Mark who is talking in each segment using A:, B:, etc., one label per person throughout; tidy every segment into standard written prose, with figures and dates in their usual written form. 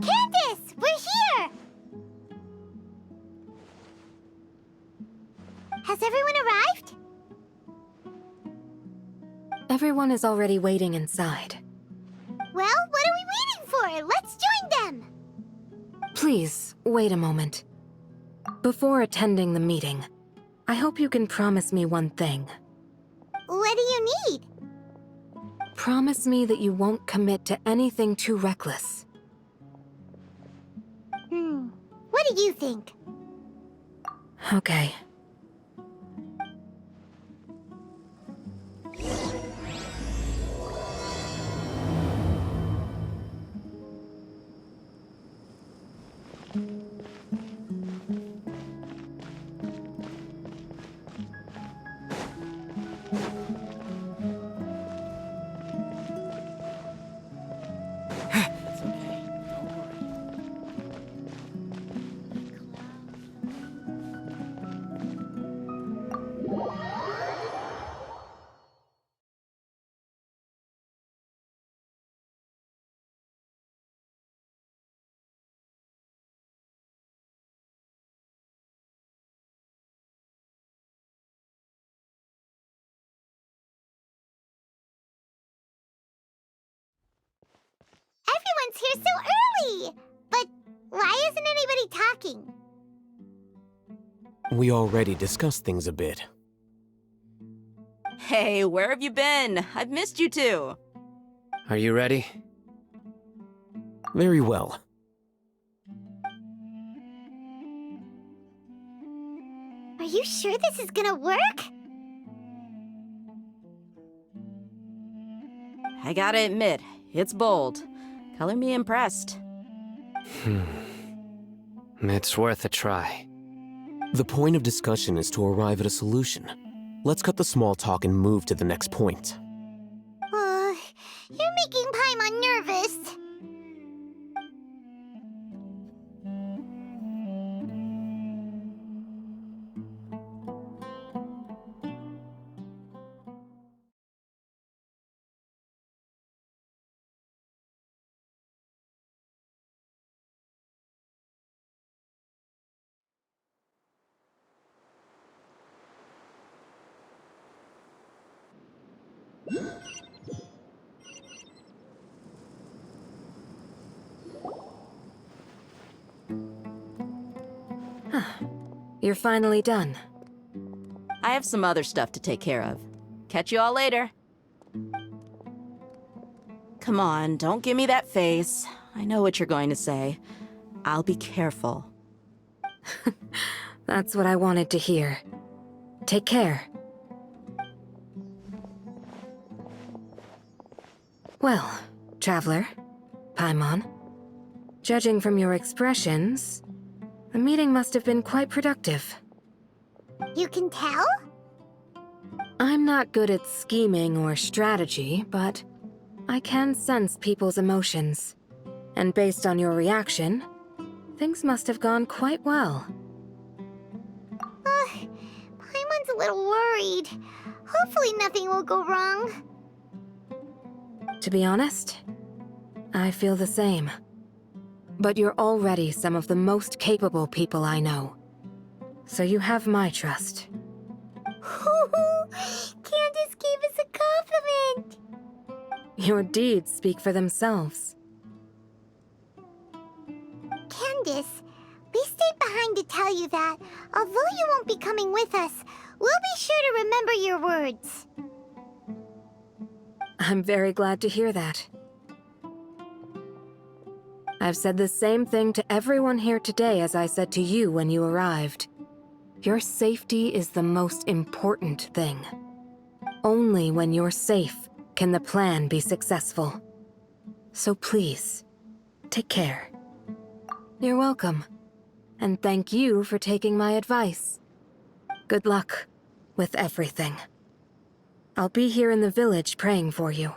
A: Candace, we're here! Has everyone arrived?
B: Everyone is already waiting inside.
A: Well, what are we waiting for? Let's join them!
B: Please, wait a moment. Before attending the meeting, I hope you can promise me one thing.
A: What do you need?
B: Promise me that you won't commit to anything too reckless.
A: What do you think?
B: Okay.
A: Everyone's here so early! But why isn't anybody talking?
C: We already discussed things a bit.
D: Hey, where have you been? I've missed you too.
E: Are you ready?
C: Very well.
A: Are you sure this is gonna work?
D: I gotta admit, it's bold. Color me impressed.
E: It's worth a try.
C: The point of discussion is to arrive at a solution. Let's cut the small talk and move to the next point.
A: You're making Paimon nervous.
B: You're finally done.
D: I have some other stuff to take care of. Catch you all later. Come on, don't give me that face. I know what you're going to say. I'll be careful.
B: That's what I wanted to hear. Take care. Well, Traveler, Paimon, judging from your expressions, the meeting must have been quite productive.
A: You can tell?
B: I'm not good at scheming or strategy, but I can sense people's emotions. And based on your reaction, things must have gone quite well.
A: Paimon's a little worried. Hopefully nothing will go wrong.
B: To be honest, I feel the same. But you're already some of the most capable people I know. So you have my trust.
A: Candace gave us a compliment!
B: Your deeds speak for themselves.
A: Candace, we stayed behind to tell you that, although you won't be coming with us, we'll be sure to remember your words.
B: I'm very glad to hear that. I've said the same thing to everyone here today as I said to you when you arrived. Your safety is the most important thing. Only when you're safe can the plan be successful. So please, take care. You're welcome. And thank you for taking my advice. Good luck with everything. I'll be here in the village praying for you.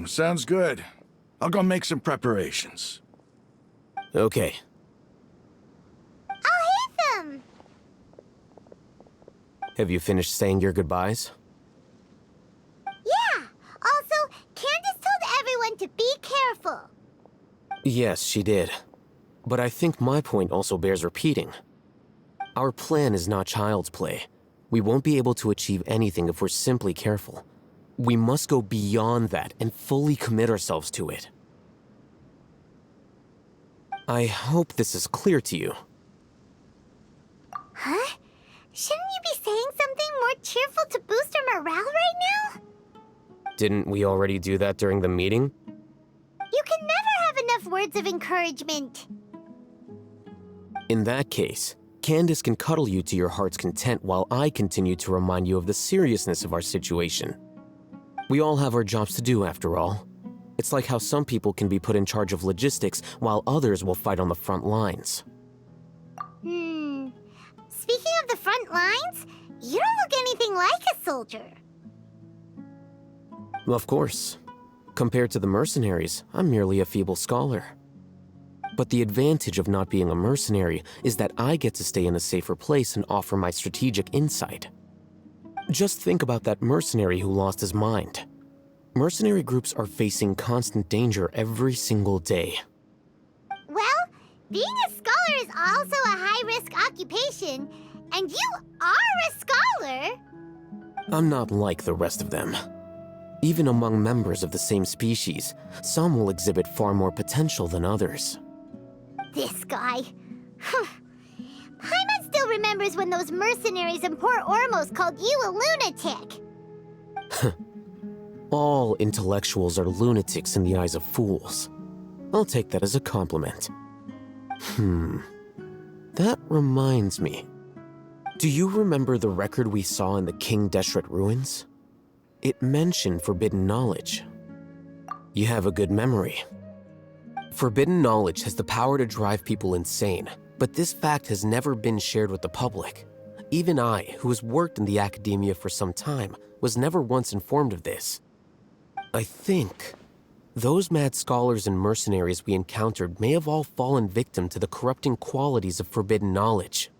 F: Sounds good. I'll go make some preparations.
C: Okay.
A: I'll hit them!
C: Have you finished saying your goodbyes?
A: Yeah! Also, Candace told everyone to be careful.
C: Yes, she did. But I think my point also bears repeating. Our plan is not child's play. We won't be able to achieve anything if we're simply careful. We must go beyond that and fully commit ourselves to it. I hope this is clear to you.
A: Huh? Shouldn't you be saying something more cheerful to boost our morale right now?
C: Didn't we already do that during the meeting?
A: You can never have enough words of encouragement.
C: In that case, Candace can cuddle you to your heart's content while I continue to remind you of the seriousness of our situation. We all have our jobs to do, after all. It's like how some people can be put in charge of logistics while others will fight on the front lines.
A: Speaking of the front lines, you don't look anything like a soldier.
C: Of course. Compared to the mercenaries, I'm merely a feeble scholar. But the advantage of not being a mercenary is that I get to stay in a safer place and offer my strategic insight. Just think about that mercenary who lost his mind. Mercenary groups are facing constant danger every single day.
A: Well, being a scholar is also a high-risk occupation, and you are a scholar.
C: I'm not like the rest of them. Even among members of the same species, some will exhibit far more potential than others.
A: This guy. Paimon still remembers when those mercenaries in Port Ormos called you a lunatic.
C: All intellectuals are lunatics in the eyes of fools. I'll take that as a compliment. That reminds me. Do you remember the record we saw in the King Deshret ruins? It mentioned forbidden knowledge. You have a good memory. Forbidden knowledge has the power to drive people insane, but this fact has never been shared with the public. Even I, who has worked in the academia for some time, was never once informed of this. I think those mad scholars and mercenaries we encountered may have all fallen victim to the corrupting qualities of forbidden knowledge.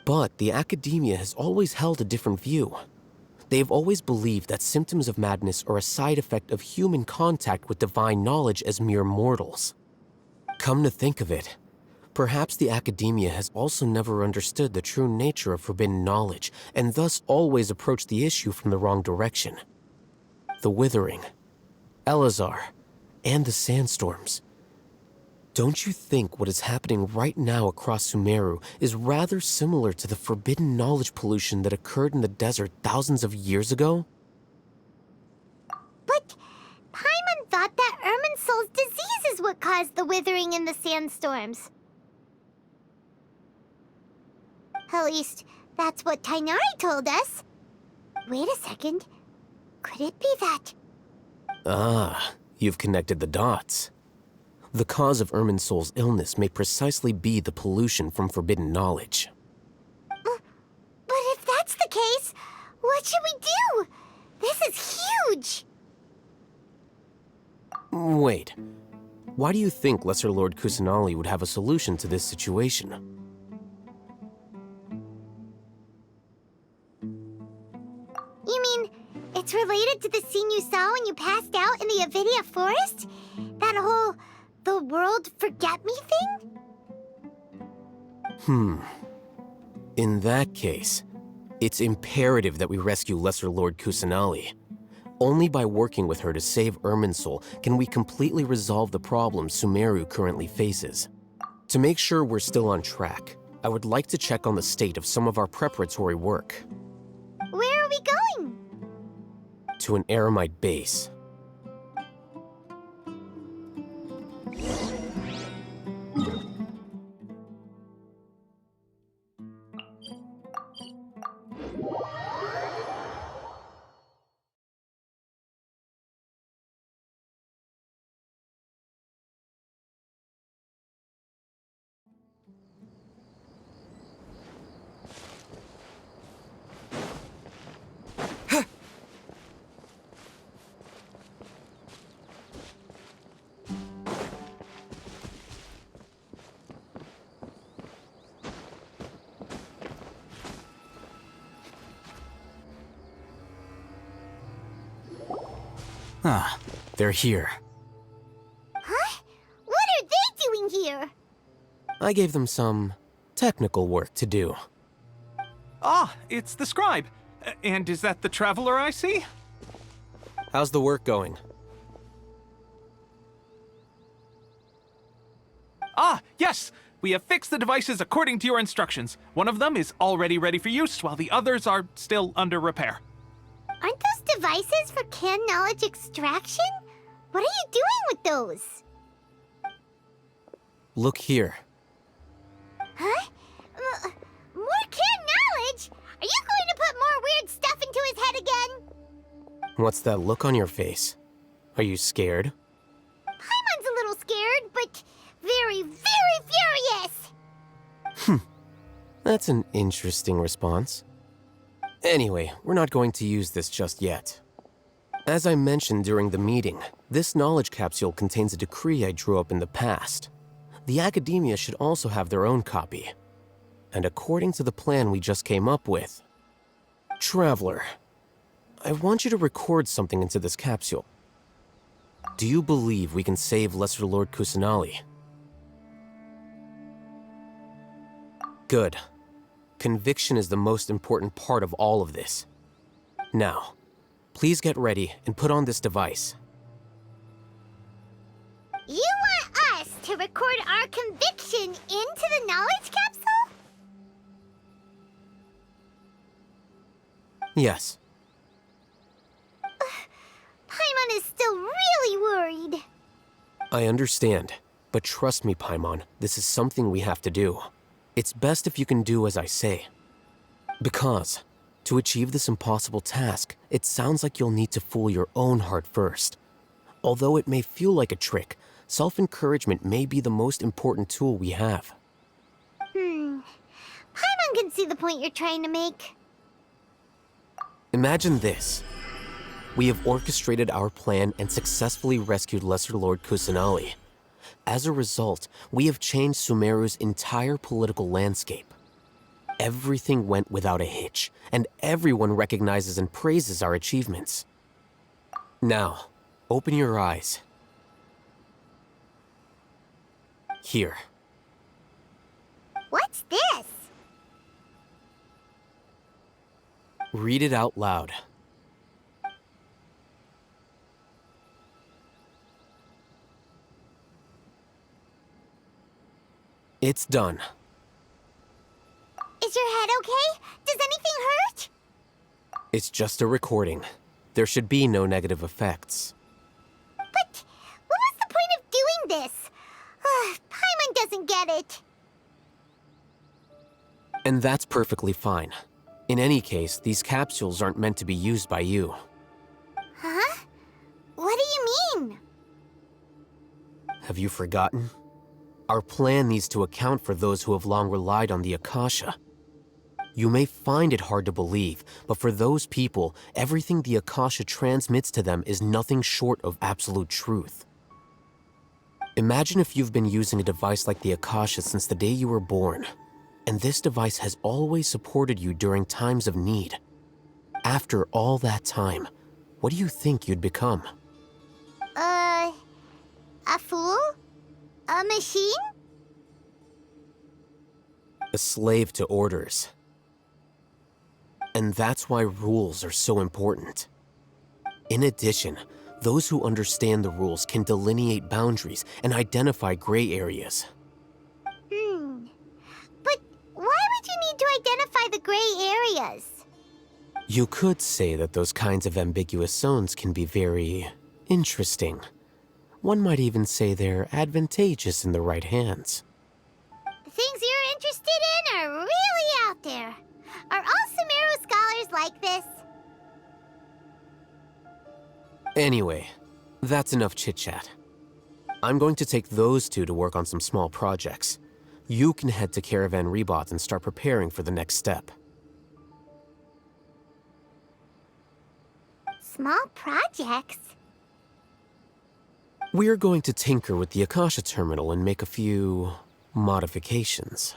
C: But the academia has always held a different view. They have always believed that symptoms of madness are a side effect of human contact with divine knowledge as mere mortals. Come to think of it, perhaps the academia has also never understood the true nature of forbidden knowledge and thus always approached the issue from the wrong direction. The Withering, Elazar, and the sandstorms. Don't you think what is happening right now across Sumeru is rather similar to the forbidden knowledge pollution that occurred in the desert thousands of years ago?
A: But Paimon thought that Irminsul's disease is what caused the withering and the sandstorms. At least, that's what Tainari told us. Wait a second. Could it be that?
C: Ah, you've connected the dots. The cause of Irminsul's illness may precisely be the pollution from forbidden knowledge.
A: But if that's the case, what should we do? This is huge!
C: Wait. Why do you think Lesser Lord Kusanali would have a solution to this situation?
A: You mean, it's related to the scene you saw when you passed out in the Avidia forest? That whole, the world forget me thing?
C: In that case, it's imperative that we rescue Lesser Lord Kusanali. Only by working with her to save Irminsul can we completely resolve the problems Sumeru currently faces. To make sure we're still on track, I would like to check on the state of some of our preparatory work.
A: Where are we going?
C: To an Eremite base. Ah, they're here.
A: Huh? What are they doing here?
C: I gave them some technical work to do.
G: Ah, it's the scribe. And is that the traveler I see?
C: How's the work going?
G: Ah, yes! We have fixed the devices according to your instructions. One of them is already ready for use, while the others are still under repair.
A: Aren't those devices for canned knowledge extraction? What are you doing with those?
C: Look here.
A: Huh? More canned knowledge? Are you going to put more weird stuff into his head again?
C: What's that look on your face? Are you scared?
A: Paimon's a little scared, but very, very furious!
C: That's an interesting response. Anyway, we're not going to use this just yet. As I mentioned during the meeting, this knowledge capsule contains a decree I drew up in the past. The academia should also have their own copy. And according to the plan we just came up with... Traveler, I want you to record something into this capsule. Do you believe we can save Lesser Lord Kusanali? Good. Conviction is the most important part of all of this. Now, please get ready and put on this device.
A: You want us to record our conviction into the knowledge capsule?
C: Yes.
A: Paimon is still really worried.
C: I understand, but trust me, Paimon, this is something we have to do. It's best if you can do as I say. Because, to achieve this impossible task, it sounds like you'll need to fool your own heart first. Although it may feel like a trick, self-encouragement may be the most important tool we have.
A: Paimon can see the point you're trying to make.
C: Imagine this. We have orchestrated our plan and successfully rescued Lesser Lord Kusanali. As a result, we have changed Sumeru's entire political landscape. Everything went without a hitch, and everyone recognizes and praises our achievements. Now, open your eyes. Here.
A: What's this?
C: Read it out loud. It's done.
A: Is your head okay? Does anything hurt?
C: It's just a recording. There should be no negative effects.
A: But what was the point of doing this? Paimon doesn't get it.
C: And that's perfectly fine. In any case, these capsules aren't meant to be used by you.
A: Huh? What do you mean?
C: Have you forgotten? Our plan needs to account for those who have long relied on the Akasha. You may find it hard to believe, but for those people, everything the Akasha transmits to them is nothing short of absolute truth. Imagine if you've been using a device like the Akasha since the day you were born, and this device has always supported you during times of need. After all that time, what do you think you'd become?
A: A fool? A machine?
C: A slave to orders. And that's why rules are so important. In addition, those who understand the rules can delineate boundaries and identify gray areas.
A: But why would you need to identify the gray areas?
C: You could say that those kinds of ambiguous zones can be very interesting. One might even say they're advantageous in the right hands.
A: The things you're interested in are really out there. Are all sumeru scholars like this?
C: Anyway, that's enough chit-chat. I'm going to take those two to work on some small projects. You can head to Caravan Rebot and start preparing for the next step.
A: Small projects?
C: We're going to tinker with the Akasha terminal and make a few modifications.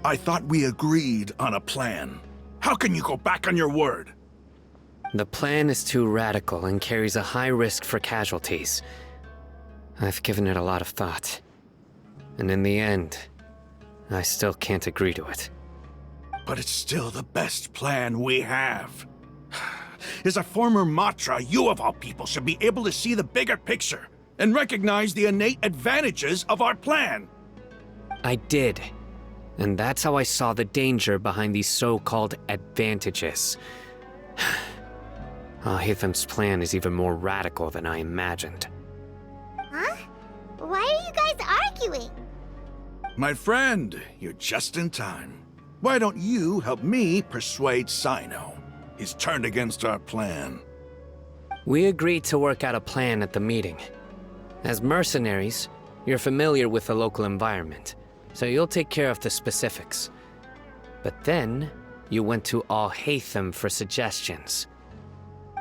F: I thought we agreed on a plan. How can you go back on your word?
E: The plan is too radical and carries a high risk for casualties. I've given it a lot of thought. And in the end, I still can't agree to it.
F: But it's still the best plan we have. As a former Matra, you of all people should be able to see the bigger picture and recognize the innate advantages of our plan.
E: I did. And that's how I saw the danger behind these so-called advantages. Hatham's plan is even more radical than I imagined.
A: Huh? Why are you guys arguing?
F: My friend, you're just in time. Why don't you help me persuade Sino? He's turned against our plan.
E: We agreed to work out a plan at the meeting. As mercenaries, you're familiar with the local environment, so you'll take care of the specifics. But then, you went to Al-Hatham for suggestions.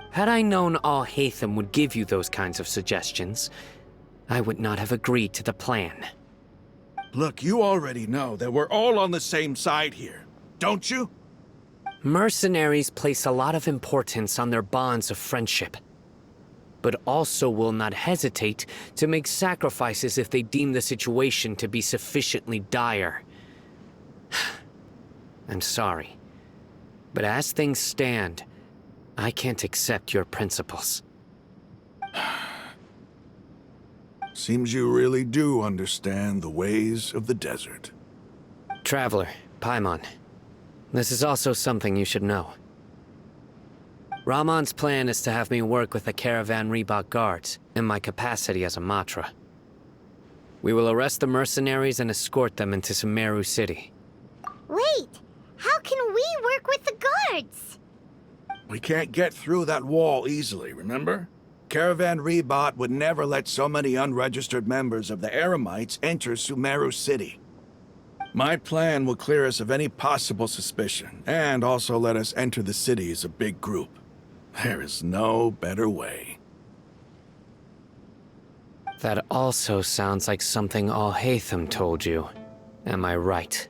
E: Had I known Al-Hatham would give you those kinds of suggestions, I would not have agreed to the plan.
F: Look, you already know that we're all on the same side here, don't you?
E: Mercenaries place a lot of importance on their bonds of friendship, but also will not hesitate to make sacrifices if they deem the situation to be sufficiently dire. I'm sorry, but as things stand, I can't accept your principles.
F: Seems you really do understand the ways of the desert.
E: Traveler, Paimon, this is also something you should know. Rahman's plan is to have me work with the Caravan Reebok guards in my capacity as a Matra. We will arrest the mercenaries and escort them into Sumeru City.
A: Wait, how can we work with the guards?
F: We can't get through that wall easily, remember? Caravan Reebok would never let so many unregistered members of the Eremites enter Sumeru City. My plan will clear us of any possible suspicion, and also let us enter the city as a big group. There is no better way.
E: That also sounds like something Al-Hatham told you. Am I right?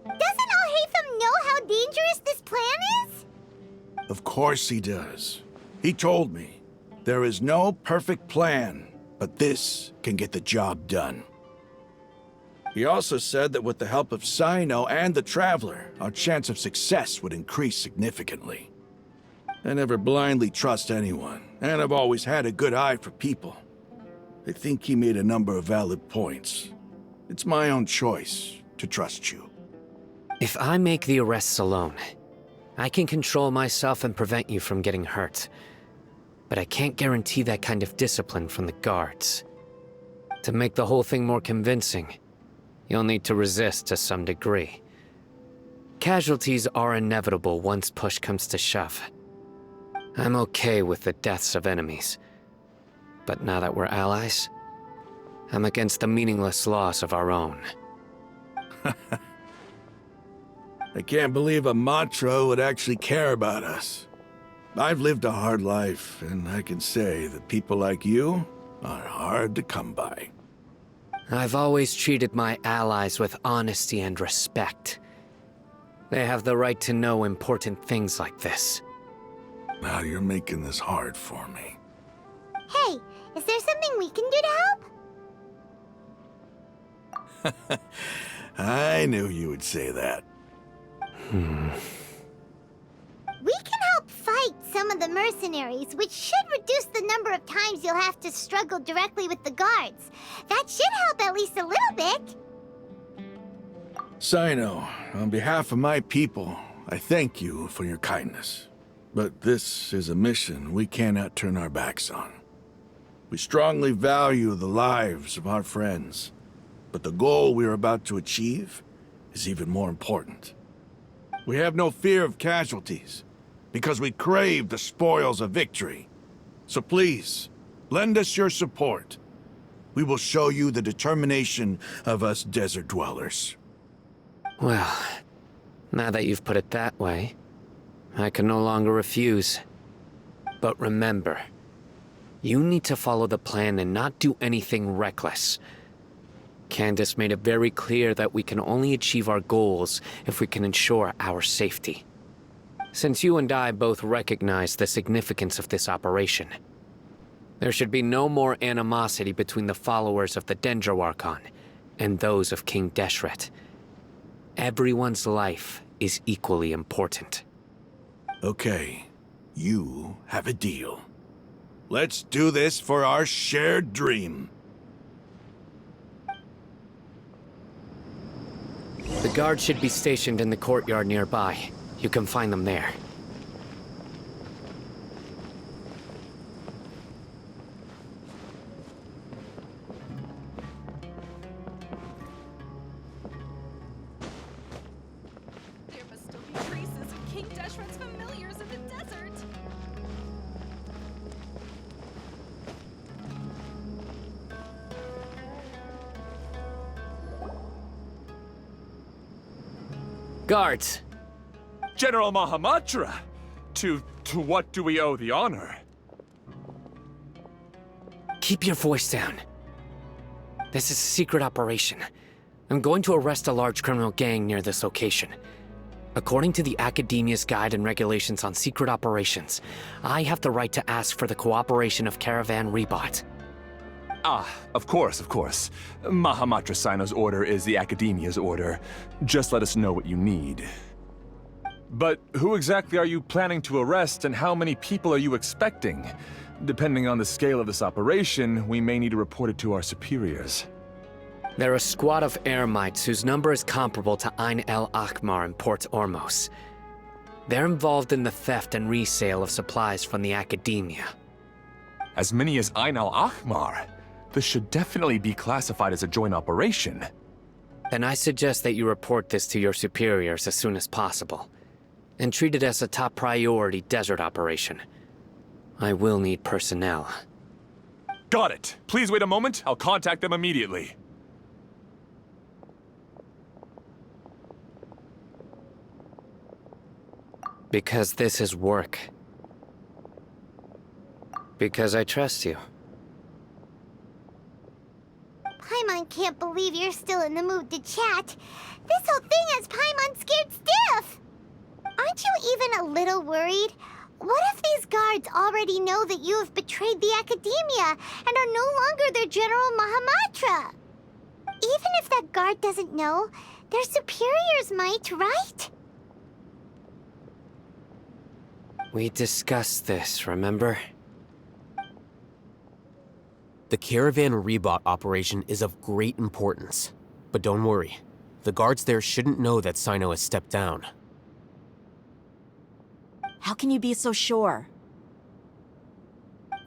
A: Doesn't Al-Hatham know how dangerous this plan is?
F: Of course he does. He told me, there is no perfect plan, but this can get the job done. He also said that with the help of Sino and the Traveler, our chance of success would increase significantly. I never blindly trust anyone, and I've always had a good eye for people. I think he made a number of valid points. It's my own choice to trust you.
E: If I make the arrests alone, I can control myself and prevent you from getting hurt. But I can't guarantee that kind of discipline from the guards. To make the whole thing more convincing, you'll need to resist to some degree. Casualties are inevitable once push comes to shove. I'm okay with the deaths of enemies. But now that we're allies, I'm against the meaningless loss of our own.
F: I can't believe a Matra would actually care about us. I've lived a hard life, and I can say that people like you are hard to come by.
E: I've always treated my allies with honesty and respect. They have the right to know important things like this.
F: Now you're making this hard for me.
A: Hey, is there something we can do to help?
F: I knew you would say that.
A: We can help fight some of the mercenaries, which should reduce the number of times you'll have to struggle directly with the guards. That should help at least a little bit.
F: Sino, on behalf of my people, I thank you for your kindness. But this is a mission we cannot turn our backs on. We strongly value the lives of our friends, but the goal we are about to achieve is even more important. We have no fear of casualties, because we crave the spoils of victory. So please, lend us your support. We will show you the determination of us desert dwellers.
E: Well, now that you've put it that way, I can no longer refuse. But remember, you need to follow the plan and not do anything reckless. Candace made it very clear that we can only achieve our goals if we can ensure our safety. Since you and I both recognize the significance of this operation, there should be no more animosity between the followers of the Dendro Archon and those of King Deshret. Everyone's life is equally important.
F: Okay, you have a deal. Let's do this for our shared dream.
E: The guards should be stationed in the courtyard nearby. You can find them there.
H: There must still be traces of King Deshret's familiars in the desert.
E: Guards!
I: General Mahamatra! To what do we owe the honor?
E: Keep your voice down. This is a secret operation. I'm going to arrest a large criminal gang near this location. According to the Academia's Guide and Regulations on Secret Operations, I have the right to ask for the cooperation of Caravan Rebot.
I: Ah, of course. Mahamatra Sino's order is the Academia's order. Just let us know what you need. But who exactly are you planning to arrest, and how many people are you expecting? Depending on the scale of this operation, we may need to report it to our superiors.
E: They're a squad of Eremites whose number is comparable to Ain el Akhmar in Port Ormos. They're involved in the theft and resale of supplies from the Academia.
I: As many as Ain al-Akhmar? This should definitely be classified as a joint operation.
E: Then I suggest that you report this to your superiors as soon as possible, and treat it as a top priority desert operation. I will need personnel.
I: Got it. Please wait a moment. I'll contact them immediately.
E: Because this is work. Because I trust you.
A: Paimon can't believe you're still in the mood to chat. This whole thing has Paimon scared stiff. Aren't you even a little worried? What if these guards already know that you have betrayed the Academia and are no longer their General Mahamatra? Even if that guard doesn't know, their superiors might, right?
E: We discussed this, remember?
C: The Caravan Rebot operation is of great importance. But don't worry, the guards there shouldn't know that Sino has stepped down.
D: How can you be so sure?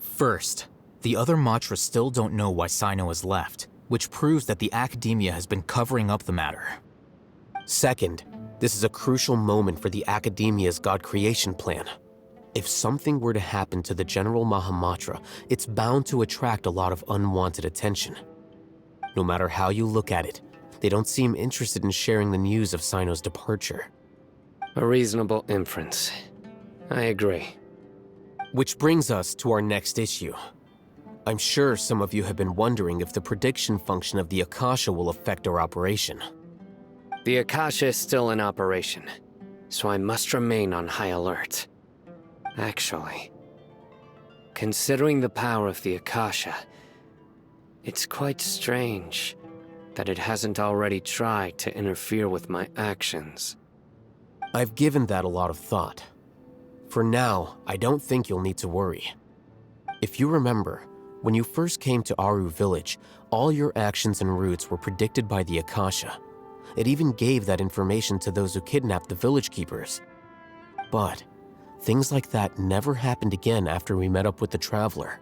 J: First, the other Matras still don't know why Sino has left, which proves that the Academia has been covering up the matter.
C: Second, this is a crucial moment for the Academia's God creation plan. If something were to happen to the General Mahamatra, it's bound to attract a lot of unwanted attention. No matter how you look at it, they don't seem interested in sharing the news of Sino's departure.
E: A reasonable inference. I agree.
C: Which brings us to our next issue. I'm sure some of you have been wondering if the prediction function of the Akasha will affect our operation.
E: The Akasha is still in operation, so I must remain on high alert. Actually, considering the power of the Akasha, it's quite strange that it hasn't already tried to interfere with my actions.
C: I've given that a lot of thought. For now, I don't think you'll need to worry. If you remember, when you first came to Aru Village, all your actions and routes were predicted by the Akasha. It even gave that information to those who kidnapped the village keepers. But things like that never happened again after we met up with the Traveler.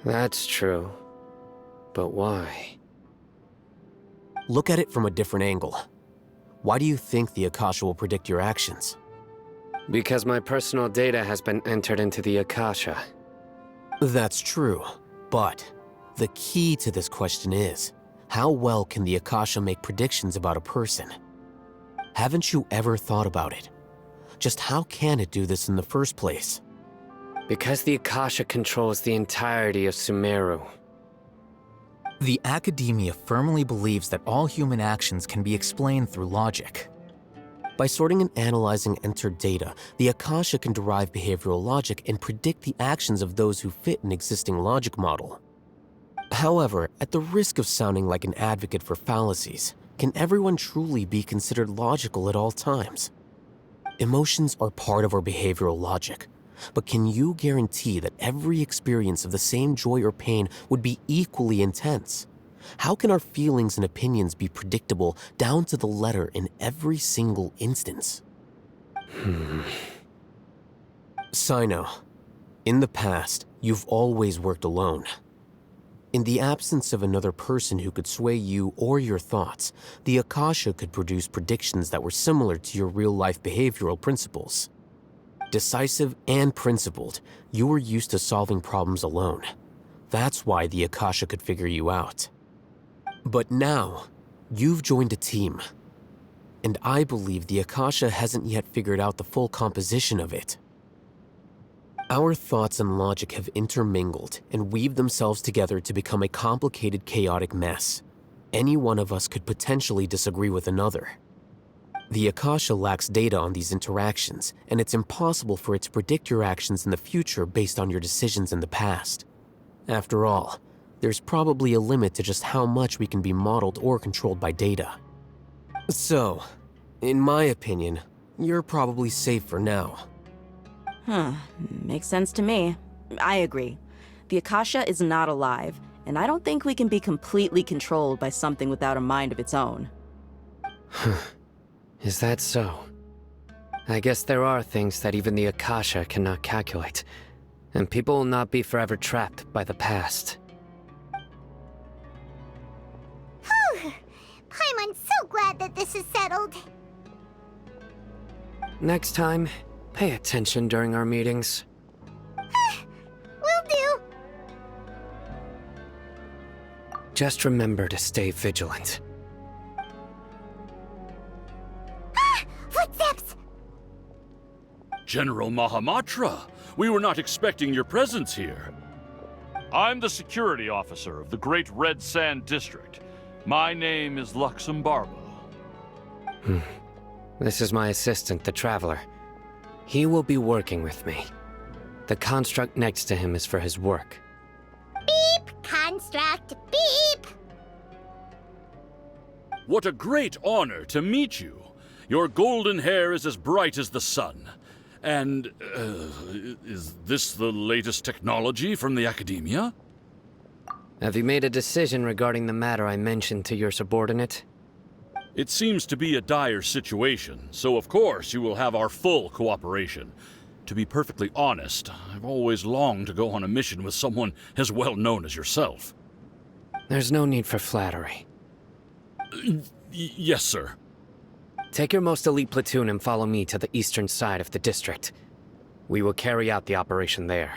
E: That's true. But why?
C: Look at it from a different angle. Why do you think the Akasha will predict your actions?
E: Because my personal data has been entered into the Akasha.
C: That's true, but the key to this question is, how well can the Akasha make predictions about a person? Haven't you ever thought about it? Just how can it do this in the first place?
E: Because the Akasha controls the entirety of Sumeru.
J: The academia firmly believes that all human actions can be explained through logic.
C: By sorting and analyzing entered data, the Akasha can derive behavioral logic and predict the actions of those who fit an existing logic model. However, at the risk of sounding like an advocate for fallacies, can everyone truly be considered logical at all times? Emotions are part of our behavioral logic, but can you guarantee that every experience of the same joy or pain would be equally intense? How can our feelings and opinions be predictable down to the letter in every single instance? Sino, in the past, you've always worked alone. In the absence of another person who could sway you or your thoughts, the Akasha could produce predictions that were similar to your real-life behavioral principles. Decisive and principled, you were used to solving problems alone. That's why the Akasha could figure you out. But now, you've joined a team. And I believe the Akasha hasn't yet figured out the full composition of it. Our thoughts and logic have intermingled and weaved themselves together to become a complicated, chaotic mess. Any one of us could potentially disagree with another. The Akasha lacks data on these interactions, and it's impossible for it to predict your actions in the future based on your decisions in the past. After all, there's probably a limit to just how much we can be modeled or controlled by data. So, in my opinion, you're probably safe for now.
D: Makes sense to me. I agree. The Akasha is not alive, and I don't think we can be completely controlled by something without a mind of its own.
E: Is that so? I guess there are things that even the Akasha cannot calculate, and people will not be forever trapped by the past.
A: Whew! Paimon's so glad that this is settled.
E: Next time, pay attention during our meetings.
A: Will do.
E: Just remember to stay vigilant.
A: Footsteps!
K: General Mahamatra, we were not expecting your presence here.
L: I'm the security officer of the Great Red Sand District. My name is Luxembarba.
E: This is my assistant, the Traveler. He will be working with me. The construct next to him is for his work.
A: Beep! Construct, beep!
K: What a great honor to meet you. Your golden hair is as bright as the sun. And, is this the latest technology from the Academia?
E: Have you made a decision regarding the matter I mentioned to your subordinate?
K: It seems to be a dire situation, so of course you will have our full cooperation. To be perfectly honest, I've always longed to go on a mission with someone as well known as yourself.
E: There's no need for flattery.
K: Yes, sir.
E: Take your most elite platoon and follow me to the eastern side of the district. We will carry out the operation there.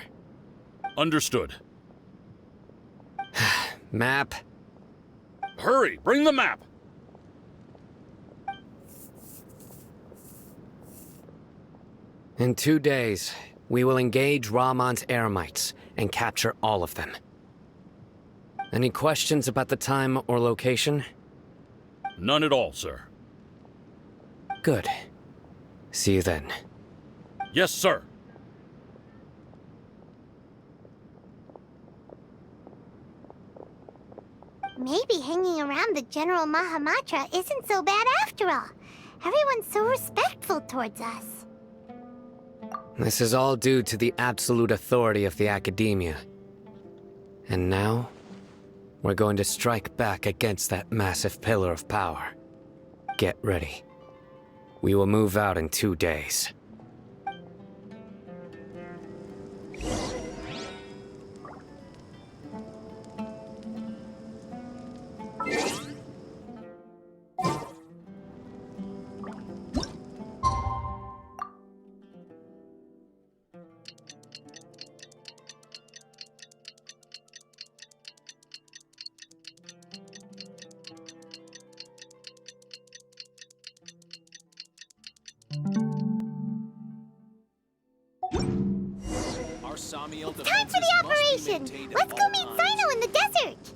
K: Understood.
E: Map.
K: Hurry, bring the map!
E: In 2 days, we will engage Rahman's Eremites and capture all of them. Any questions about the time or location?
K: None at all, sir.
E: Good. See you then.
K: Yes, sir.
A: Maybe hanging around the General Mahamatra isn't so bad after all. Everyone's so respectful towards us.
E: This is all due to the absolute authority of the Academia. And now, we're going to strike back against that massive pillar of power. Get ready. We will move out in 2 days.
A: Time for the operation! Let's go meet Sino in the desert!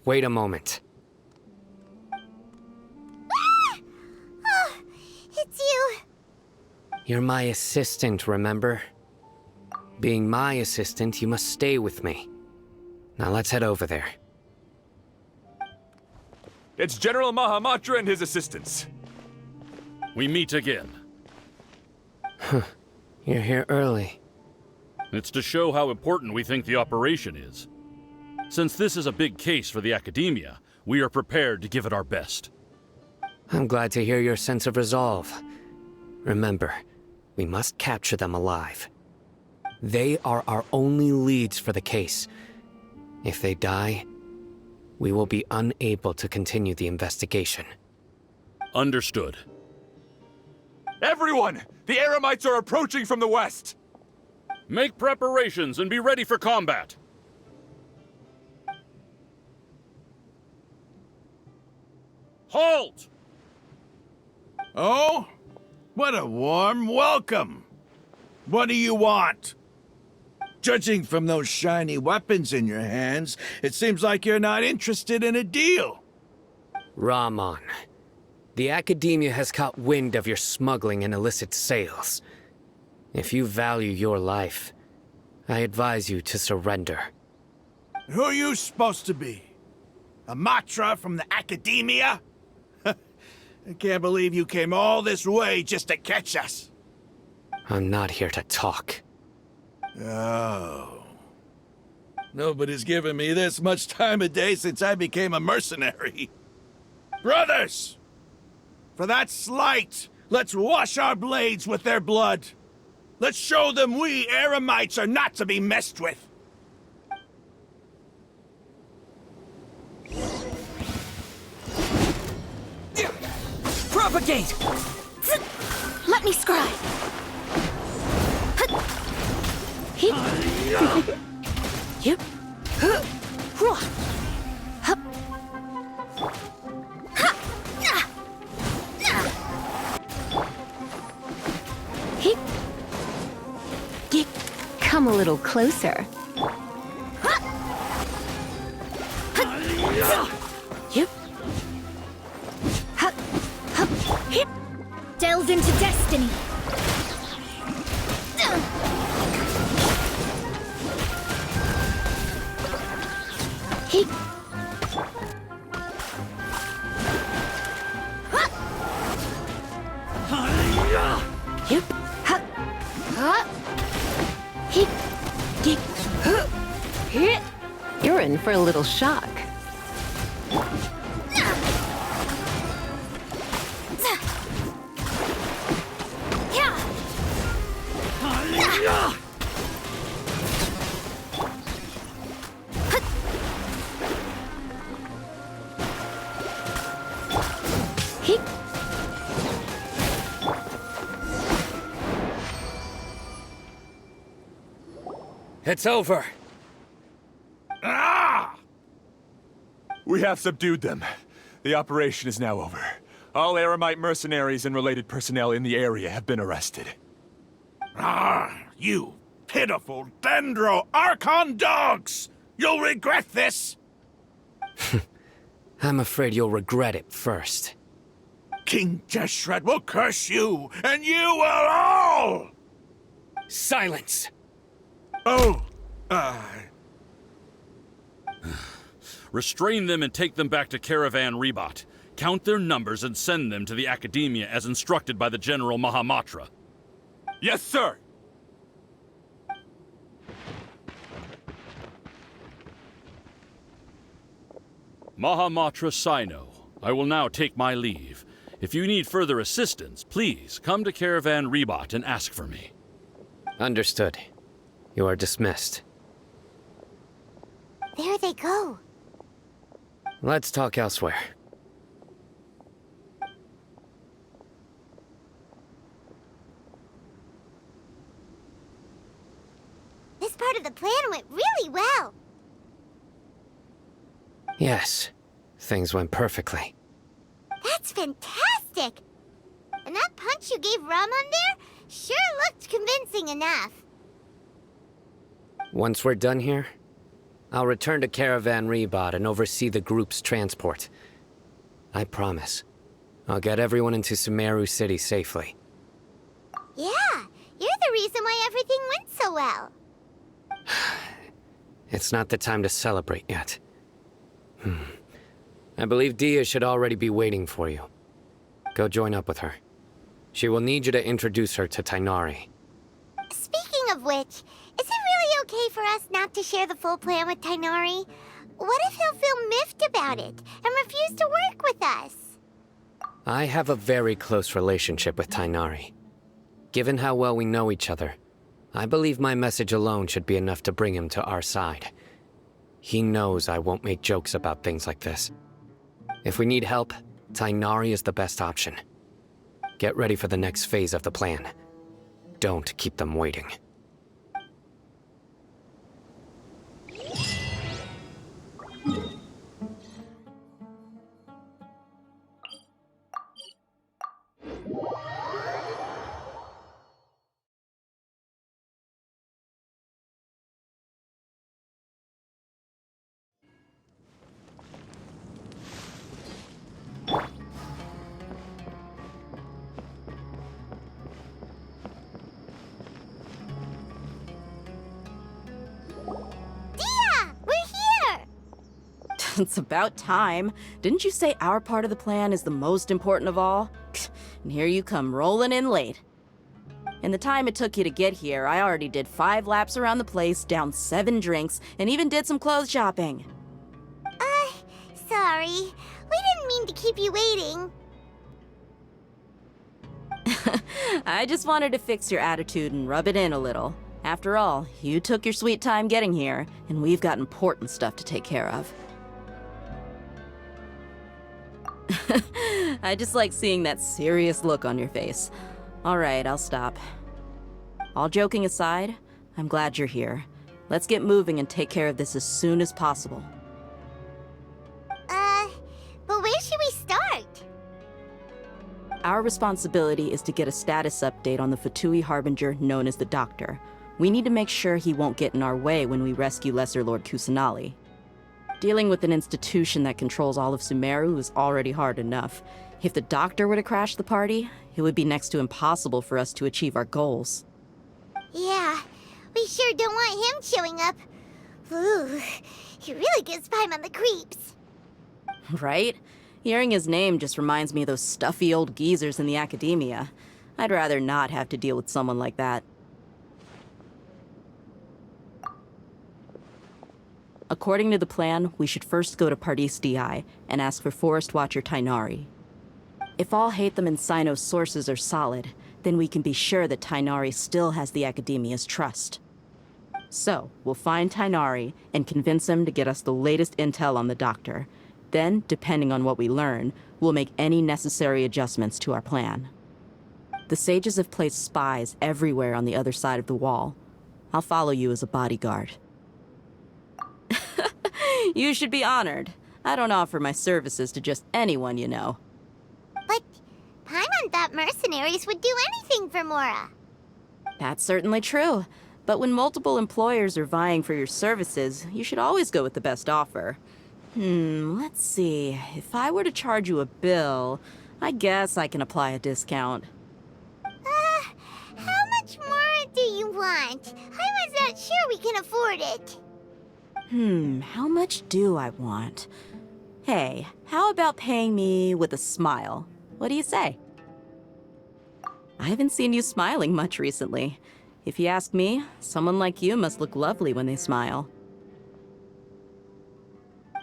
E: Wait a moment.
A: Ah! Oh, it's you.
E: You're my assistant, remember? Being my assistant, you must stay with me. Now let's head over there.
I: It's General Mahamatra and his assistants.
K: We meet again.
E: You're here early.
K: It's to show how important we think the operation is. Since this is a big case for the Academia, we are prepared to give it our best.
E: I'm glad to hear your sense of resolve. Remember, we must capture them alive. They are our only leads for the case. If they die, we will be unable to continue the investigation.
K: Understood.
I: Everyone! The Eremites are approaching from the west!
K: Make preparations and be ready for combat! Halt!
F: Oh? What a warm welcome! What do you want? Judging from those shiny weapons in your hands, it seems like you're not interested in a deal.
E: Rahman, the Academia has caught wind of your smuggling and illicit sales. If you value your life, I advise you to surrender.
F: Who are you supposed to be? A Matra from the Academia? I can't believe you came all this way just to catch us.
E: I'm not here to talk.
F: Oh. Nobody's given me this much time of day since I became a mercenary. Brothers! For that slight, let's wash our blades with their blood. Let's show them we Eremites are not to be messed with.
M: Propagate! Let me scribe. Yep.
B: Come a little closer.
M: Yep. Delve into destiny.
B: You're in for a little shock.
E: It's over.
F: Ah!
I: We have subdued them. The operation is now over. All Eremite mercenaries and related personnel in the area have been arrested.
F: Ah, you pitiful Dendro Archon dogs! You'll regret this!
E: I'm afraid you'll regret it first.
F: King Deshret will curse you, and you will all!
E: Silence!
F: Oh,
K: Restrain them and take them back to Caravan Rebat. Count their numbers and send them to the Academia as instructed by the General Mahamatra.
I: Yes, sir!
K: Mahamatra Sino, I will now take my leave. If you need further assistance, please come to Caravan Rebat and ask for me.
E: Understood. You are dismissed.
A: There they go.
E: Let's talk elsewhere.
A: This part of the plan went really well.
E: Yes, things went perfectly.
A: That's fantastic! And that punch you gave Rahman there sure looked convincing enough.
E: Once we're done here, I'll return to Caravan Rebot and oversee the group's transport. I promise. I'll get everyone into Sumeru City safely.
A: Yeah, you're the reason why everything went so well.
E: It's not the time to celebrate yet. I believe Dia should already be waiting for you. Go join up with her. She will need you to introduce her to Tainari.
A: Speaking of which, is it really okay for us not to share the full plan with Tainari? What if he'll feel miffed about it and refuse to work with us?
E: I have a very close relationship with Tainari. Given how well we know each other, I believe my message alone should be enough to bring him to our side. He knows I won't make jokes about things like this. If we need help, Tainari is the best option. Get ready for the next phase of the plan. Don't keep them waiting.
D: It's about time. Didn't you say our part of the plan is the most important of all? And here you come rolling in late. In the time it took you to get here, I already did 5 laps around the place, downed 7 drinks, and even did some clothes shopping.
A: Sorry. We didn't mean to keep you waiting.
D: I just wanted to fix your attitude and rub it in a little. After all, you took your sweet time getting here, and we've got important stuff to take care of. I just like seeing that serious look on your face. All right, I'll stop. All joking aside, I'm glad you're here. Let's get moving and take care of this as soon as possible.
A: But where should we start?
D: Our responsibility is to get a status update on the Fatui Harbinger known as the Doctor. We need to make sure he won't get in our way when we rescue Lesser Lord Kusanali. Dealing with an institution that controls all of Sumeru is already hard enough. If the Doctor were to crash the party, it would be next to impossible for us to achieve our goals.
A: Yeah, we sure don't want him showing up. Ooh, he really gives Paimon the creeps.
D: Right? Hearing his name just reminds me of those stuffy old geezers in the academia. I'd rather not have to deal with someone like that. According to the plan, we should first go to Pardis Di and ask for Forest Watcher Tainari. If all Hatham and Sino's sources are solid, then we can be sure that Tainari still has the Academia's trust. So, we'll find Tainari and convince him to get us the latest intel on the Doctor. Then, depending on what we learn, we'll make any necessary adjustments to our plan. The sages have placed spies everywhere on the other side of the wall. I'll follow you as a bodyguard. You should be honored. I don't offer my services to just anyone you know.
A: But Paimon thought mercenaries would do anything for Mora.
D: That's certainly true. But when multiple employers are vying for your services, you should always go with the best offer. Let's see. If I were to charge you a bill, I guess I can apply a discount.
A: How much more do you want? I was not sure we can afford it.
D: How much do I want? Hey, how about paying me with a smile? What do you say? I haven't seen you smiling much recently. If you ask me, someone like you must look lovely when they smile.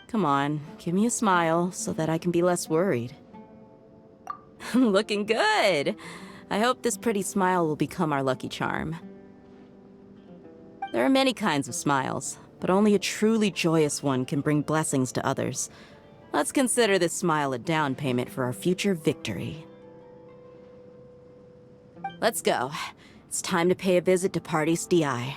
D: Come on, give me a smile so that I can be less worried. Looking good! I hope this pretty smile will become our lucky charm. There are many kinds of smiles, but only a truly joyous one can bring blessings to others. Let's consider this smile a down payment for our future victory. Let's go. It's time to pay a visit to Pardis Di.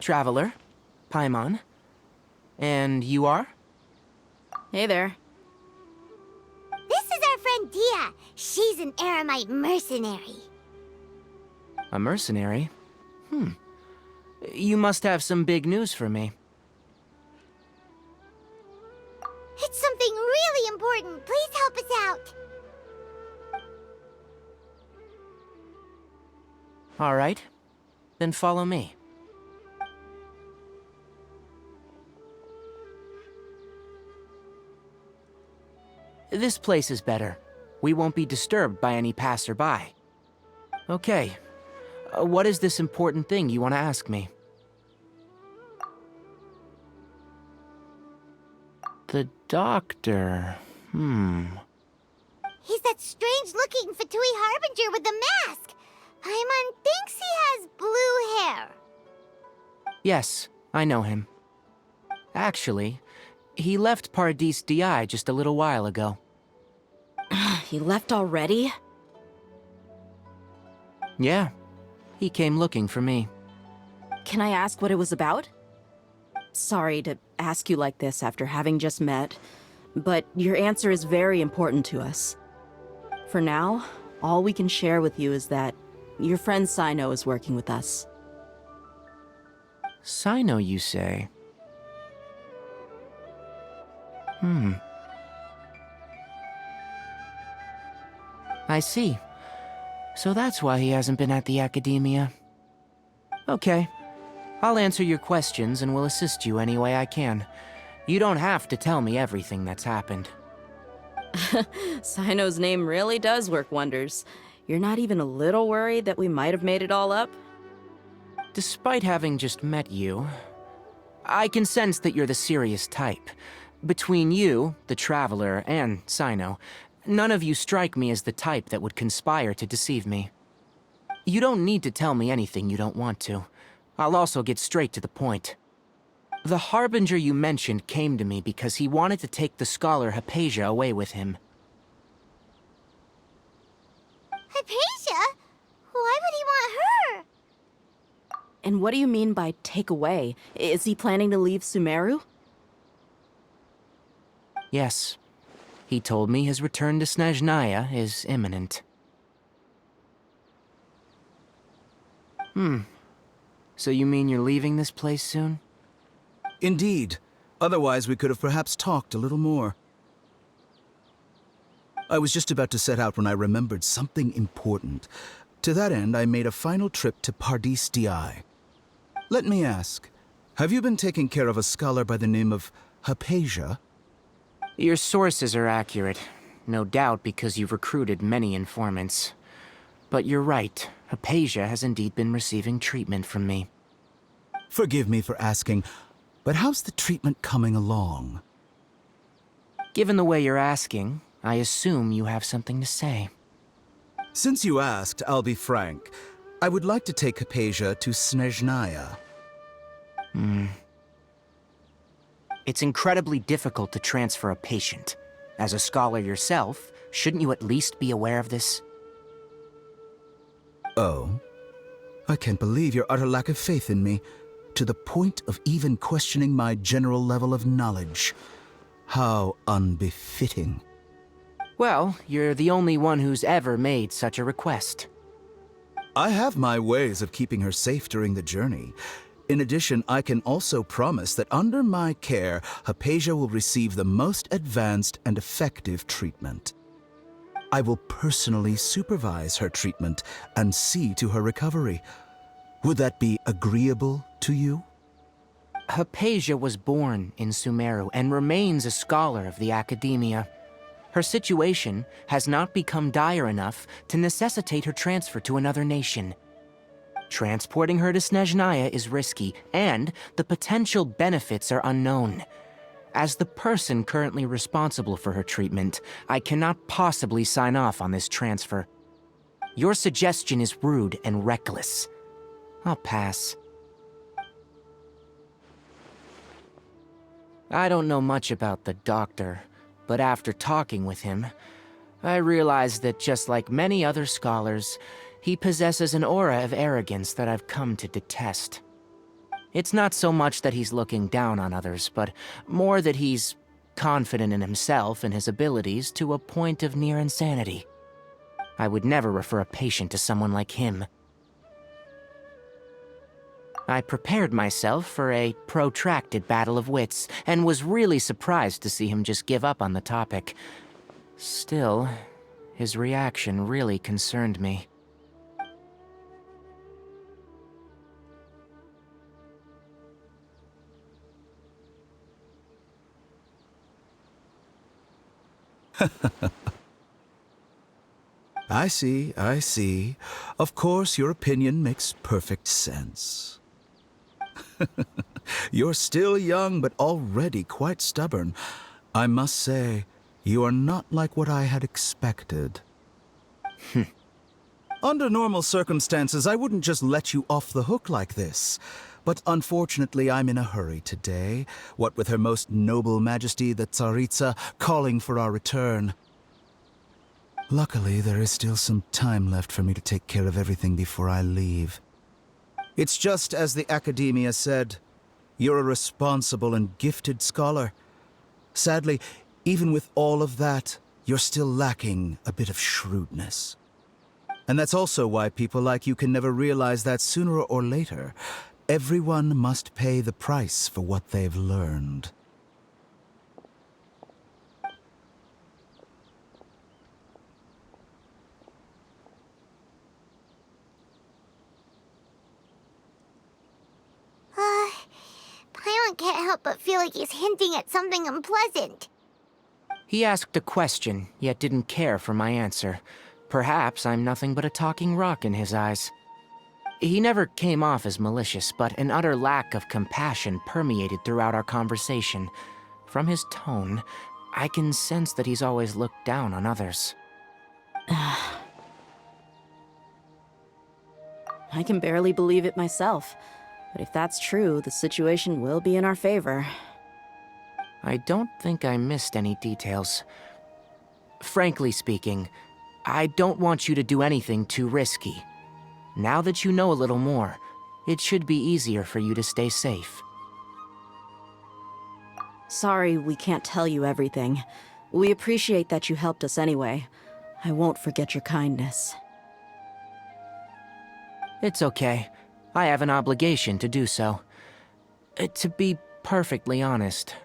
N: Traveler. Paimon. And you are?
D: Hey there.
A: This is our friend Dia. She's an Aramite mercenary.
N: A mercenary? You must have some big news for me.
A: It's something really important. Please help us out.
N: All right. Then follow me. This place is better. We won't be disturbed by any passerby. Okay. What is this important thing you want to ask me? The doctor.
A: He's that strange-looking Fatui Harbinger with the mask. Paimon thinks he has blue hair.
N: Yes, I know him. Actually, he left Paradis Di just a little while ago.
D: He left already?
N: Yeah, he came looking for me.
D: Can I ask what it was about? Sorry to ask you like this after having just met, but your answer is very important to us. For now, all we can share with you is that your friend Sino is working with us.
N: Sino, you say? I see. So that's why he hasn't been at the academia. Okay. I'll answer your questions and will assist you any way I can. You don't have to tell me everything that's happened.
D: Sino's name really does work wonders. You're not even a little worried that we might have made it all up?
N: Despite having just met you, I can sense that you're the serious type. Between you, the Traveler, and Sino, none of you strike me as the type that would conspire to deceive me. You don't need to tell me anything you don't want to. I'll also get straight to the point. The Harbinger you mentioned came to me because he wanted to take the scholar Hypatia away with him.
A: Hypatia? Why would he want her?
D: And what do you mean by take away? Is he planning to leave Sumeru?
N: Yes. He told me his return to Snezhnaya is imminent. So you mean you're leaving this place soon?
O: Indeed. Otherwise, we could have perhaps talked a little more. I was just about to set out when I remembered something important. To that end, I made a final trip to Paradis Di. Let me ask, have you been taking care of a scholar by the name of Hypatia?
N: Your sources are accurate. No doubt because you've recruited many informants. But you're right, Hypatia has indeed been receiving treatment from me.
O: Forgive me for asking, but how's the treatment coming along?
N: Given the way you're asking, I assume you have something to say.
O: Since you asked, I'll be frank. I would like to take Hypatia to Snezhnaya.
N: It's incredibly difficult to transfer a patient. As a scholar yourself, shouldn't you at least be aware of this?
O: Oh? I can't believe your utter lack of faith in me, to the point of even questioning my general level of knowledge. How unbefitting.
N: Well, you're the only one who's ever made such a request.
O: I have my ways of keeping her safe during the journey. In addition, I can also promise that under my care, Hypatia will receive the most advanced and effective treatment. I will personally supervise her treatment and see to her recovery. Would that be agreeable to you?
N: Hypatia was born in Sumeru and remains a scholar of the academia. Her situation has not become dire enough to necessitate her transfer to another nation. Transporting her to Snezhnaya is risky, and the potential benefits are unknown. As the person currently responsible for her treatment, I cannot possibly sign off on this transfer. Your suggestion is rude and reckless. I'll pass. I don't know much about the doctor, but after talking with him, I realized that just like many other scholars, he possesses an aura of arrogance that I've come to detest. It's not so much that he's looking down on others, but more that he's confident in himself and his abilities to a point of near insanity. I would never refer a patient to someone like him. I prepared myself for a protracted battle of wits, and was really surprised to see him just give up on the topic. Still, his reaction really concerned me.
O: I see, I see. Of course, your opinion makes perfect sense. You're still young, but already quite stubborn. I must say, you are not like what I had expected. Under normal circumstances, I wouldn't just let you off the hook like this. But unfortunately, I'm in a hurry today, what with Her Most Noble Majesty the Tsaritsa calling for our return. Luckily, there is still some time left for me to take care of everything before I leave. It's just as the Academia said, you're a responsible and gifted scholar. Sadly, even with all of that, you're still lacking a bit of shrewdness. And that's also why people like you can never realize that sooner or later, everyone must pay the price for what they've learned.
A: Paimon can't help but feel like he's hinting at something unpleasant.
N: He asked a question, yet didn't care for my answer. Perhaps I'm nothing but a talking rock in his eyes. He never came off as malicious, but an utter lack of compassion permeated throughout our conversation. From his tone, I can sense that he's always looked down on others.
D: I can barely believe it myself. But if that's true, the situation will be in our favor.
N: I don't think I missed any details. Frankly speaking, I don't want you to do anything too risky. Now that you know a little more, it should be easier for you to stay safe.
D: Sorry we can't tell you everything. We appreciate that you helped us anyway. I won't forget your kindness.
N: It's okay. I have an obligation to do so. To be perfectly honest,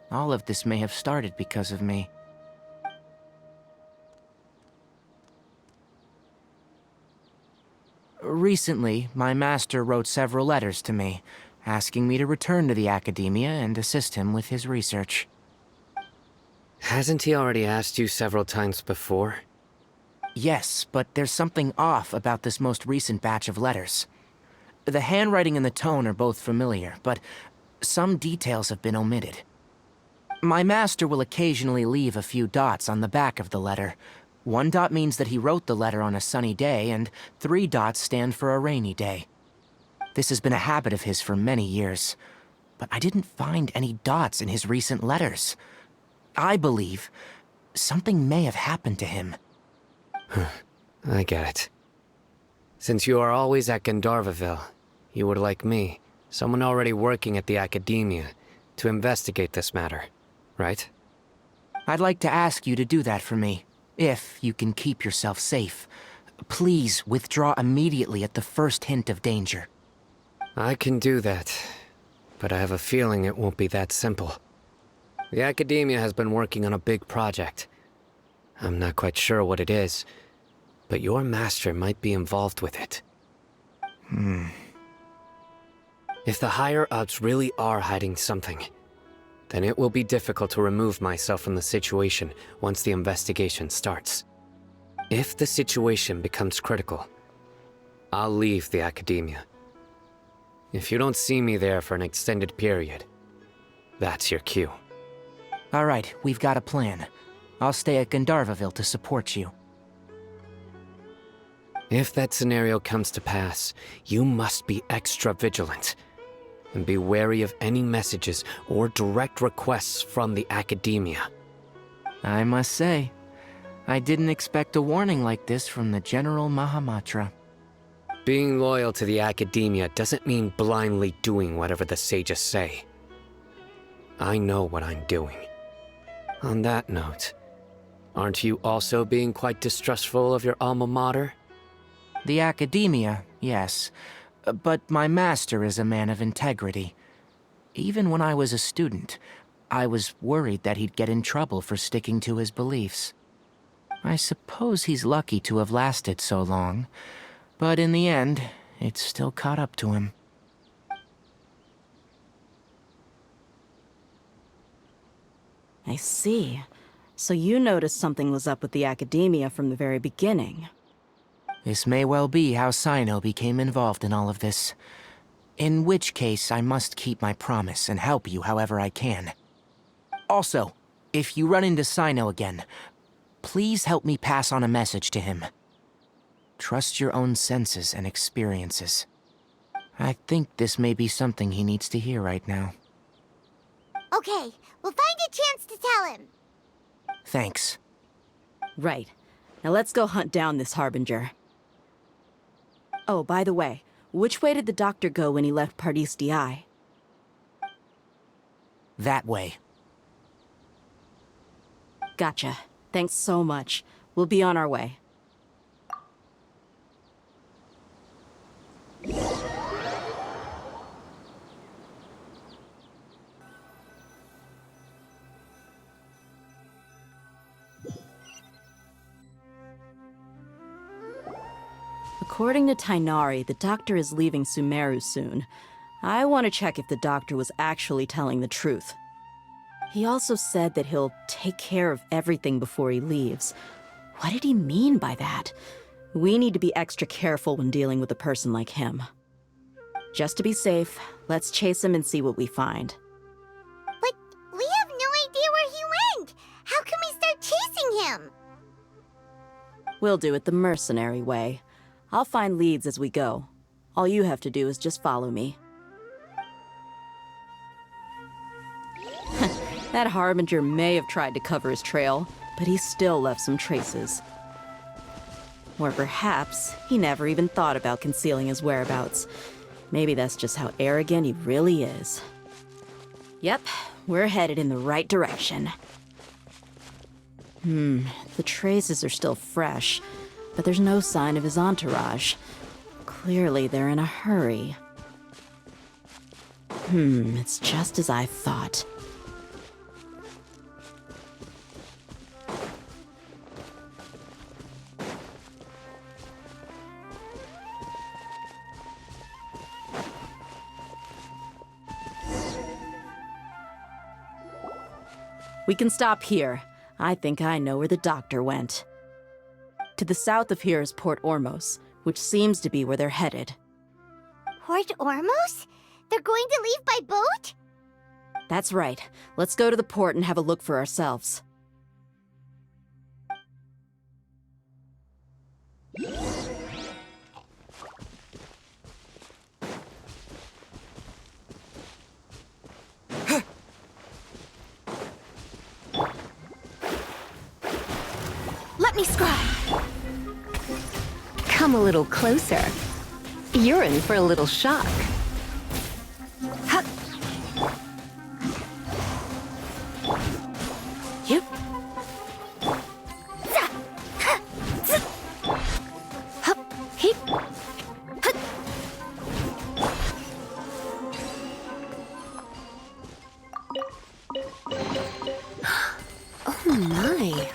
N: all of this may have started because of me. Recently, my master wrote several letters to me, asking me to return to the Academia and assist him with his research.
E: Hasn't he already asked you several times before?
N: Yes, but there's something off about this most recent batch of letters. The handwriting and the tone are both familiar, but some details have been omitted. My master will occasionally leave a few dots on the back of the letter. 1 dot means that he wrote the letter on a sunny day, and 3 dots stand for a rainy day. This has been a habit of his for many years, but I didn't find any dots in his recent letters. I believe something may have happened to him.
E: I get it. Since you are always at Gandharvaville, you would like me, someone already working at the Academia, to investigate this matter, right?
N: I'd like to ask you to do that for me, if you can keep yourself safe. Please withdraw immediately at the first hint of danger.
E: I can do that, but I have a feeling it won't be that simple. The Academia has been working on a big project. I'm not quite sure what it is, but your master might be involved with it. If the higher-ups really are hiding something, then it will be difficult to remove myself from the situation once the investigation starts. If the situation becomes critical, I'll leave the Academia. If you don't see me there for an extended period, that's your cue.
N: All right, we've got a plan. I'll stay at Gandharvaville to support you.
E: If that scenario comes to pass, you must be extra vigilant. And be wary of any messages or direct requests from the Academia.
N: I must say, I didn't expect a warning like this from the General Mahamatra.
E: Being loyal to the academia doesn't mean blindly doing whatever the sages say. I know what I'm doing. On that note, aren't you also being quite distrustful of your alma mater?
N: The academia, yes. But my master is a man of integrity. Even when I was a student, I was worried that he'd get in trouble for sticking to his beliefs. I suppose he's lucky to have lasted so long, but in the end, it still caught up to him.
D: I see. So you noticed something was up with the academia from the very beginning.
N: This may well be how Sino became involved in all of this. In which case, I must keep my promise and help you however I can. Also, if you run into Sino again, please help me pass on a message to him. Trust your own senses and experiences. I think this may be something he needs to hear right now.
A: Okay, we'll find a chance to tell him.
N: Thanks.
D: Right. Now let's go hunt down this Harbinger. Oh, by the way, which way did the doctor go when he left Pardis DI?
N: That way.
D: Gotcha. Thanks so much. We'll be on our way. According to Tainari, the doctor is leaving Sumeru soon. I want to check if the doctor was actually telling the truth. He also said that he'll take care of everything before he leaves. What did he mean by that? We need to be extra careful when dealing with a person like him. Just to be safe, let's chase him and see what we find.
A: But we have no idea where he went! How can we start chasing him?
D: We'll do it the mercenary way. I'll find leads as we go. All you have to do is just follow me. That Harbinger may have tried to cover his trail, but he still left some traces. Or perhaps he never even thought about concealing his whereabouts. Maybe that's just how arrogant he really is. Yep, we're headed in the right direction. The traces are still fresh, but there's no sign of his entourage. Clearly they're in a hurry. It's just as I thought. We can stop here. I think I know where the doctor went. To the south of here is Port Ormos, which seems to be where they're headed.
A: Port Ormos? They're going to leave by boat?
D: That's right. Let's go to the port and have a look for ourselves.
M: Let me scribe.
B: Come a little closer. You're in for a little shock.
M: Hup. Yep. Hup. Heep. Hut.
B: Oh my.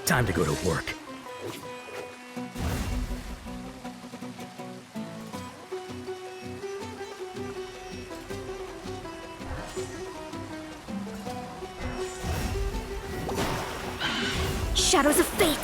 J: Time to go to work.
M: Shadows of fate!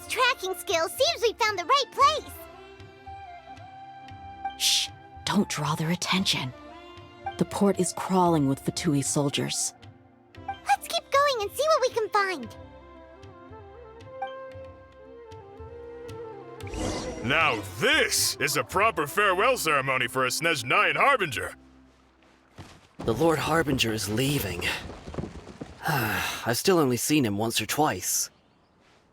A: Tracking skills, seems we found the right place.
D: Shh! Don't draw their attention. The port is crawling with Fatui soldiers.
A: Let's keep going and see what we can find.
P: Now this is a proper farewell ceremony for a Snezhnayan Harbinger.
Q: The Lord Harbinger is leaving. I've still only seen him once or twice.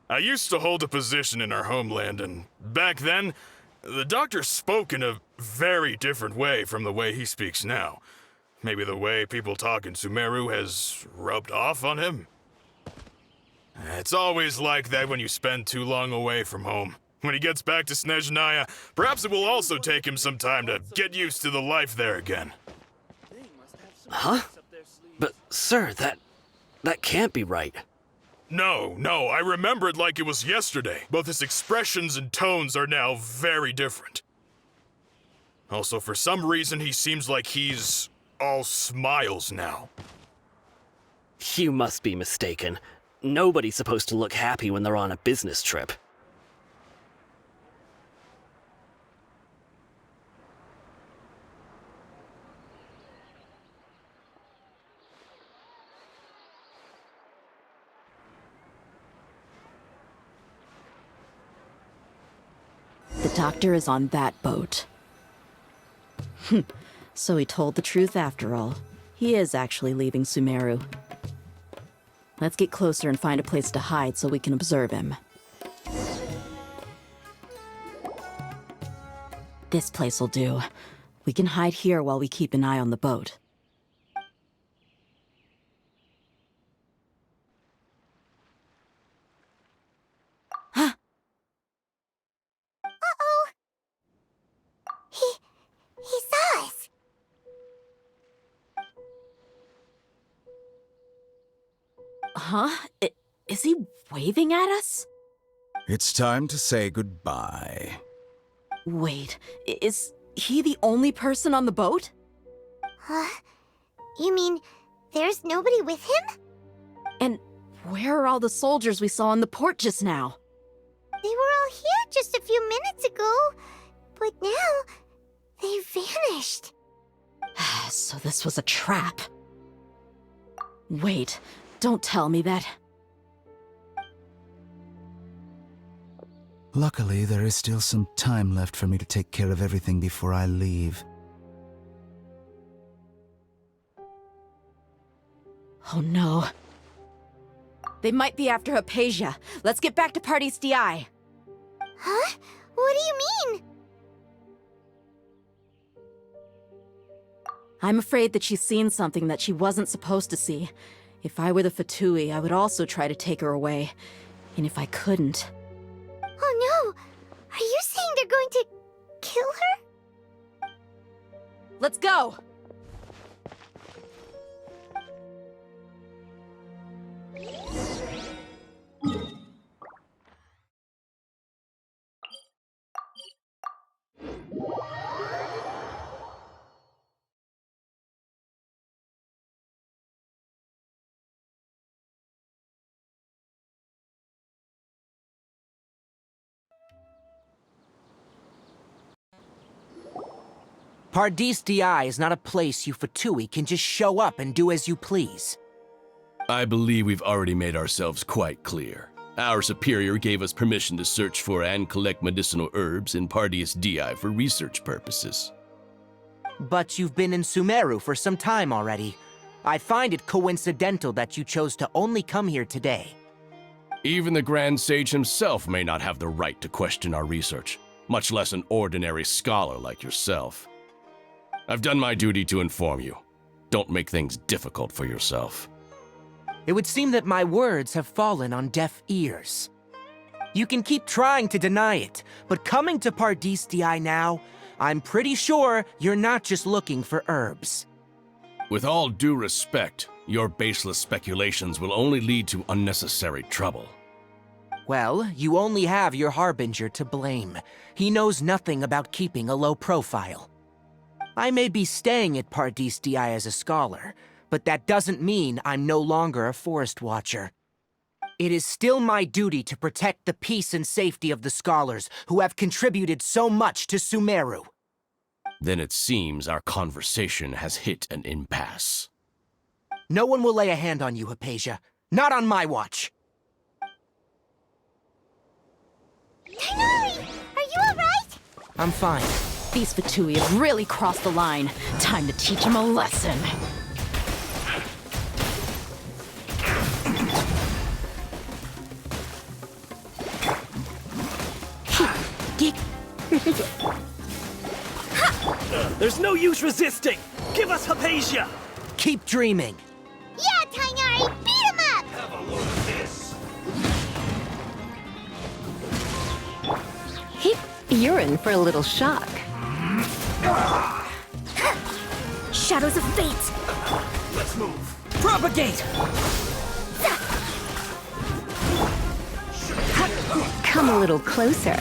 P: I used to hold a position in our homeland, and back then, the doctor spoke in a very different way from the way he speaks now. Maybe the way people talk in Sumeru has rubbed off on him? It's always like that when you spend too long away from home. When he gets back to Snezhnaya, perhaps it will also take him some time to get used to the life there again.
Q: Huh? But, sir, that can't be right.
P: No, I remember it like it was yesterday. Both his expressions and tones are now very different. Also, for some reason, he seems like he's all smiles now.
Q: You must be mistaken. Nobody's supposed to look happy when they're on a business trip.
D: The doctor is on that boat. So he told the truth after all. He is actually leaving Sumeru. Let's get closer and find a place to hide so we can observe him. This place will do. We can hide here while we keep an eye on the boat.
A: He saw us.
D: Huh? Is he waving at us?
O: It's time to say goodbye.
D: Wait, is he the only person on the boat?
A: Huh? You mean there's nobody with him?
D: And where are all the soldiers we saw in the port just now?
A: They were all here just a few minutes ago, but now they vanished.
D: So this was a trap. Wait, don't tell me that.
O: Luckily, there is still some time left for me to take care of everything before I leave.
D: Oh no. They might be after Hypatia. Let's get back to Party's DI.
A: Huh? What do you mean?
D: I'm afraid that she's seen something that she wasn't supposed to see. If I were the Fatui, I would also try to take her away. And if I couldn't...
A: Oh no! Are you saying they're going to kill her?
D: Let's go!
N: Pardis DI is not a place you Fatui can just show up and do as you please.
R: I believe we've already made ourselves quite clear. Our superior gave us permission to search for and collect medicinal herbs in Pardis DI for research purposes.
N: But you've been in Sumeru for some time already. I find it coincidental that you chose to only come here today.
R: Even the Grand Sage himself may not have the right to question our research, much less an ordinary scholar like yourself. I've done my duty to inform you. Don't make things difficult for yourself.
N: It would seem that my words have fallen on deaf ears. You can keep trying to deny it, but coming to Pardis DI now, I'm pretty sure you're not just looking for herbs.
R: With all due respect, your baseless speculations will only lead to unnecessary trouble.
N: Well, you only have your Harbinger to blame. He knows nothing about keeping a low profile. I may be staying at Pardis DI as a scholar, but that doesn't mean I'm no longer a Forest Watcher. It is still my duty to protect the peace and safety of the scholars who have contributed so much to Sumeru.
R: Then it seems our conversation has hit an impasse.
N: No one will lay a hand on you, Hypatia. Not on my watch.
A: Tighnari! Are you alright?
N: I'm fine.
D: These Fatui have really crossed the line. Time to teach them a lesson.
S: There's no use resisting! Give us Hypatia!
N: Keep dreaming!
A: Yeah, Tighnari! Beat him up!
S: Have a look at this!
M: You're in for a little shock. Shadows of fate!
S: Let's move!
N: Propagate!
M: Come a little closer.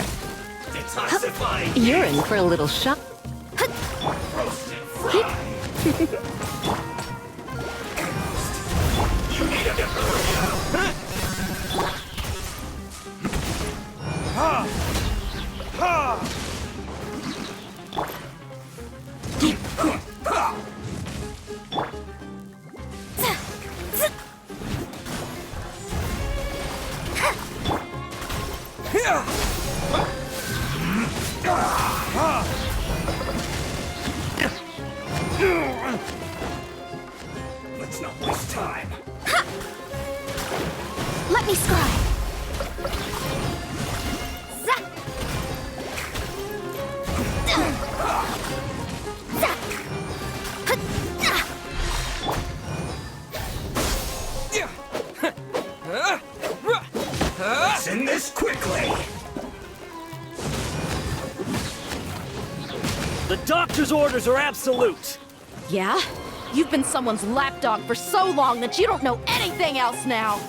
S: Detoxify!
M: You're in for a little shock.
S: Roast and fry! You need a Let's not waste time.
M: Let me scry.
S: Let's end this quickly. The doctor's orders are absolute.
D: Yeah? You've been someone's lapdog for so long that you don't know anything else now!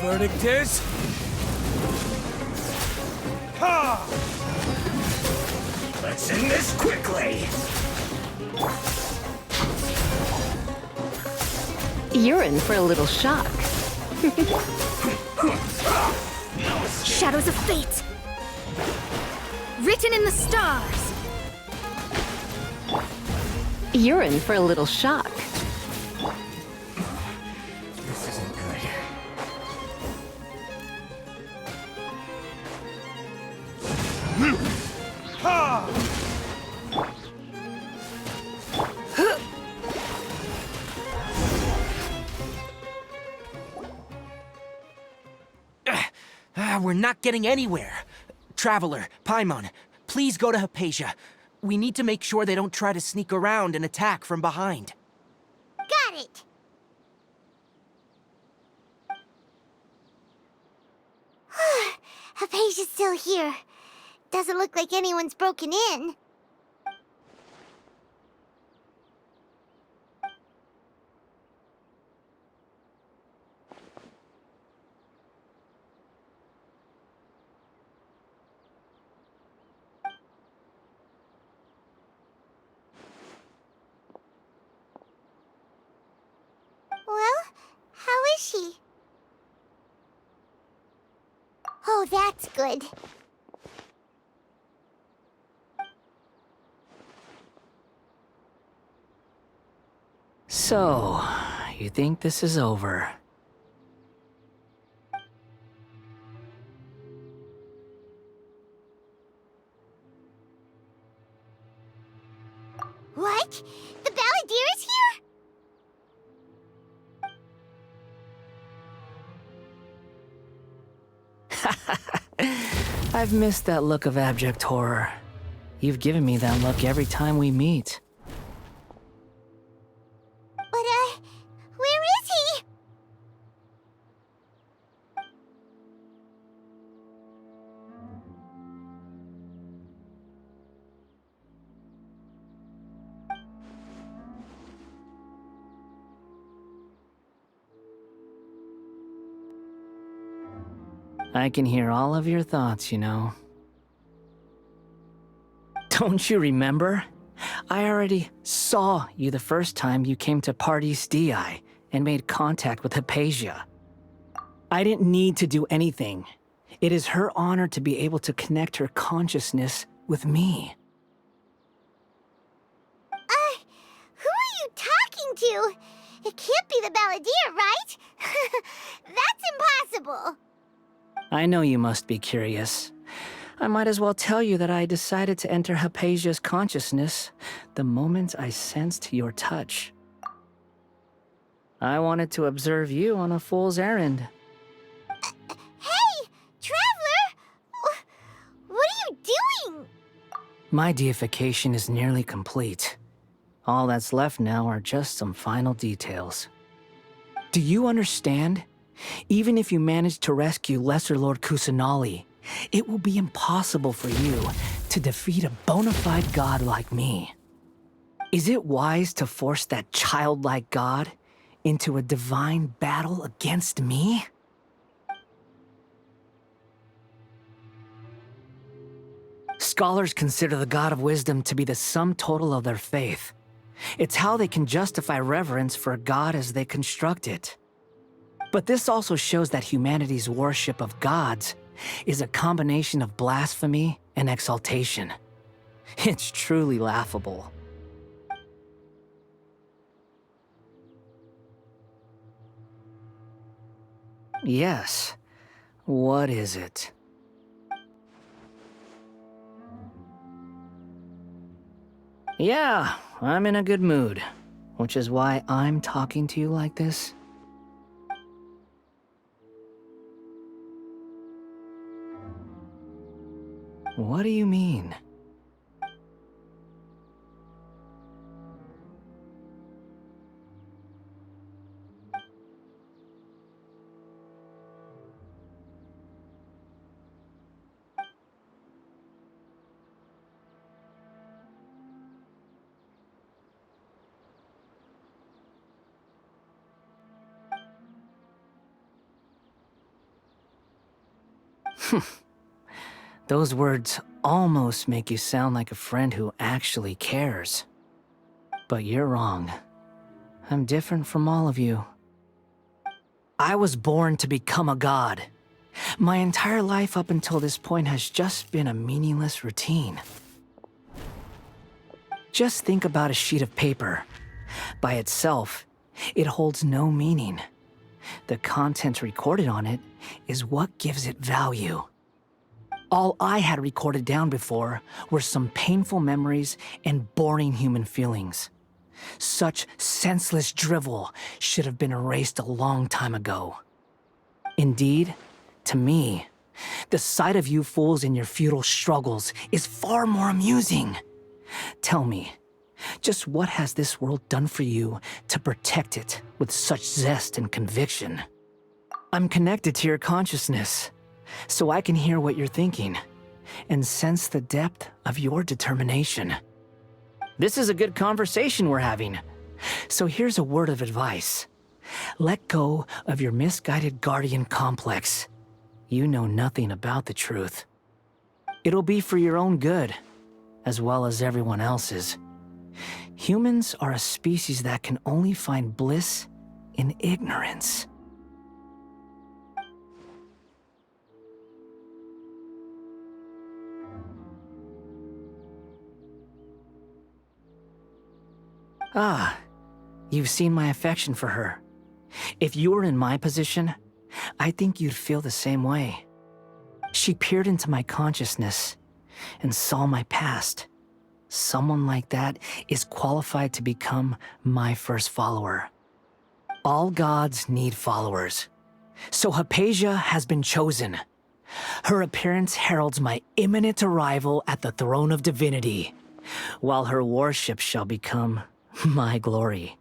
S: Verdict is... Ha! Let's end this quickly!
M: You're in for a little shock. Shadows of fate! Written in the stars! You're in for a little shock.
S: This isn't good. Ha!
N: We're not getting anywhere. Traveler, Paimon, please go to Hypatia. We need to make sure they don't try to sneak around and attack from behind.
A: Got it! Hypatia's still here. Doesn't look like anyone's broken in. Well, how is she? Oh, that's good.
N: So, you think this is over?
A: What? The Balladeer is here?
N: I've missed that look of abject horror. You've given me that look every time we meet.
A: But, where is he?
N: I can hear all of your thoughts, you know. Don't you remember? I already saw you the first time you came to Parties DI and made contact with Hypatia. I didn't need to do anything. It is her honor to be able to connect her consciousness with me.
A: Who are you talking to? It can't be the Balladeer, right? That's impossible.
N: I know you must be curious. I might as well tell you that I decided to enter Hypatia's consciousness the moment I sensed your touch. I wanted to observe you on a fool's errand.
A: Hey, Traveler! What are you doing?
N: My deification is nearly complete. All that's left now are just some final details. Do you understand? Even if you manage to rescue Lesser Lord Kusanali, it will be impossible for you to defeat a bona fide god like me. Is it wise to force that childlike god into a divine battle against me? Scholars consider the God of Wisdom to be the sum total of their faith. It's how they can justify reverence for a god as they construct it. But this also shows that humanity's worship of gods is a combination of blasphemy and exaltation. It's truly laughable. Yes. What is it? Yeah, I'm in a good mood, which is why I'm talking to you like this. What do you mean? Those words almost make you sound like a friend who actually cares. But you're wrong. I'm different from all of you. I was born to become a god. My entire life up until this point has just been a meaningless routine. Just think about a sheet of paper. By itself, it holds no meaning. The content recorded on it is what gives it value. All I had recorded down before were some painful memories and boring human feelings. Such senseless drivel should have been erased a long time ago. Indeed, to me, the sight of you fools in your futile struggles is far more amusing. Tell me, just what has this world done for you to protect it with such zest and conviction? I'm connected to your consciousness, so I can hear what you're thinking and sense the depth of your determination. This is a good conversation we're having. So here's a word of advice. Let go of your misguided guardian complex. You know nothing about the truth. It'll be for your own good, as well as everyone else's. Humans are a species that can only find bliss in ignorance. Ah, you've seen my affection for her. If you were in my position, I think you'd feel the same way. She peered into my consciousness and saw my past. Someone like that is qualified to become my first follower. All gods need followers. So Hypatia has been chosen. Her appearance heralds my imminent arrival at the throne of divinity, while her worship shall become my glory.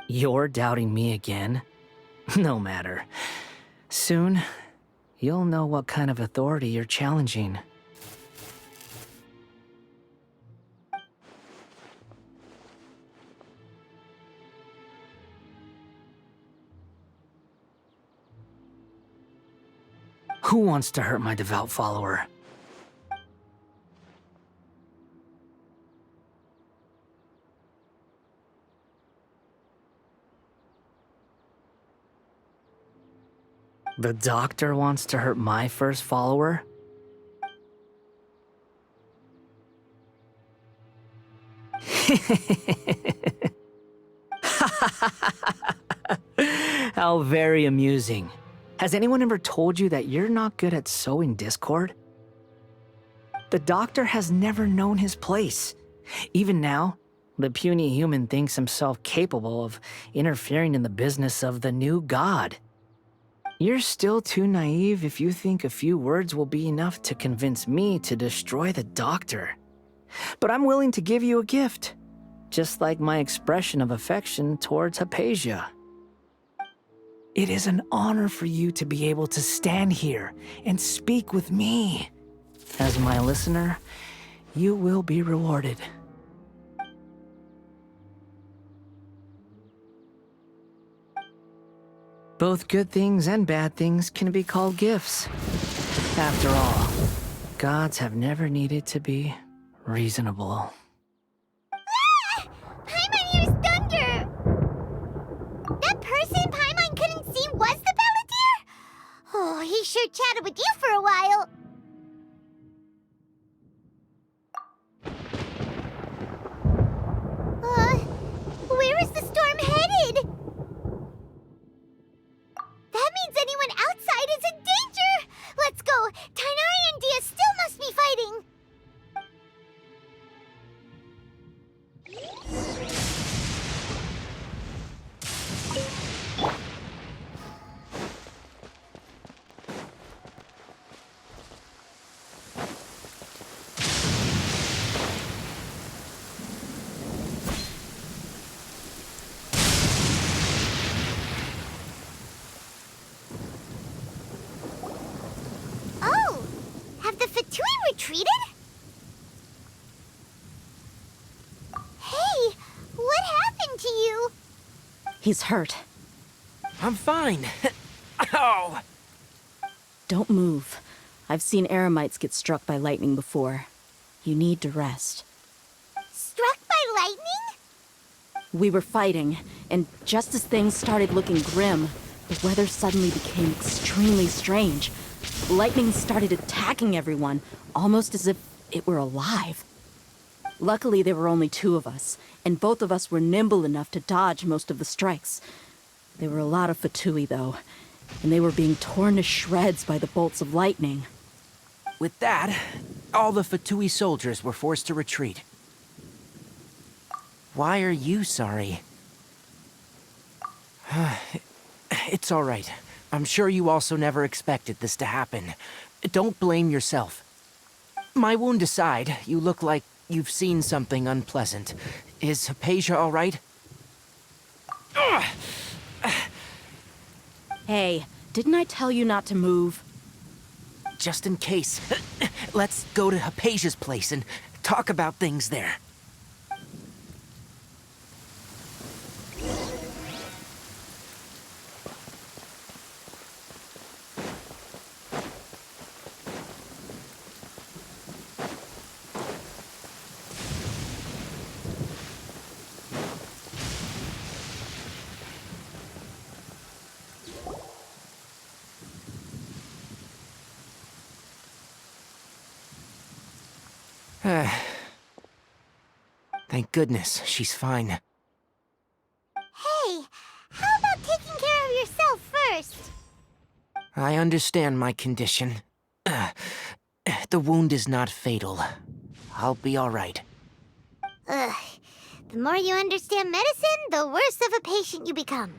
N: You're doubting me again? No matter. Soon, you'll know what kind of authority you're challenging. Who wants to hurt my devout follower? The doctor wants to hurt my first follower? How very amusing. Has anyone ever told you that you're not good at sowing discord? The doctor has never known his place. Even now, the puny human thinks himself capable of interfering in the business of the new god. You're still too naive if you think a few words will be enough to convince me to destroy the doctor. But I'm willing to give you a gift, just like my expression of affection towards Hypatia. It is an honor for you to be able to stand here and speak with me. As my listener, you will be rewarded. Both good things and bad things can be called gifts. After all, gods have never needed to be reasonable.
A: Ah! Paimon hears thunder! That person Paimon couldn't see was the Palantir? Oh, he sure chatted with you for a while. Where is the storm headed? That means anyone outside is in danger! Let's go! Tighnari and Dia still must be fighting! Oh! Have the Fatui retreated? Hey! What happened to you?
D: He's hurt.
N: I'm fine. Oh!
D: Don't move. I've seen eremites get struck by lightning before. You need to rest.
A: Struck by lightning?
D: We were fighting, and just as things started looking grim, the weather suddenly became extremely strange. Lightning started attacking everyone, almost as if it were alive. Luckily, there were only two of us, and both of us were nimble enough to dodge most of the strikes. There were a lot of Fatui, though, and they were being torn to shreds by the bolts of lightning.
N: With that, all the Fatui soldiers were forced to retreat. Why are you sorry? It's all right. I'm sure you also never expected this to happen. Don't blame yourself. My wound aside, you look like you've seen something unpleasant. Is Hypatia all right?
D: Hey, didn't I tell you not to move?
N: Just in case, let's go to Hypatia's place and talk about things there. Thank goodness she's fine.
A: Hey, how about taking care of yourself first?
N: I understand my condition. The wound is not fatal. I'll be all right.
A: Ugh. The more you understand medicine, the worse of a patient you become.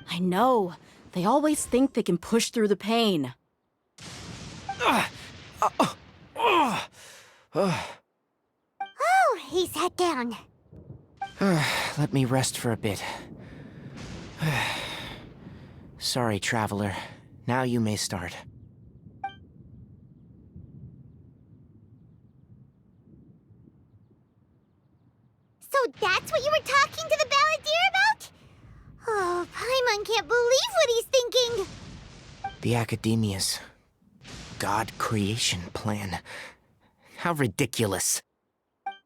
D: I know. They always think they can push through the pain.
A: Oh, he sat down.
N: Let me rest for a bit. Sorry, traveler. Now you may start.
A: So that's what you were talking to the balladeer about? Oh, Paimon can't believe what he's thinking.
N: The Academia's God creation plan. How ridiculous.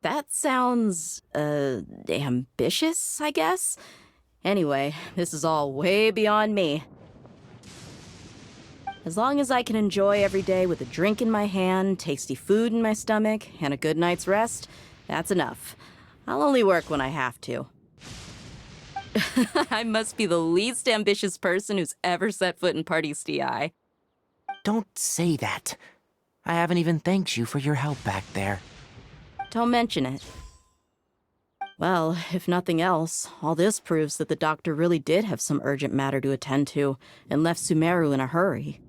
D: That sounds, ambitious, I guess? Anyway, this is all way beyond me. As long as I can enjoy every day with a drink in my hand, tasty food in my stomach, and a good night's rest, that's enough. I'll only work when I have to. I must be the least ambitious person who's ever set foot in Party's DI.
N: Don't say that. I haven't even thanked you for your help back there.
D: Don't mention it. Well, if nothing else, all this proves that the doctor really did have some urgent matter to attend to and left Sumeru in a hurry.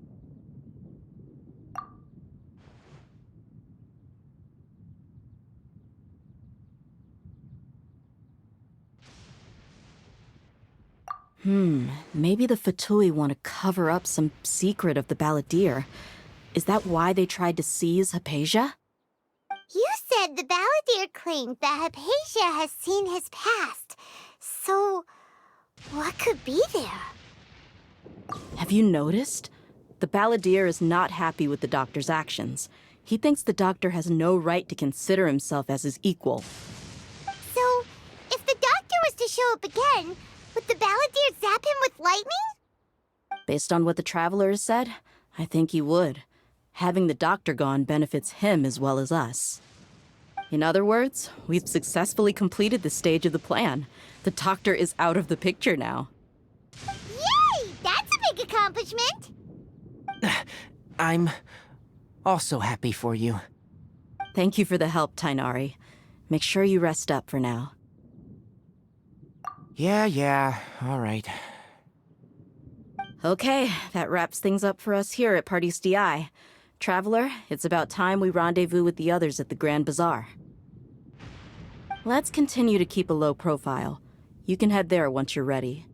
D: Maybe the Fatui want to cover up some secret of the balladeer. Is that why they tried to seize Hypatia?
A: You said the balladeer claimed that Hypatia has seen his past. So, what could be there?
D: Have you noticed? The balladeer is not happy with the doctor's actions. He thinks the doctor has no right to consider himself as his equal.
A: So, if the doctor was to show up again, would the balladeer zap him with lightning?
D: Based on what the traveler has said, I think he would. Having the doctor gone benefits him as well as us. In other words, we've successfully completed this stage of the plan. The doctor is out of the picture now.
A: Yay! That's a big accomplishment!
N: I'm also happy for you.
D: Thank you for the help, Tainari. Make sure you rest up for now.
N: Yeah, all right.
D: Okay, that wraps things up for us here at Party's DI. Traveler, it's about time we rendezvous with the others at the Grand Bazaar. Let's continue to keep a low profile. You can head there once you're ready.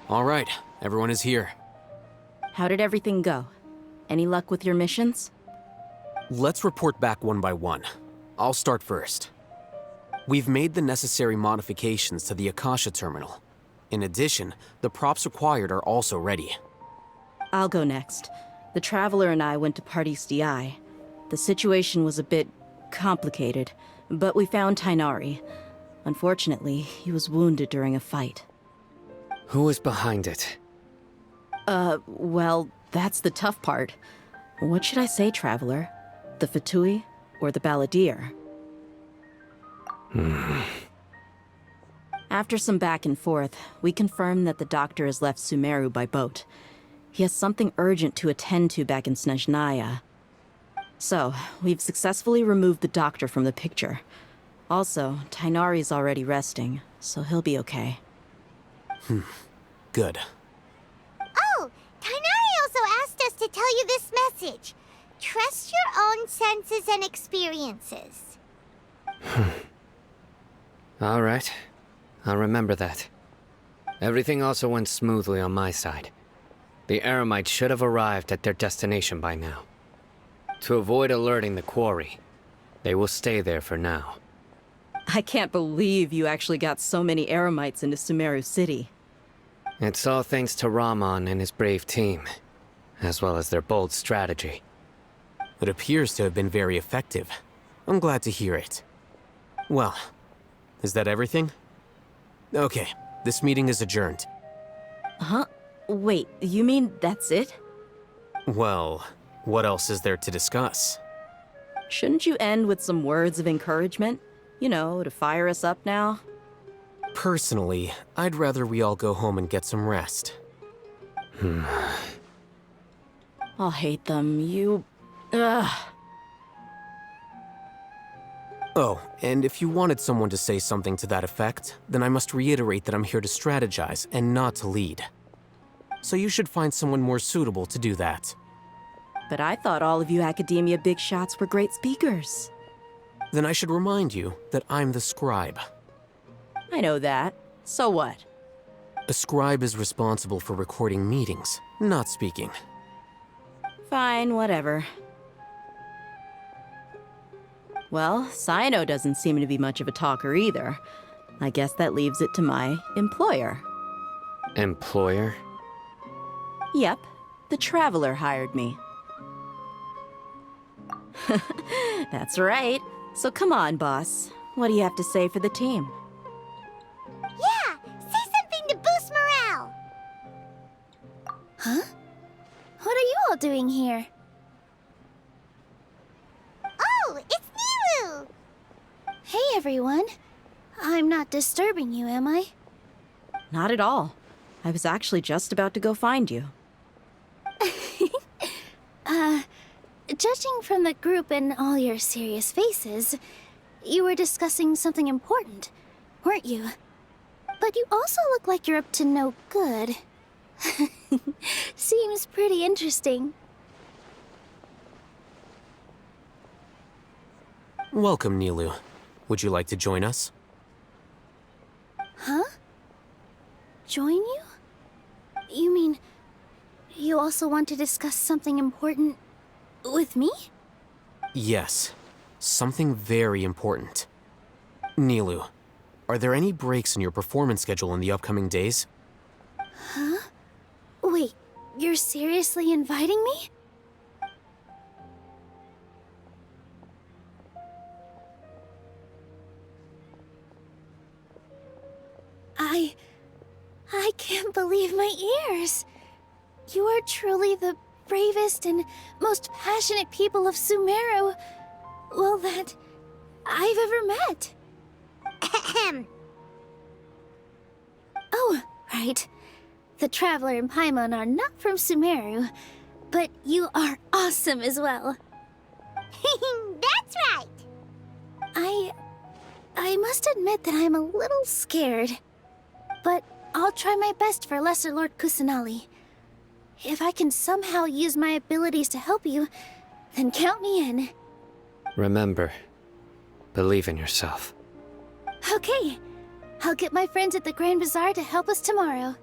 C: All right, everyone is here.
D: How did everything go? Any luck with your missions?
C: Let's report back one by one. I'll start first. We've made the necessary modifications to the Akasha terminal. In addition, the props required are also ready.
D: I'll go next. The Traveler and I went to Party's DI. The situation was a bit complicated, but we found Tainari. Unfortunately, he was wounded during a fight.
E: Who was behind it?
D: Well, that's the tough part. What should I say, Traveler? The Fatui or the Balladeer? After some back and forth, we confirmed that the doctor has left Sumeru by boat. He has something urgent to attend to back in Snezhnaya. So, we've successfully removed the doctor from the picture. Also, Tainari's already resting, so he'll be okay.
C: Good.
A: Oh, Tainari also asked us to tell you this message. Trust your own senses and experiences.
E: All right. I'll remember that. Everything also went smoothly on my side. The Eremites should have arrived at their destination by now. To avoid alerting the quarry, they will stay there for now.
D: I can't believe you actually got so many Eremites into Sumeru City.
E: It's all thanks to Rahman and his brave team, as well as their bold strategy.
C: It appears to have been very effective. I'm glad to hear it. Well, is that everything? Okay, this meeting is adjourned.
D: Huh? Wait, you mean that's it?
C: Well, what else is there to discuss?
D: Shouldn't you end with some words of encouragement? You know, to fire us up now?
C: Personally, I'd rather we all go home and get some rest.
D: I'll hate them, you... Ugh.
C: Oh, and if you wanted someone to say something to that effect, then I must reiterate that I'm here to strategize and not to lead. So you should find someone more suitable to do that.
D: But I thought all of you Academia big shots were great speakers.
C: Then I should remind you that I'm the scribe.
D: I know that. So what?
C: A scribe is responsible for recording meetings, not speaking.
D: Fine, whatever. Well, Cyno doesn't seem to be much of a talker either. I guess that leaves it to my employer.
E: Employer?
D: Yep, the Traveler hired me. That's right. So come on, boss. What do you have to say for the team?
A: Yeah, say something to boost morale. Huh? What are you all doing here? Oh, it's Nilu! Hey, everyone. I'm not disturbing you, am I?
D: Not at all. I was actually just about to go find you.
A: Judging from the group and all your serious faces, you were discussing something important, weren't you? But you also look like you're up to no good. Seems pretty interesting.
C: Welcome, Nilu. Would you like to join us?
A: Huh? Join you? You mean you also want to discuss something important with me?
C: Yes. Something very important. Nilu, are there any breaks in your performance schedule in the upcoming days?
A: Huh? Wait, you're seriously inviting me?
T: I can't believe my ears. You are truly the bravest and most passionate people of Sumeru, well, that I've ever met.
A: Ahem.
T: Oh, right. The Traveler and Paimon are not from Sumeru, but you are awesome as well.
A: That's right.
T: I must admit that I'm a little scared. But I'll try my best for Lesser Lord Kusanali. If I can somehow use my abilities to help you, then count me in.
E: Remember, believe in yourself.
T: Okay. I'll get my friends at the Grand Bazaar to help us tomorrow.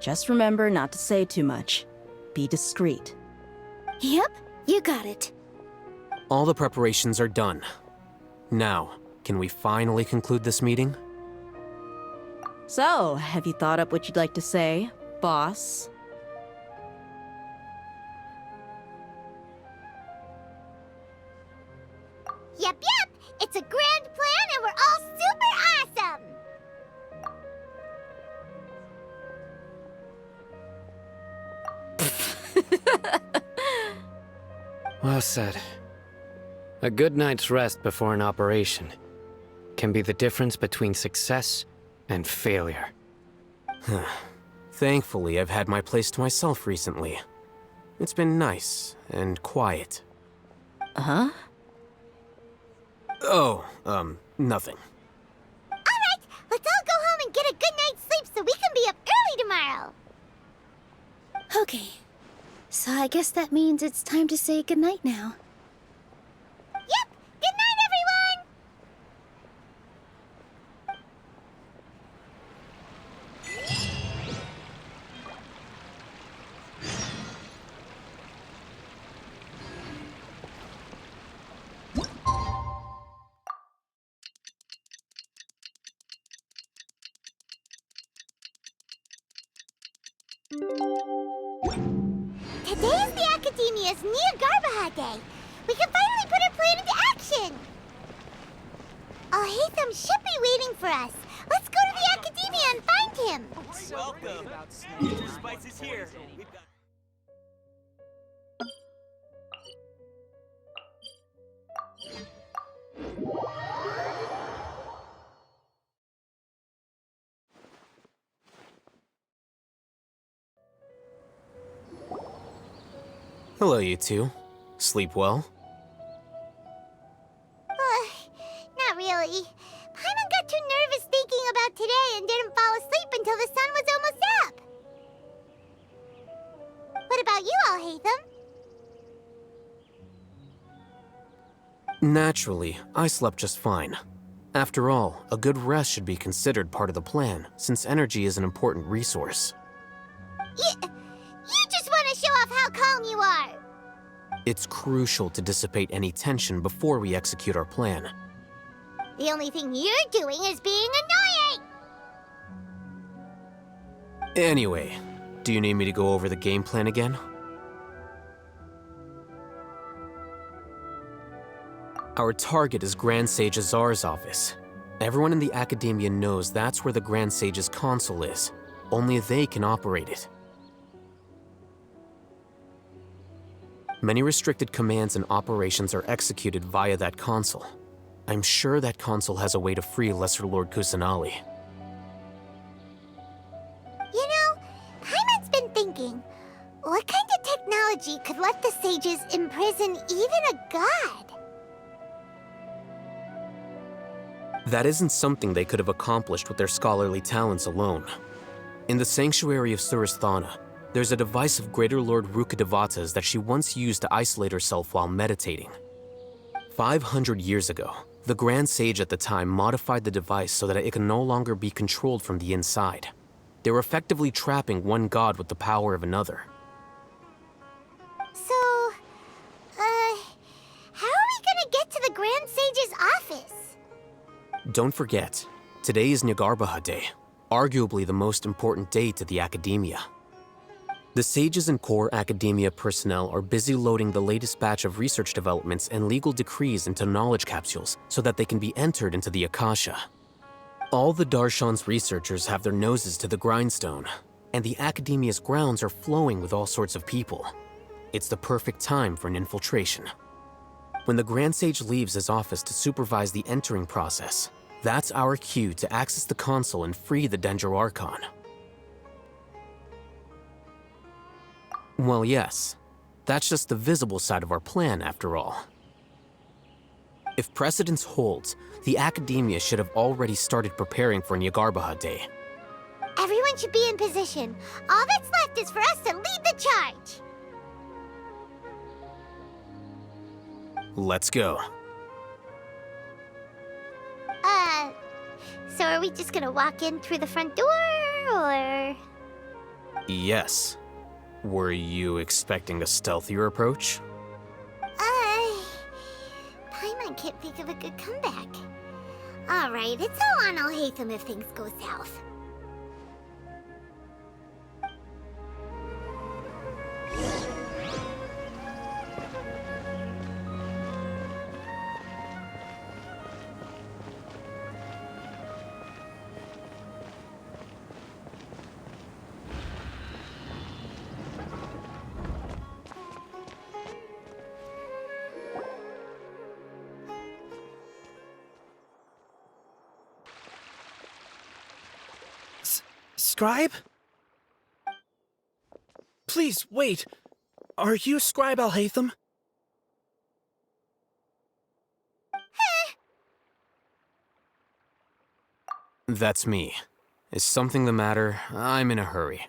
D: Just remember not to say too much. Be discreet.
T: Yep, you got it.
C: All the preparations are done. Now, can we finally conclude this meeting?
D: So, have you thought up what you'd like to say, boss?
A: Yep. It's a grand plan and we're all super awesome!
E: Well said. A good night's rest before an operation can be the difference between success and failure.
C: Thankfully, I've had my place to myself recently. It's been nice and quiet.
D: Huh?
C: Oh, nothing.
A: Alright, let's all go home and get a good night's sleep so we can be up early tomorrow.
T: Okay. So I guess that means it's time to say goodnight now.
A: Yep! Good night, everyone! Today is the Academia's Niagarbaha Day. We can finally put our plan into action. Alhaitham should be waiting for us. Let's go to the Academia and find him.
S: Welcome. Mr. Spice is here. We've got...
C: Hello, you two. Sleep well?
A: Not really. Paimon got too nervous thinking about today and didn't fall asleep until the sun was almost up. What about you, Alhaitham?
C: Naturally, I slept just fine. After all, a good rest should be considered part of the plan, since energy is an important resource.
A: You just want to show off how calm you are.
C: It's crucial to dissipate any tension before we execute our plan.
A: The only thing you're doing is being annoying.
C: Anyway, do you need me to go over the game plan again? Our target is Grand Sage Azar's office. Everyone in the Academia knows that's where the Grand Sage's console is. Only they can operate it. Many restricted commands and operations are executed via that console. I'm sure that console has a way to free Lesser Lord Kusanali.
A: You know, Paimon's been thinking, what kind of technology could let the sages imprison even a god?
C: That isn't something they could have accomplished with their scholarly talents alone. In the Sanctuary of Surasthana, there's a device of Greater Lord Rukkhadevata's that she once used to isolate herself while meditating. 500 years ago, the Grand Sage at the time modified the device so that it could no longer be controlled from the inside. They were effectively trapping one god with the power of another.
A: So, how are we gonna get to the Grand Sage's office?
C: Don't forget, today is Niagarbaha Day, arguably the most important day to the Academia. The sages and core Academia personnel are busy loading the latest batch of research developments and legal decrees into knowledge capsules so that they can be entered into the Akasha. All the Darshan's researchers have their noses to the grindstone, and the Academia's grounds are flowing with all sorts of people. It's the perfect time for an infiltration. When the Grand Sage leaves his office to supervise the entering process, that's our cue to access the console and free the Dendro Archon. Well, yes. That's just the visible side of our plan, after all. If precedence holds, the Academia should have already started preparing for Nyagarbha Day.
A: Everyone should be in position. All that's left is for us to lead the charge.
C: Let's go.
A: So are we just gonna walk in through the front door, or...?
C: Yes. Were you expecting a stealthier approach?
A: Paimon can't think of a good comeback. Alright, it's all on Alhaitham if things go south.
S: Scribe? Please, wait. Are you Scribe Alhaitham?
C: That's me. Is something the matter? I'm in a hurry.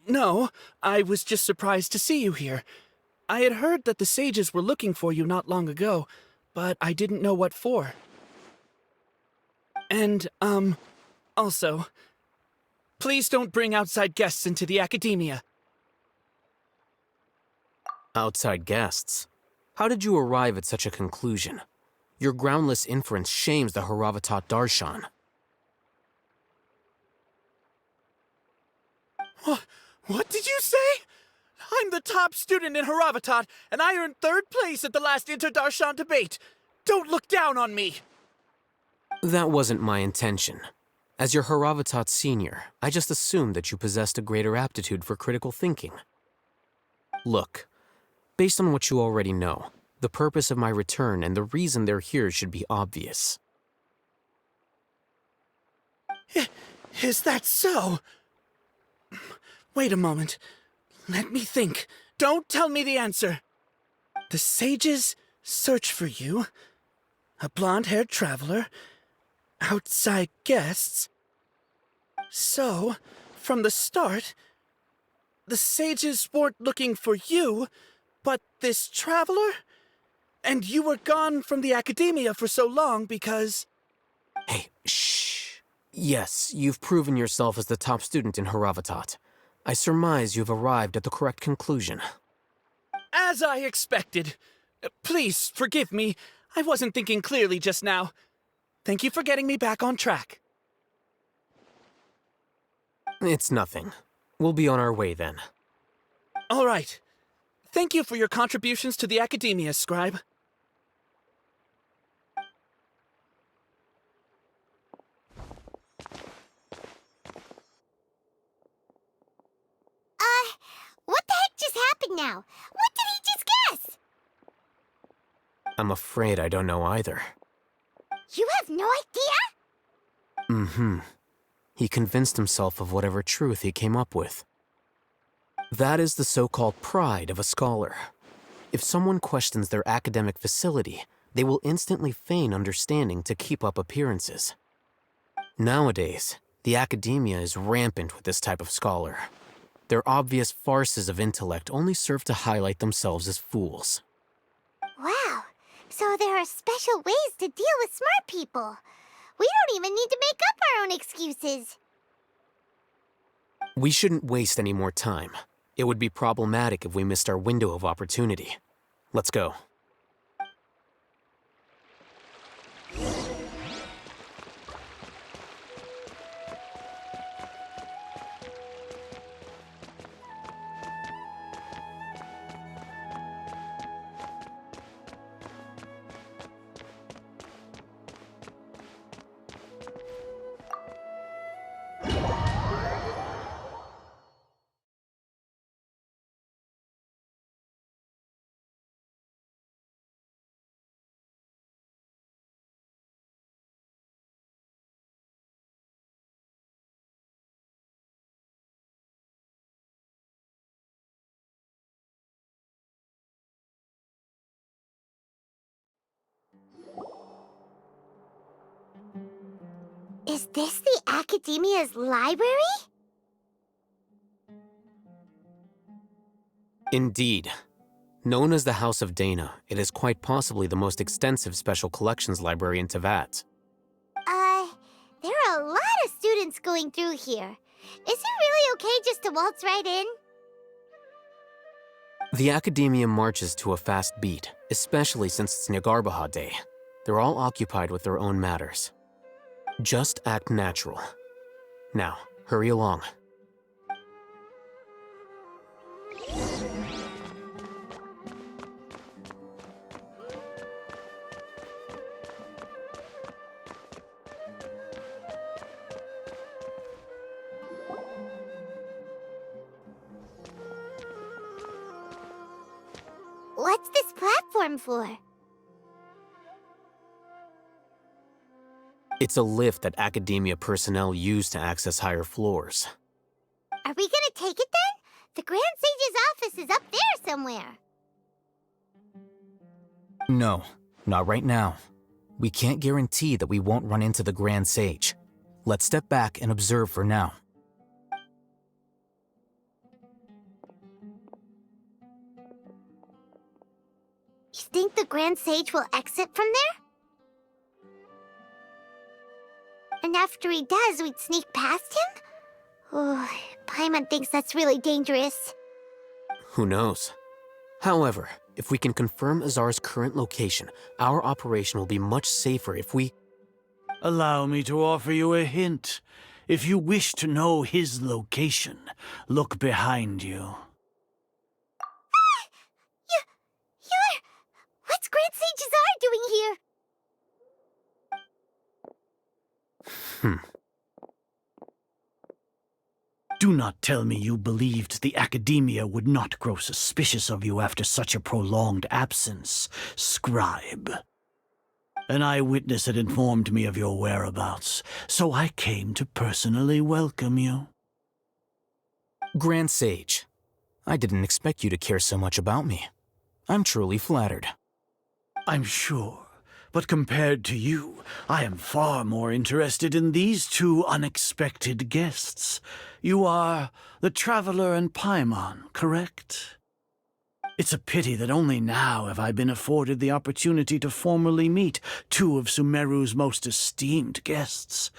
S: No. I was just surprised to see you here. I had heard that the sages were looking for you not long ago, but I didn't know what for. And, also, please don't bring outside guests into the Academia.
C: Outside guests? How did you arrive at such a conclusion? Your groundless inference shames the Haravatat Darshan.
S: What did you say? I'm the top student in Haravatat, and I earned 3rd place at the last Inter-Darshan debate. Don't look down on me!
C: That wasn't my intention. As your Haravatat senior, I just assumed that you possessed a greater aptitude for critical thinking. Look, based on what you already know, the purpose of my return and the reason they're here should be obvious.
S: Is that so? Wait a moment. Let me think. Don't tell me the answer. The sages search for you. A blonde-haired traveler. Outside guests. So, from the start, the sages weren't looking for you, but this traveler? And you were gone from the Academia for so long because...
C: Hey, shh. Yes, you've proven yourself as the top student in Haravatat. I surmise you've arrived at the correct conclusion.
S: As I expected. Please, forgive me. I wasn't thinking clearly just now. Thank you for getting me back on track.
C: It's nothing. We'll be on our way then.
S: All right. Thank you for your contributions to the Academia, Scribe.
A: What the heck just happened now? What did he just guess?
C: I'm afraid I don't know either.
A: You have no idea?
C: Mm-hmm. He convinced himself of whatever truth he came up with. That is the so-called pride of a scholar. If someone questions their academic facility, they will instantly feign understanding to keep up appearances. Nowadays, the Academia is rampant with this type of scholar. Their obvious farces of intellect only serve to highlight themselves as fools.
A: Wow, so there are special ways to deal with smart people. We don't even need to make up our own excuses.
C: We shouldn't waste any more time. It would be problematic if we missed our window of opportunity. Let's go.
A: Is this the Academia's library?
C: Indeed. Known as the House of Dana, it is quite possibly the most extensive special collections library in Teyvat.
A: There are a lot of students going through here. Is it really okay just to waltz right in?
C: The Academia marches to a fast beat, especially since it's Nyargarbaha Day. They're all occupied with their own matters. Just act natural. Now, hurry along.
A: What's this platform for?
C: It's a lift that Academia personnel use to access higher floors.
A: Are we gonna take it then? The Grand Sage's office is up there somewhere.
J: No, not right now. We can't guarantee that we won't run into the Grand Sage. Let's step back and observe for now.
A: You think the Grand Sage will exit from there? And after he does, we'd sneak past him? Oh, Paimon thinks that's really dangerous.
C: Who knows? However, if we can confirm Azar's current location, our operation will be much safer if we...
U: Allow me to offer you a hint. If you wish to know his location, look behind you.
A: What's Grand Sage Azar doing here?
U: Do not tell me you believed the Academia would not grow suspicious of you after such a prolonged absence, scribe. An eyewitness had informed me of your whereabouts, so I came to personally welcome you.
J: Grand Sage, I didn't expect you to care so much about me. I'm truly flattered.
U: I'm sure. But compared to you, I am far more interested in these two unexpected guests. You are the Traveler and Paimon, correct? It's a pity that only now have I been afforded the opportunity to formally meet two of Sumeru's most esteemed guests.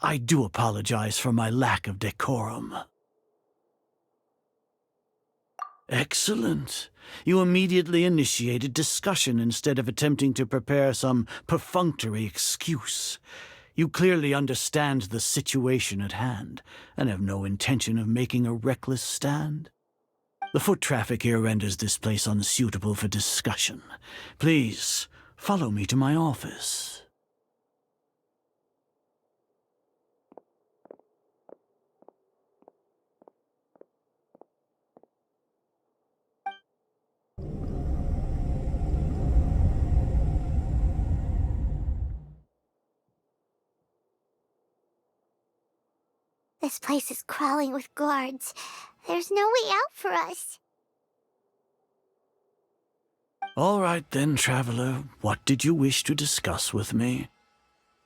U: I do apologize for my lack of decorum. Excellent. You immediately initiated discussion instead of attempting to prepare some perfunctory excuse. You clearly understand the situation at hand, and have no intention of making a reckless stand. The foot traffic here renders this place unsuitable for discussion. Please, follow me to my office.
A: This place is crawling with guards. There's no way out for us.
U: All right then, Traveler. What did you wish to discuss with me?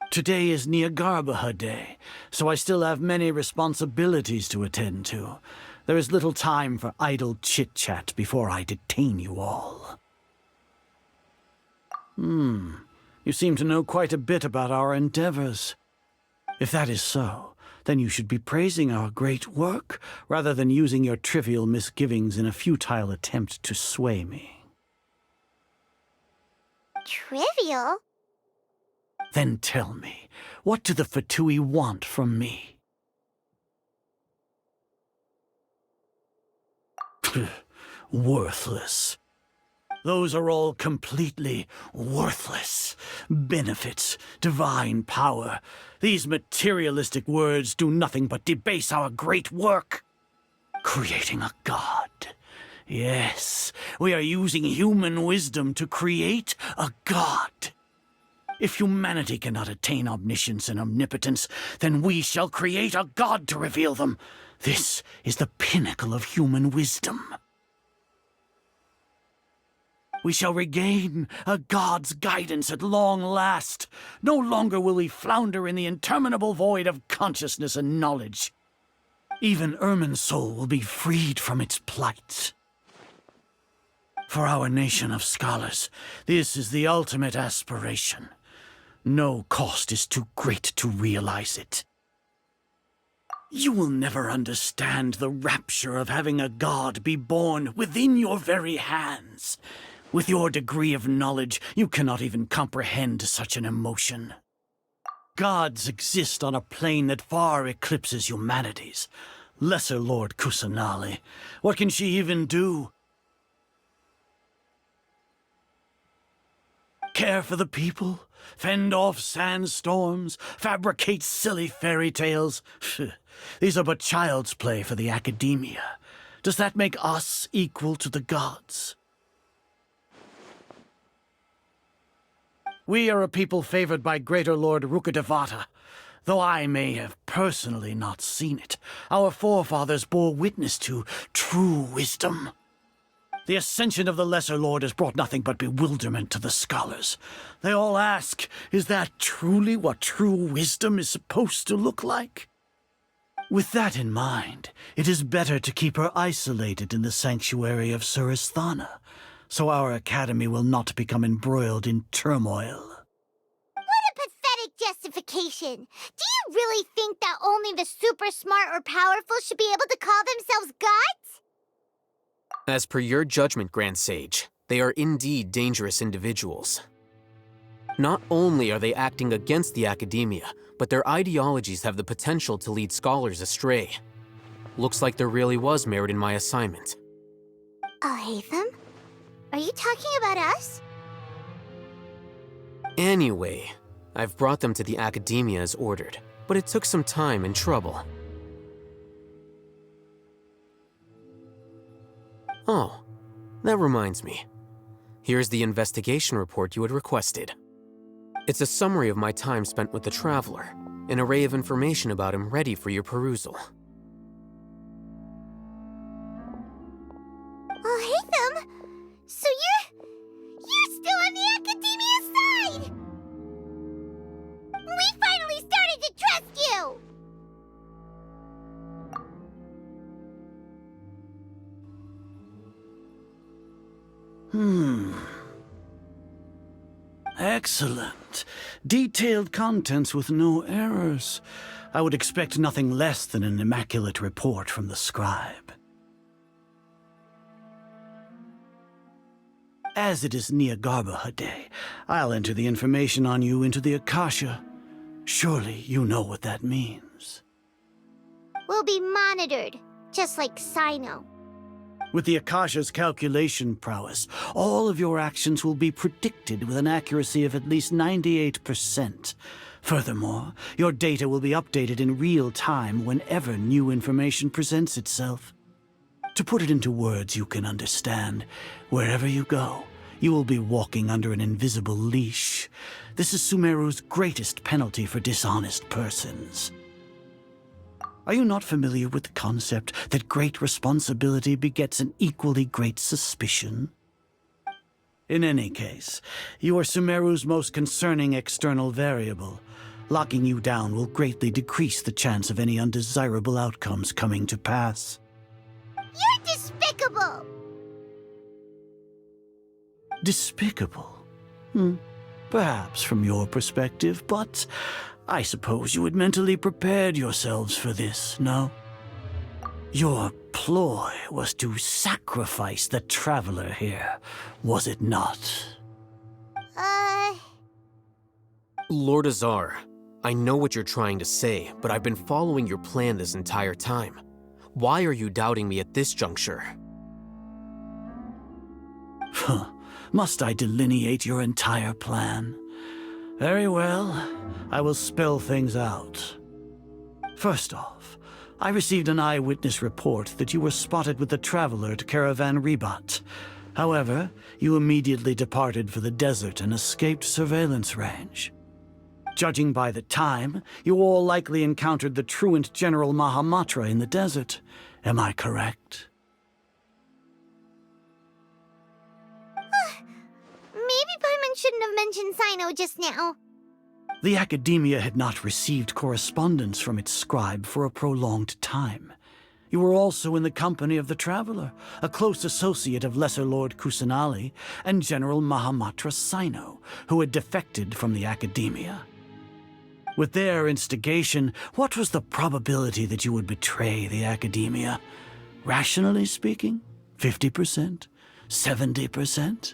U: Today is Nyargarbaha Day, so I still have many responsibilities to attend to. There is little time for idle chit-chat before I detain you all. You seem to know quite a bit about our endeavors. If that is so, then you should be praising our great work, rather than using your trivial misgivings in a futile attempt to sway me.
A: Trivial?
U: Then tell me, what do the Fatui want from me? Worthless. Those are all completely worthless. Benefits, divine power. These materialistic words do nothing but debase our great work. Creating a god. Yes, we are using human wisdom to create a god. If humanity cannot attain omniscience and omnipotence, then we shall create a god to reveal them. This is the pinnacle of human wisdom. We shall regain a god's guidance at long last. No longer will we flounder in the interminable void of consciousness and knowledge. Even Ermin's soul will be freed from its plight. For our nation of scholars, this is the ultimate aspiration. No cost is too great to realize it. You will never understand the rapture of having a god be born within your very hands. With your degree of knowledge, you cannot even comprehend such an emotion. Gods exist on a plane that far eclipses humanity's. Lesser Lord Kusanali, what can she even do? Care for the people? Fend off sandstorms? Fabricate silly fairy tales? These are but child's play for the academia. Does that make us equal to the gods? We are a people favored by Greater Lord Rukadevata. Though I may have personally not seen it, our forefathers bore witness to true wisdom. The ascension of the Lesser Lord has brought nothing but bewilderment to the scholars. They all ask, is that truly what true wisdom is supposed to look like? With that in mind, it is better to keep her isolated in the sanctuary of Suristhana, so our academy will not become embroiled in turmoil.
A: What a pathetic justification! Do you really think that only the super smart or powerful should be able to call themselves gods?
C: As per your judgment, Grand Sage, they are indeed dangerous individuals. Not only are they acting against the academia, but their ideologies have the potential to lead scholars astray. Looks like there really was merit in my assignment.
A: Hatham? Are you talking about us?
C: Anyway, I've brought them to the academia as ordered, but it took some time and trouble. Oh, that reminds me. Here's the investigation report you had requested. It's a summary of my time spent with the Traveler, an array of information about him ready for your perusal.
A: Hatham? So you're still on the academia side! We finally started to trust you!
U: Excellent. Detailed contents with no errors. I would expect nothing less than an immaculate report from the scribe. As it is Niagarbaha Day, I'll enter the information on you into the Akasha. Surely you know what that means.
A: We'll be monitored, just like Sino.
U: With the Akasha's calculation prowess, all of your actions will be predicted with an accuracy of at least 98%. Furthermore, your data will be updated in real time whenever new information presents itself. To put it into words you can understand, wherever you go, you will be walking under an invisible leash. This is Sumeru's greatest penalty for dishonest persons. Are you not familiar with the concept that great responsibility begets an equally great suspicion? In any case, you are Sumeru's most concerning external variable. Locking you down will greatly decrease the chance of any undesirable outcomes coming to pass.
A: You're despicable!
U: Despicable? Perhaps from your perspective, but I suppose you had mentally prepared yourselves for this, no? Your ploy was to sacrifice the Traveler here, was it not?
C: Lord Azar, I know what you're trying to say, but I've been following your plan this entire time. Why are you doubting me at this juncture?
U: Must I delineate your entire plan? Very well, I will spell things out. First off, I received an eyewitness report that you were spotted with the Traveler at Caravan Ribat. However, you immediately departed for the desert and escaped surveillance range. Judging by the time, you all likely encountered the truant General Mahamatra in the desert. Am I correct?
A: shouldn't have mentioned Sino just now.
U: The Academia had not received correspondence from its scribe for a prolonged time. You were also in the company of the Traveler, a close associate of Lesser Lord Kusanali and General Mahamatra Sino, who had defected from the Academia. With their instigation, what was the probability that you would betray the Academia? Rationally speaking, 50%? 70%?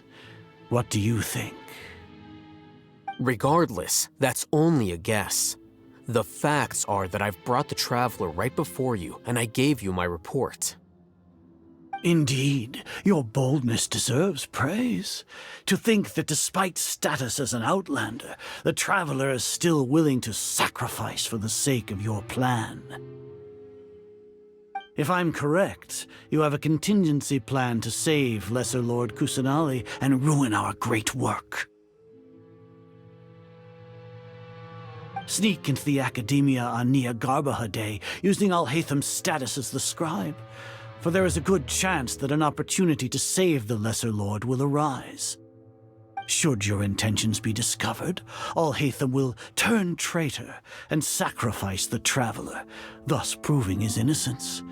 U: What do you think?
C: Regardless, that's only a guess. The facts are that I've brought the Traveler right before you, and I gave you my report.
U: Indeed, your boldness deserves praise. To think that despite status as an outlander, the Traveler is still willing to sacrifice for the sake of your plan. If I'm correct, you have a contingency plan to save Lesser Lord Kusanali and ruin our great work. Sneak into the Academia on Nia Garbaha Day, using Alhaitham's status as the scribe, for there is a good chance that an opportunity to save the Lesser Lord will arise. Should your intentions be discovered, Alhaitham will turn traitor and sacrifice the Traveler, thus proving his innocence.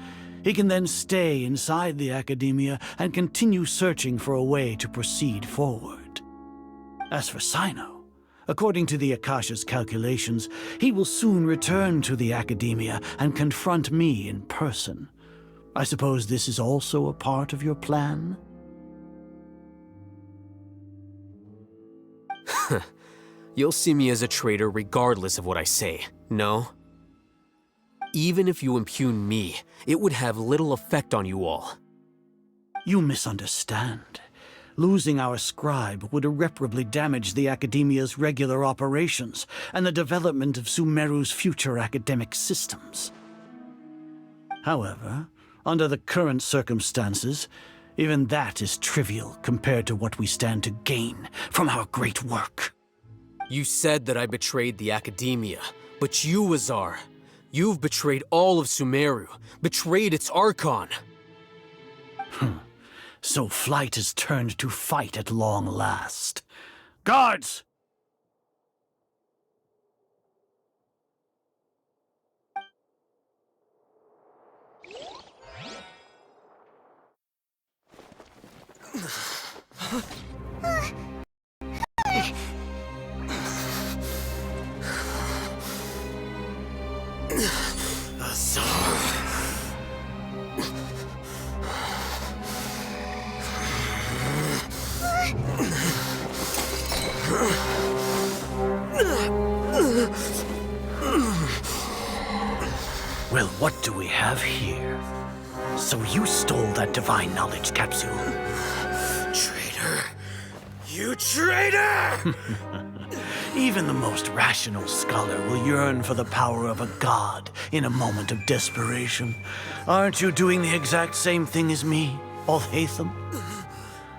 U: He can then stay inside the Academia and continue searching for a way to proceed forward. As for Sino, according to the Akasha's calculations, he will soon return to the Academia and confront me in person. I suppose this is also a part of your plan?
C: You'll see me as a traitor regardless of what I say, no? Even if you impugn me, it would have little effect on you all.
U: You misunderstand. Losing our scribe would irreparably damage the Academia's regular operations and the development of Sumeru's future academic systems. However, under the current circumstances, even that is trivial compared to what we stand to gain from our great work.
C: You said that I betrayed the Academia, but you, Azar, you've betrayed all of Sumeru, betrayed its archon.
U: So flight has turned to fight at long last. Guards! Well, what do we have here? So you stole that divine knowledge capsule?
Q: Traitor! You traitor!
U: Even the most rational scholar will yearn for the power of a god in a moment of desperation. Aren't you doing the exact same thing as me, Alhaitham?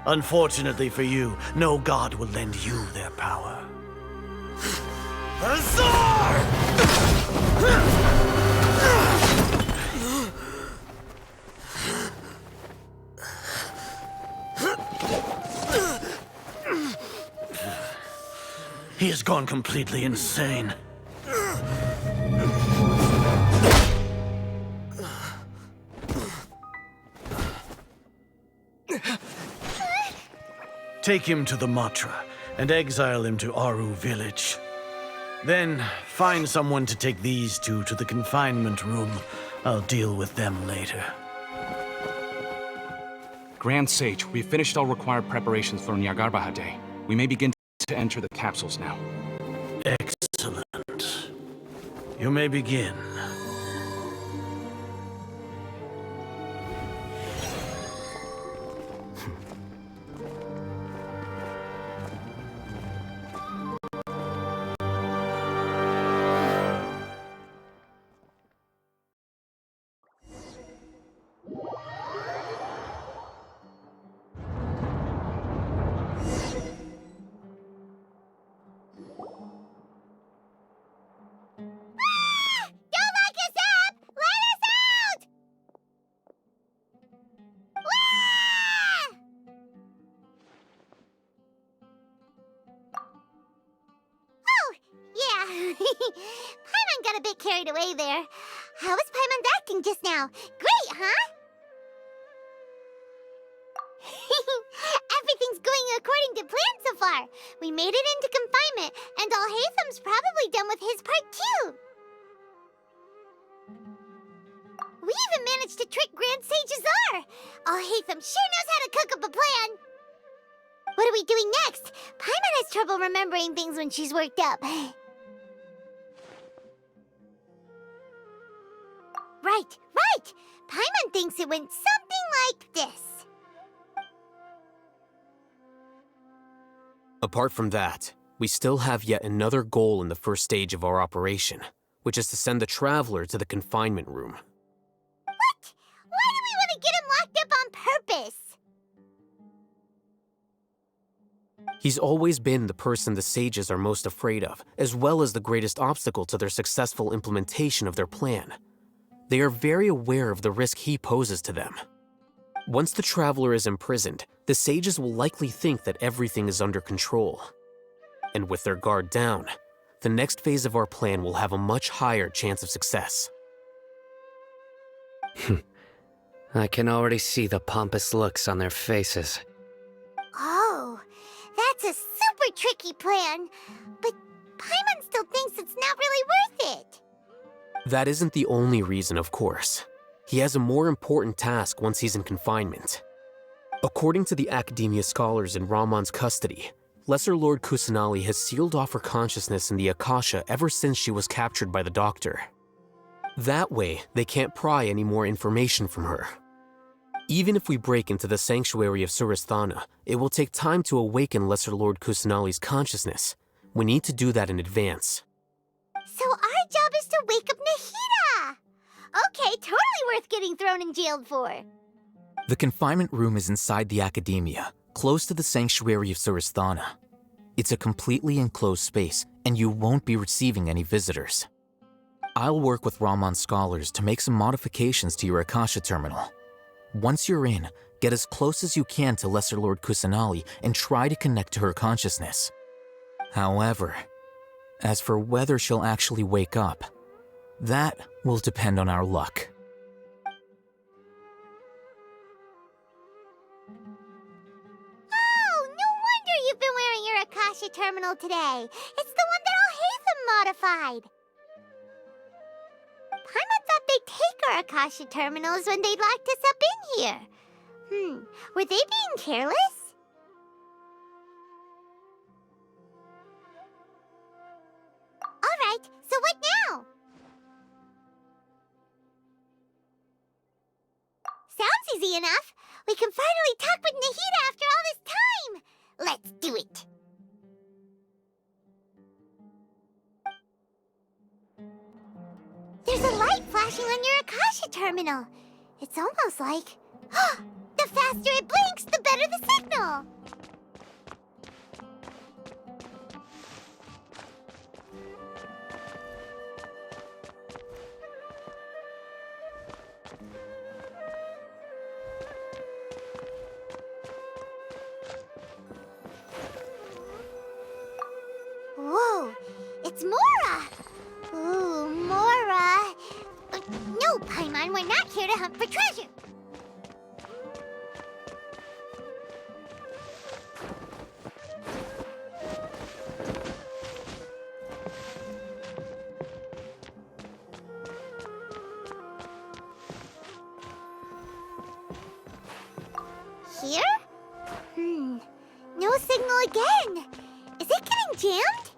U: Unfortunately for you, no god will lend you their power.
Q: Azar!
U: He has gone completely insane. Take him to the Matra and exile him to Aru village. Then find someone to take these two to the confinement room. I'll deal with them later.
G: Grand Sage, we've finished all required preparations for Nyargarbaha Day. We may begin to enter the capsules now.
U: Excellent. You may begin.
A: Paimon got a bit carried away there. How was Paimon's acting just now? Great, huh? Everything's going according to plan so far. We made it into confinement, and Alhaitham's probably done with his part too. We even managed to trick Grand Sage Azar. Alhaitham sure knows how to cook up a plan. What are we doing next? Paimon has trouble remembering things when she's worked up. Right. Paimon thinks it went something like this.
C: Apart from that, we still have yet another goal in the first stage of our operation, which is to send the Traveler to the confinement room.
A: What? Why do we want to get him locked up on purpose?
C: He's always been the person the sages are most afraid of, as well as the greatest obstacle to their successful implementation of their plan. They are very aware of the risk he poses to them. Once the Traveler is imprisoned, the sages will likely think that everything is under control. And with their guard down, the next phase of our plan will have a much higher chance of success.
E: I can already see the pompous looks on their faces.
A: Oh, that's a super tricky plan. But Paimon still thinks it's not really worth it.
C: That isn't the only reason, of course. He has a more important task once he's in confinement. According to the Academia scholars in Ramon's custody, Lesser Lord Kusanali has sealed off her consciousness in the Akasha ever since she was captured by the Doctor. That way, they can't pry any more information from her. Even if we break into the sanctuary of Suristhana, it will take time to awaken Lesser Lord Kusanali's consciousness. We need to do that in advance.
A: So our job is to wake up Nahida! Okay, totally worth getting thrown in jail for.
J: The confinement room is inside the Academia, close to the sanctuary of Suristhana. It's a completely enclosed space, and you won't be receiving any visitors. I'll work with Ramon's scholars to make some modifications to your Akasha terminal. Once you're in, get as close as you can to Lesser Lord Kusanali and try to connect to her consciousness. However, as for whether she'll actually wake up, that will depend on our luck.
A: Oh, no wonder you've been wearing your Akasha terminal today. It's the one that Alhaitham modified. Paimon thought they'd take our Akasha terminals when they locked us up in here. Were they being careless? Alright, so what now? Sounds easy enough. We can finally talk with Nahida after all this time. Let's do it. There's a light flashing on your Akasha terminal. It's almost like... the faster it blinks, the better the signal. Whoa, it's Mora! Ooh, Mora! No, Paimon, we're not here to hunt for treasure! Here? No signal again! Is it getting jammed?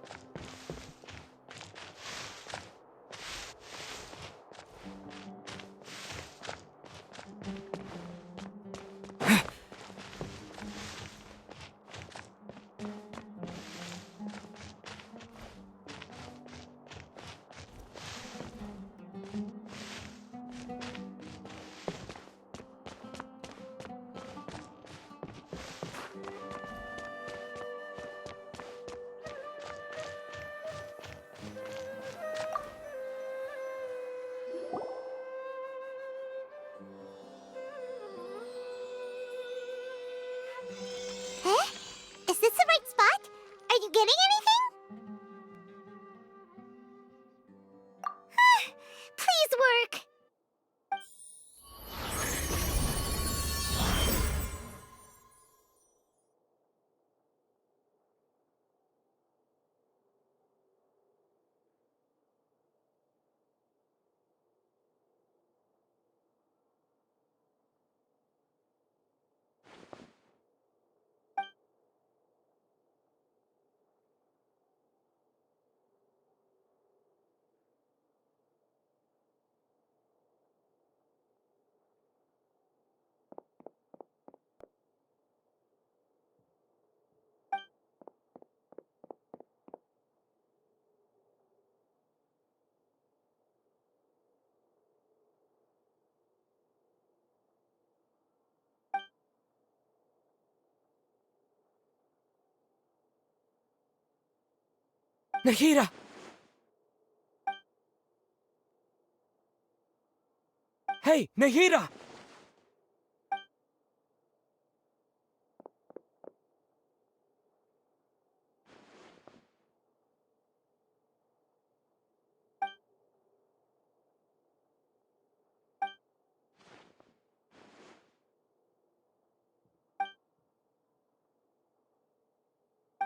N: Nahida! Hey, Nahida!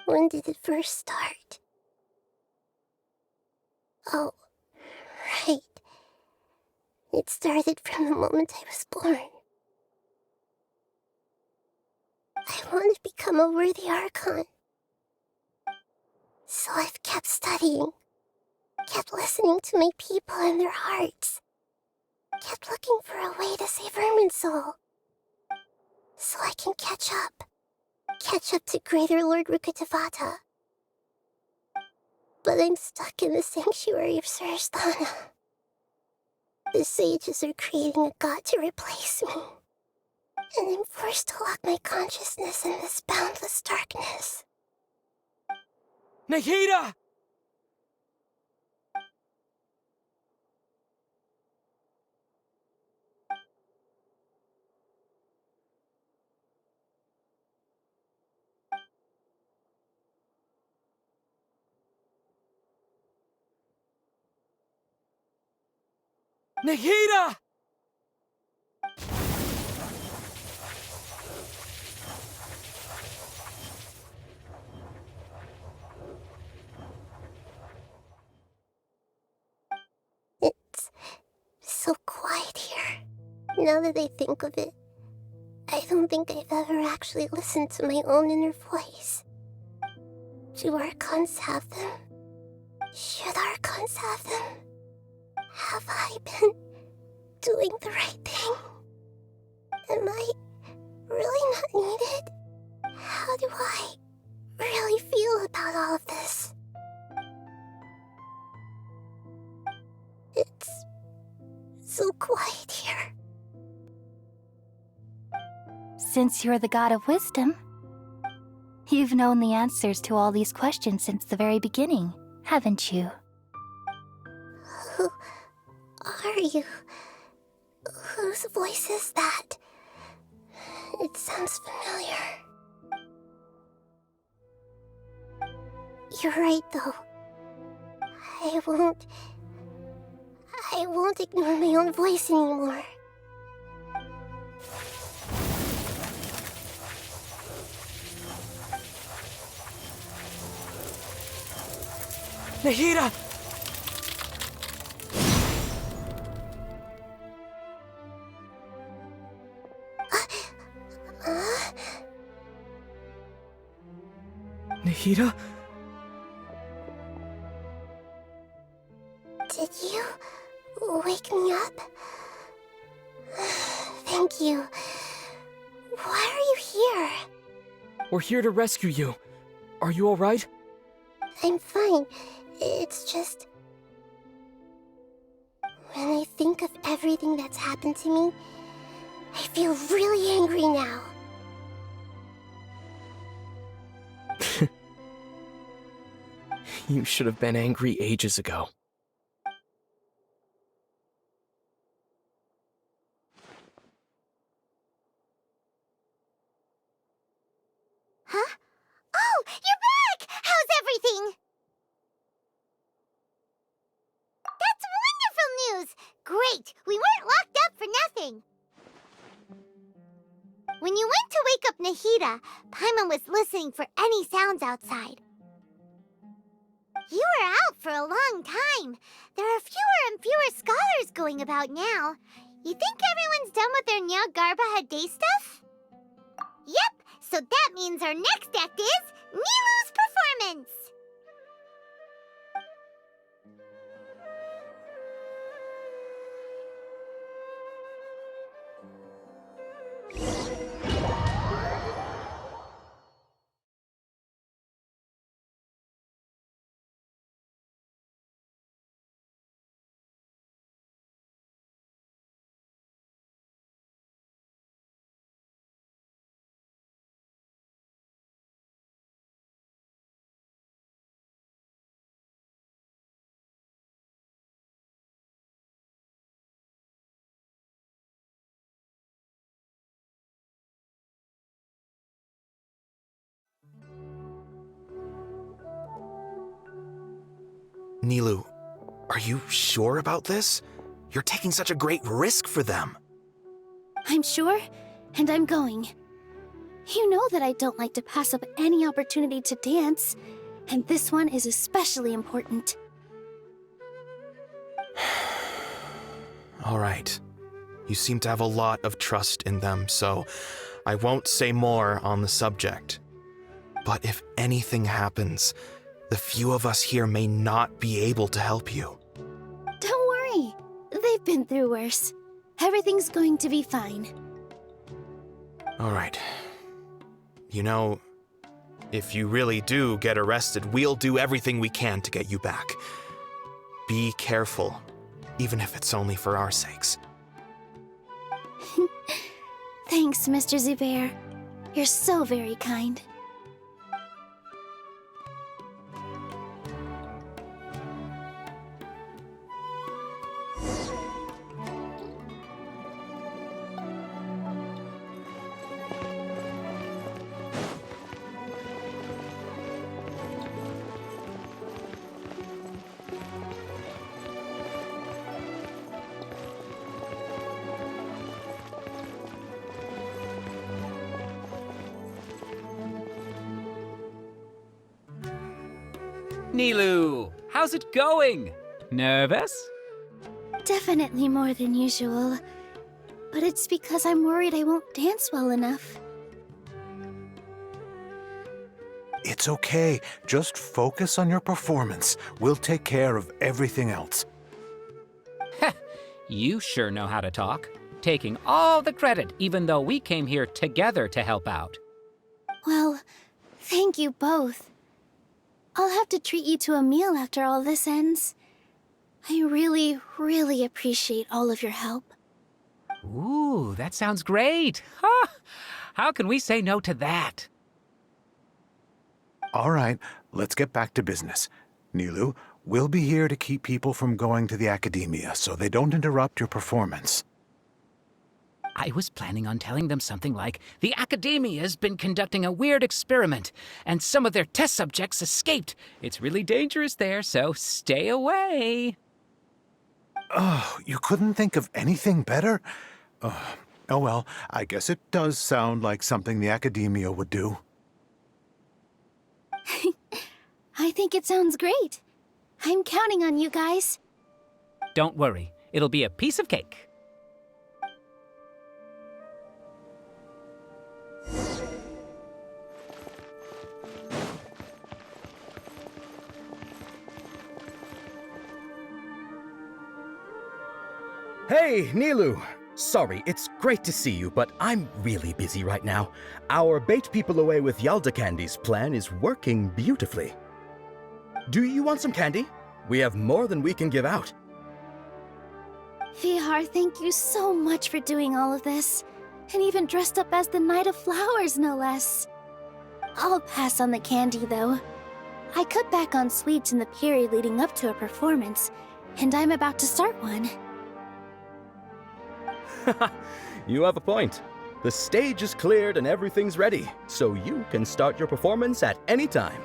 A: When did it first start? Oh, right. It started from the moment I was born. I want to become a worthy archon. So I've kept studying, kept listening to my people and their hearts, kept looking for a way to save Irminsul. So I can catch up to Greater Lord Rukkhadevata. But I'm stuck in the sanctuary of Surasthana. The sages are creating a god to replace me. And I'm forced to lock my consciousness in this boundless darkness.
N: Nahida! Nahida!
A: It's so quiet here. Now that I think of it, I don't think I've ever actually listened to my own inner voice. Do archons have them? Should archons have them? Have I been doing the right thing? Am I really not needed? How do I really feel about all of this? It's so quiet here.
H: Since you're the god of wisdom, you've known the answers to all these questions since the very beginning, haven't you?
A: Who are you? Whose voice is that? It sounds familiar. You're right, though. I won't ignore my own voice anymore.
N: Nahida! Nahida?
A: Did you wake me up? Thank you. Why are you here?
N: We're here to rescue you. Are you alright?
A: I'm fine. It's just... when I think of everything that's happened to me, I feel really angry now.
N: You should have been angry ages ago.
A: Huh? Oh, you're back! How's everything? That's wonderful news! Great! We weren't locked up for nothing! When you went to wake up Nahida, Paimon was listening for any sounds outside. You were out for a long time. There are fewer and fewer scholars going about now. You think everyone's done with their Nyagarbha day stuff? Yep, so that means our next act is Nilu's performance!
L: Nilou, are you sure about this? You're taking such a great risk for them.
T: I'm sure, and I'm going. You know that I don't like to pass up any opportunity to dance, and this one is especially important.
L: All right. You seem to have a lot of trust in them, so I won't say more on the subject. But if anything happens, the few of us here may not be able to help you.
T: Don't worry. They've been through worse. Everything's going to be fine.
L: All right. You know, if you really do get arrested, we'll do everything we can to get you back. Be careful, even if it's only for our sakes.
T: Thanks, Mr. Zubair. You're so very kind.
V: Nilou, how's it going? Nervous?
T: Definitely more than usual. But it's because I'm worried I won't dance well enough.
W: It's okay. Just focus on your performance. We'll take care of everything else.
V: You sure know how to talk. Taking all the credit, even though we came here together to help out.
T: Well, thank you both. I'll have to treat you to a meal after all this ends. I really, really appreciate all of your help.
V: Ooh, that sounds great. Huh? How can we say no to that?
W: All right, let's get back to business. Nilou, we'll be here to keep people from going to the academia so they don't interrupt your performance.
V: I was planning on telling them something like, the Academia's been conducting a weird experiment, and some of their test subjects escaped. It's really dangerous there, so stay away.
W: Oh, you couldn't think of anything better? Oh well, I guess it does sound like something the Academia would do.
T: I think it sounds great. I'm counting on you guys.
V: Don't worry, it'll be a piece of cake.
X: Hey, Nilou! Sorry, it's great to see you, but I'm really busy right now. Our Bait People Away with Yalda Candies plan is working beautifully. Do you want some candy? We have more than we can give out.
T: Vihar, thank you so much for doing all of this. And even dressed up as the Knight of Flowers, no less. I'll pass on the candy, though. I cut back on sweets in the period leading up to a performance, and I'm about to start one.
X: You have a point. The stage is cleared and everything's ready, so you can start your performance at any time.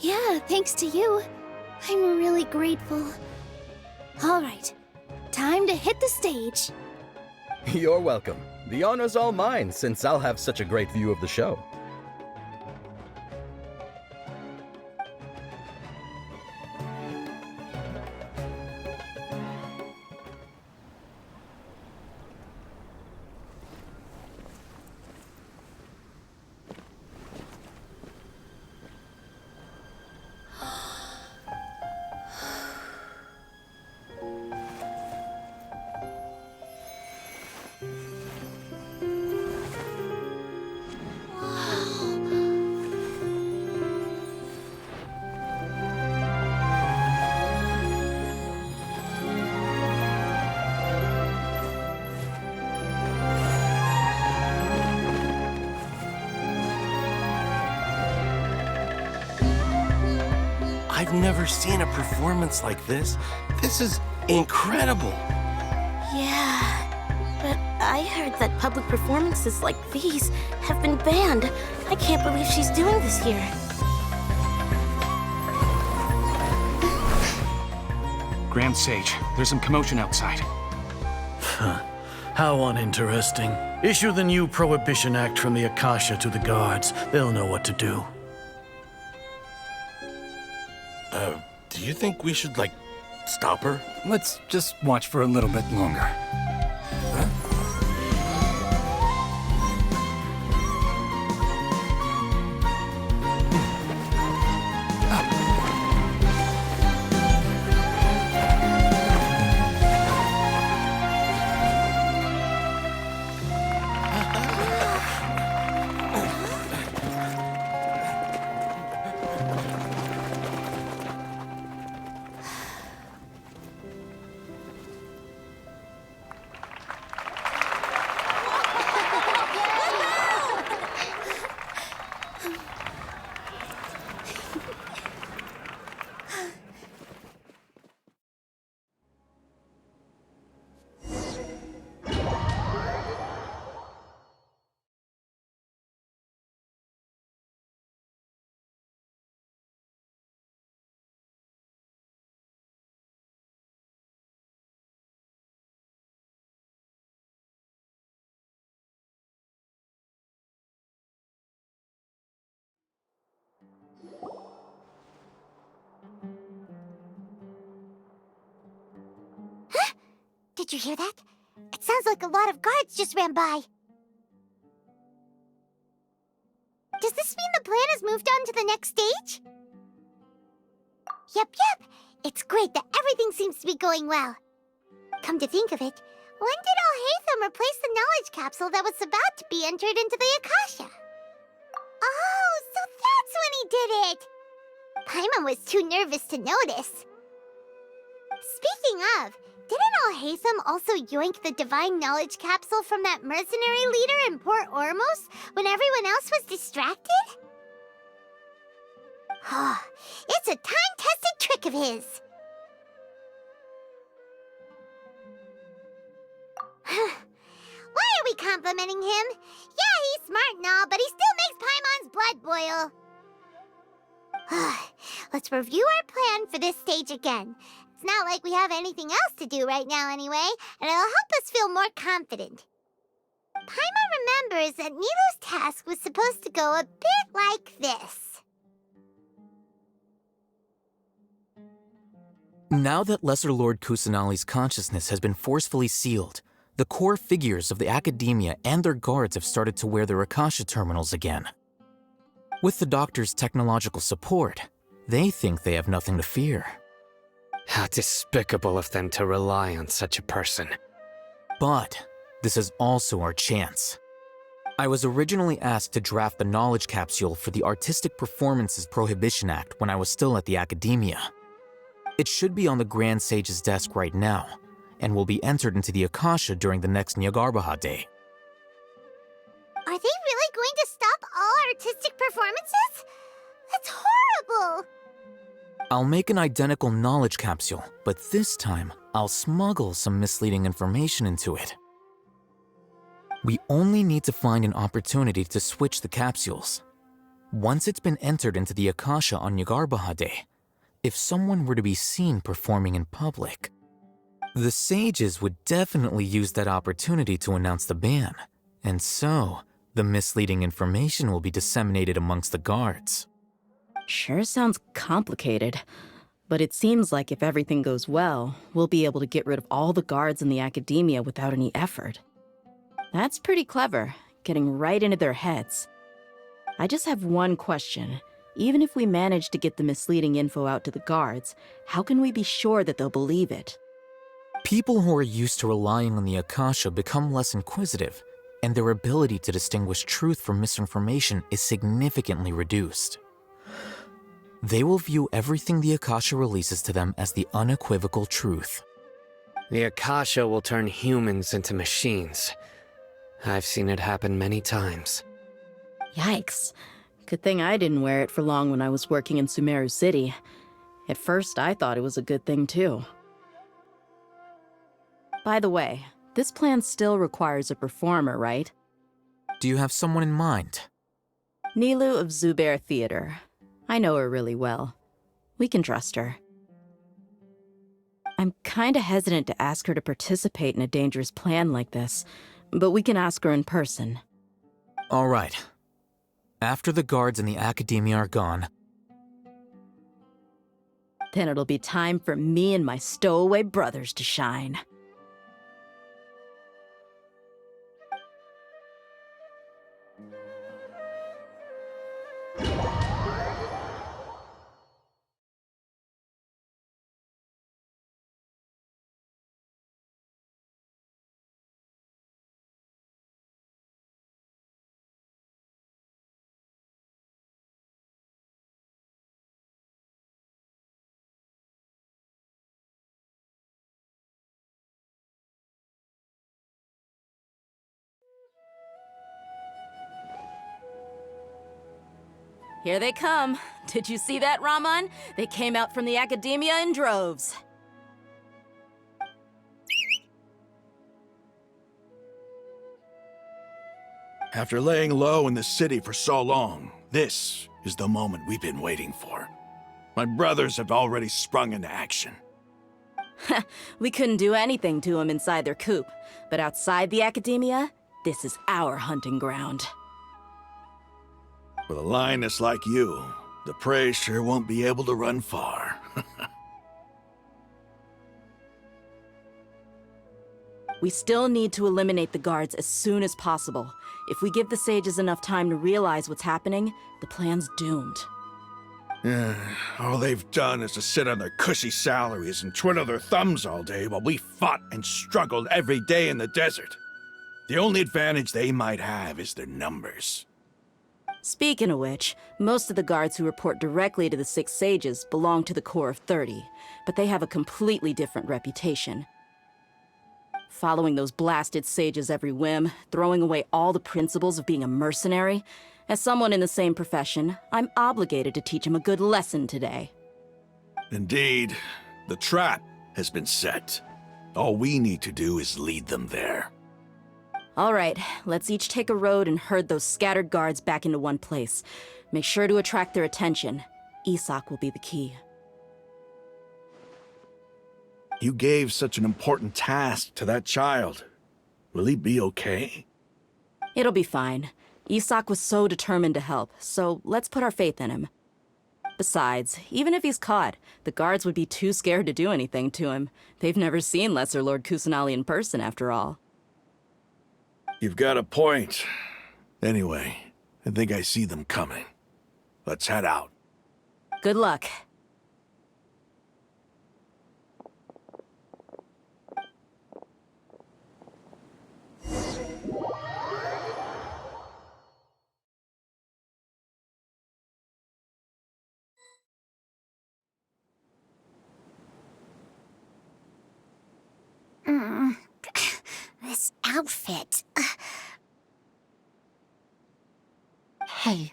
T: Yeah, thanks to you. I'm really grateful. All right, time to hit the stage.
X: You're welcome. The honor's all mine, since I'll have such a great view of the show.
C: I've never seen a performance like this. This is incredible.
A: Yeah, but I heard that public performances like these have been banned. I can't believe she's doing this here.
G: Grand Sage, there's some commotion outside.
U: How uninteresting. Issue the new Prohibition Act from the Akasha to the guards. They'll know what to do.
B: Do you think we should, stop her?
F: Let's just watch for a little bit longer.
A: Did you hear that? It sounds like a lot of guards just ran by. Does this mean the plan has moved on to the next stage? Yep. It's great that everything seems to be going well. Come to think of it, when did Alhaitham replace the knowledge capsule that was about to be entered into the Akasha? Oh, so that's when he did it! Paimon was too nervous to notice. Speaking of, didn't Alhaitham also yoink the divine knowledge capsule from that mercenary leader in Port Ormos when everyone else was distracted? It's a time-tested trick of his. Why are we complimenting him? Yeah, he's smart and all, but he still makes Paimon's blood boil. Let's review our plan for this stage again. It's not like we have anything else to do right now anyway, and it'll help us feel more confident. Paimon remembers that Nilu's task was supposed to go a bit like this.
J: Now that Lesser Lord Kusanali's consciousness has been forcefully sealed, the core figures of the Academia and their guards have started to wear their Akasha terminals again. With the Doctor's technological support, they think they have nothing to fear.
E: How despicable of them to rely on such a person.
J: But this is also our chance. I was originally asked to draft the knowledge capsule for the Artistic Performances Prohibition Act when I was still at the Academia. It should be on the Grand Sage's desk right now, and will be entered into the Akasha during the next Nyargarbaha Day.
A: Are they really going to stop all artistic performances? That's horrible!
J: I'll make an identical knowledge capsule, but this time, I'll smuggle some misleading information into it. We only need to find an opportunity to switch the capsules. Once it's been entered into the Akasha on Nyargarbaha Day, if someone were to be seen performing in public, the sages would definitely use that opportunity to announce the ban, and so the misleading information will be disseminated amongst the guards.
D: Sure sounds complicated, but it seems like if everything goes well, we'll be able to get rid of all the guards in the Academia without any effort. That's pretty clever, getting right into their heads. I just have one question. Even if we manage to get the misleading info out to the guards, how can we be sure that they'll believe it?
J: People who are used to relying on the Akasha become less inquisitive, and their ability to distinguish truth from misinformation is significantly reduced. They will view everything the Akasha releases to them as the unequivocal truth.
E: The Akasha will turn humans into machines. I've seen it happen many times.
D: Yikes. Good thing I didn't wear it for long when I was working in Sumeru City. At first, I thought it was a good thing too. By the way, this plan still requires a performer, right?
J: Do you have someone in mind?
D: Nilu of Zubair Theater. I know her really well. We can trust her. I'm kinda hesitant to ask her to participate in a dangerous plan like this, but we can ask her in person.
J: All right. After the guards in the Academia are gone,
D: Then it'll be time for me and my stowaway brothers to shine. Here they come. Did you see that, Raman? They came out from the Academia in droves.
B: After laying low in the city for so long, this is the moment we've been waiting for. My brothers have already sprung into action.
D: We couldn't do anything to them inside their coop, but outside the Academia, this is our hunting ground.
B: With a lioness like you, the prey sure won't be able to run far.
D: We still need to eliminate the guards as soon as possible. If we give the sages enough time to realize what's happening, the plan's doomed.
B: All they've done is to sit on their cushy salaries and twiddle their thumbs all day while we fought and struggled every day in the desert. The only advantage they might have is their numbers.
D: Speaking of which, most of the guards who report directly to the Six Sages belong to the Corps of 30, but they have a completely different reputation. Following those blasted sages every whim, throwing away all the principles of being a mercenary. As someone in the same profession, I'm obligated to teach them a good lesson today.
B: Indeed, the trap has been set. All we need to do is lead them there.
D: All right, let's each take a road and herd those scattered guards back into one place. Make sure to attract their attention. Isak will be the key.
B: You gave such an important task to that child. Will he be okay?
D: It'll be fine. Isak was so determined to help, so let's put our faith in him. Besides, even if he's caught, the guards would be too scared to do anything to him. They've never seen Lesser Lord Kusanali in person, after all.
B: You've got a point. Anyway, I think I see them coming. Let's head out.
D: Good luck.
A: This outfit.
H: Hey,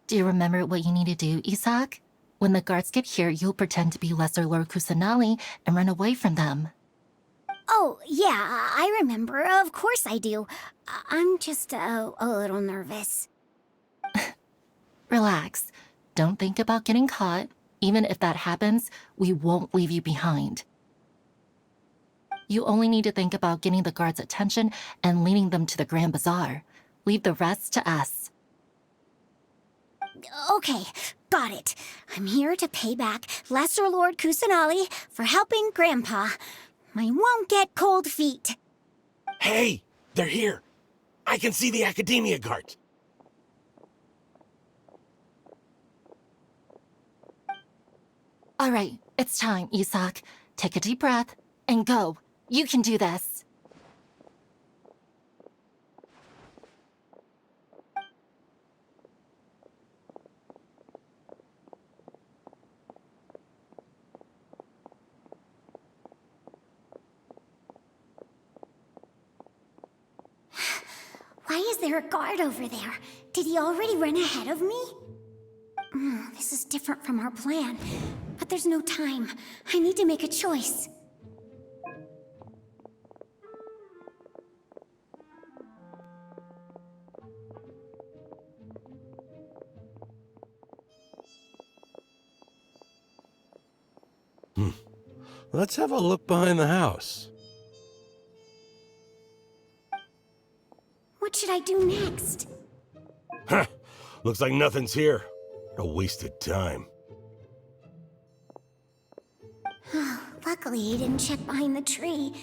H: do you remember what you need to do, Isak? When the guards get here, you'll pretend to be Lesser Lord Kusanali and run away from them.
A: Oh, yeah, I remember. Of course I do. I'm just a little nervous.
H: Relax. Don't think about getting caught. Even if that happens, we won't leave you behind. You only need to think about getting the guards' attention and leading them to the Grand Bazaar. Leave the rest to us.
A: Okay, got it. I'm here to pay back Lesser Lord Kusanali for helping Grandpa. I won't get cold feet.
B: Hey, they're here. I can see the Academia guards.
H: All right, it's time, Isak. Take a deep breath and go. You can do this.
A: Why is there a guard over there? Did he already run ahead of me? This is different from our plan. But there's no time. I need to make a choice.
I: Let's have a look behind the house.
A: What should I do next?
I: Huh. Looks like nothing's here. A wasted time.
A: Luckily, he didn't check behind the tree.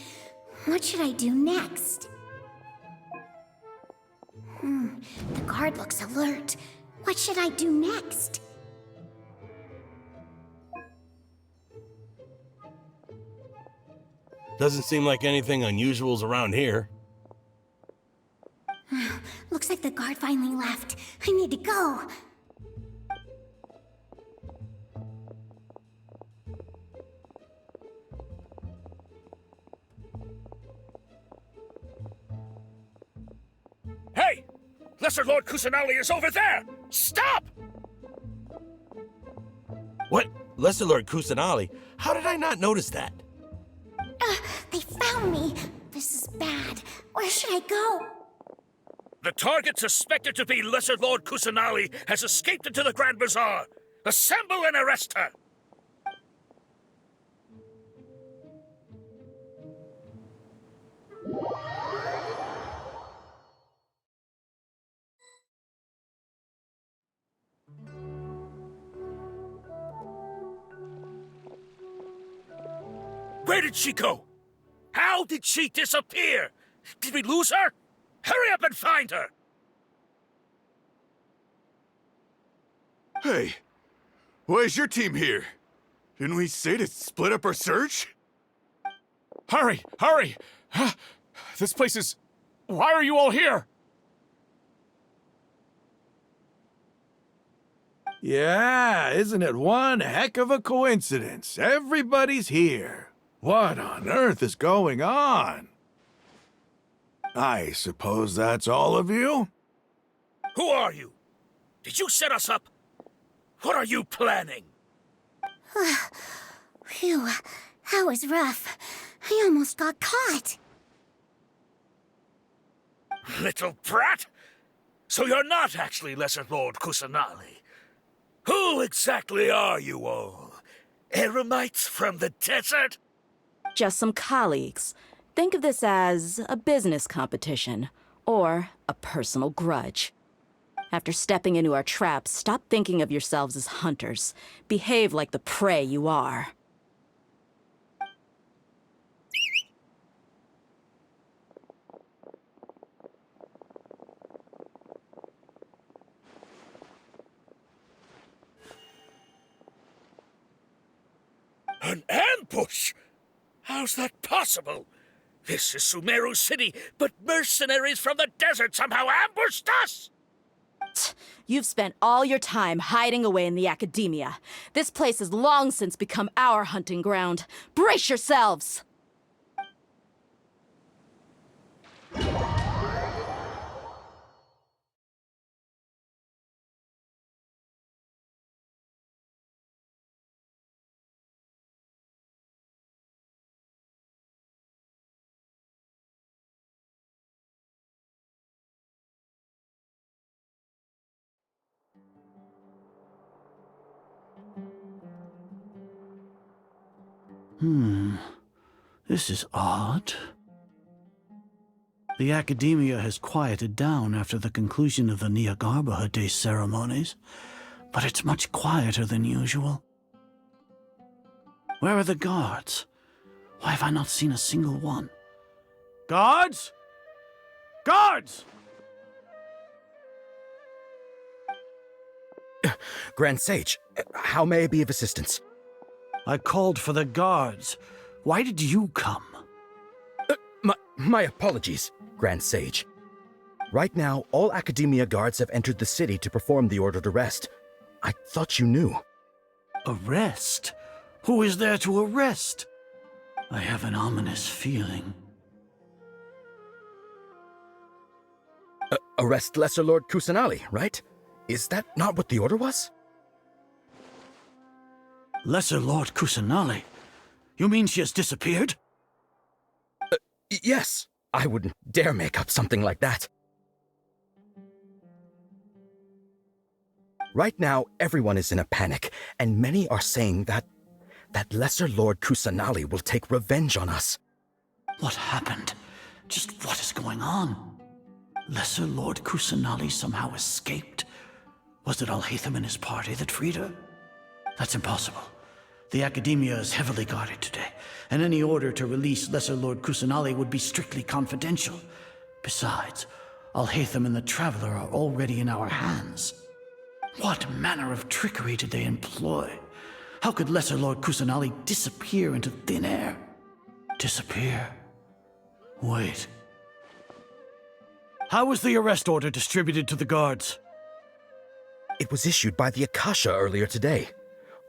A: What should I do next? The guard looks alert. What should I do next?
I: Doesn't seem like anything unusual's around here.
A: Looks like the guard finally left. I need to go.
K: Hey! Lesser Lord Kusanali is over there! Stop!
I: What? Lesser Lord Kusanali? How did I not notice that?
A: They found me. This is bad. Where should I go?
K: The target suspected to be Lesser Lord Kusanali has escaped into the Grand Bazaar. Assemble and arrest her! Where did she go? How did she disappear? Did we lose her? Hurry up and find her!
O: Hey, why is your team here? Didn't we say to split up our search?
P: Hurry! Hurry! This place is... Why are you all here?
B: Yeah, isn't it one heck of a coincidence? Everybody's here. What on earth is going on? I suppose that's all of you?
K: Who are you? Did you set us up? What are you planning?
A: Phew, that was rough. I almost got caught.
K: Little brat! So you're not actually Lesser Lord Kusanali. Who exactly are you all? Eremites from the desert?
D: Just some colleagues. Think of this as a business competition, or a personal grudge. After stepping into our traps, stop thinking of yourselves as hunters. Behave like the prey you are.
K: An ambush? How's that possible? This is Sumeru City, but mercenaries from the desert somehow ambushed us!
D: You've spent all your time hiding away in the academia. This place has long since become our hunting ground. Brace yourselves!
U: This is odd. The academia has quieted down after the conclusion of the Nyagarbha Day ceremonies, but it's much quieter than usual. Where are the guards? Why have I not seen a single one? Guards? Guards!
X: Grand Sage, how may I be of assistance?
U: I called for the guards. Why did you come?
X: My apologies, Grand Sage. Right now, all Academia guards have entered the city to perform the ordered arrest. I thought you knew.
U: Arrest? Who is there to arrest? I have an ominous feeling.
X: Arrest Lesser Lord Kusanali, right? Is that not what the order was?
U: Lesser Lord Kusanali? You mean she has disappeared?
X: Yes. I wouldn't dare make up something like that. Right now, everyone is in a panic, and many are saying that that Lesser Lord Kusanali will take revenge on us.
U: What happened? Just what is going on? Lesser Lord Kusanali somehow escaped? Was it Alhaitham and his party that freed her? That's impossible. The Academia is heavily guarded today, and any order to release Lesser Lord Kusanali would be strictly confidential. Besides, Alhaitham and the Traveler are already in our hands. What manner of trickery did they employ? How could Lesser Lord Kusanali disappear into thin air? Disappear? Wait. How was the arrest order distributed to the guards?
X: It was issued by the Akasha earlier today.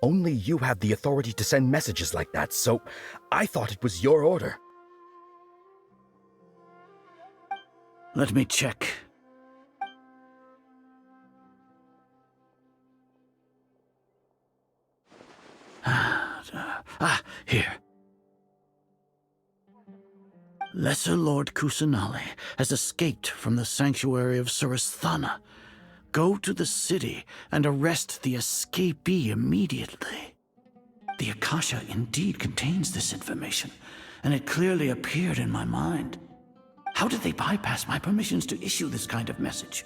X: Only you have the authority to send messages like that, so I thought it was your order.
U: Let me check. Here. Lesser Lord Kusanali has escaped from the sanctuary of Suristhana. Go to the city and arrest the escapee immediately. The Akasha indeed contains this information, and it clearly appeared in my mind. How did they bypass my permissions to issue this kind of message?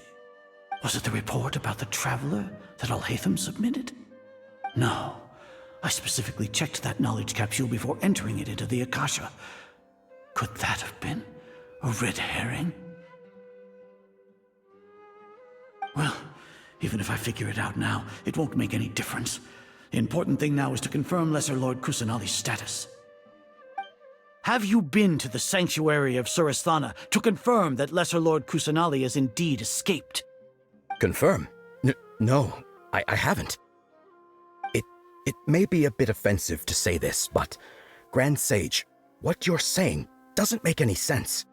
U: Was it the report about the Traveler that Alhaitham submitted? No. I specifically checked that knowledge capsule before entering it into the Akasha. Could that have been a red herring? Well, even if I figure it out now, it won't make any difference. The important thing now is to confirm Lesser Lord Kusanali's status. Have you been to the sanctuary of Suristhana to confirm that Lesser Lord Kusanali has indeed escaped?
X: Confirm? No, I haven't. It may be a bit offensive to say this, but, Grand Sage, what you're saying doesn't make any sense.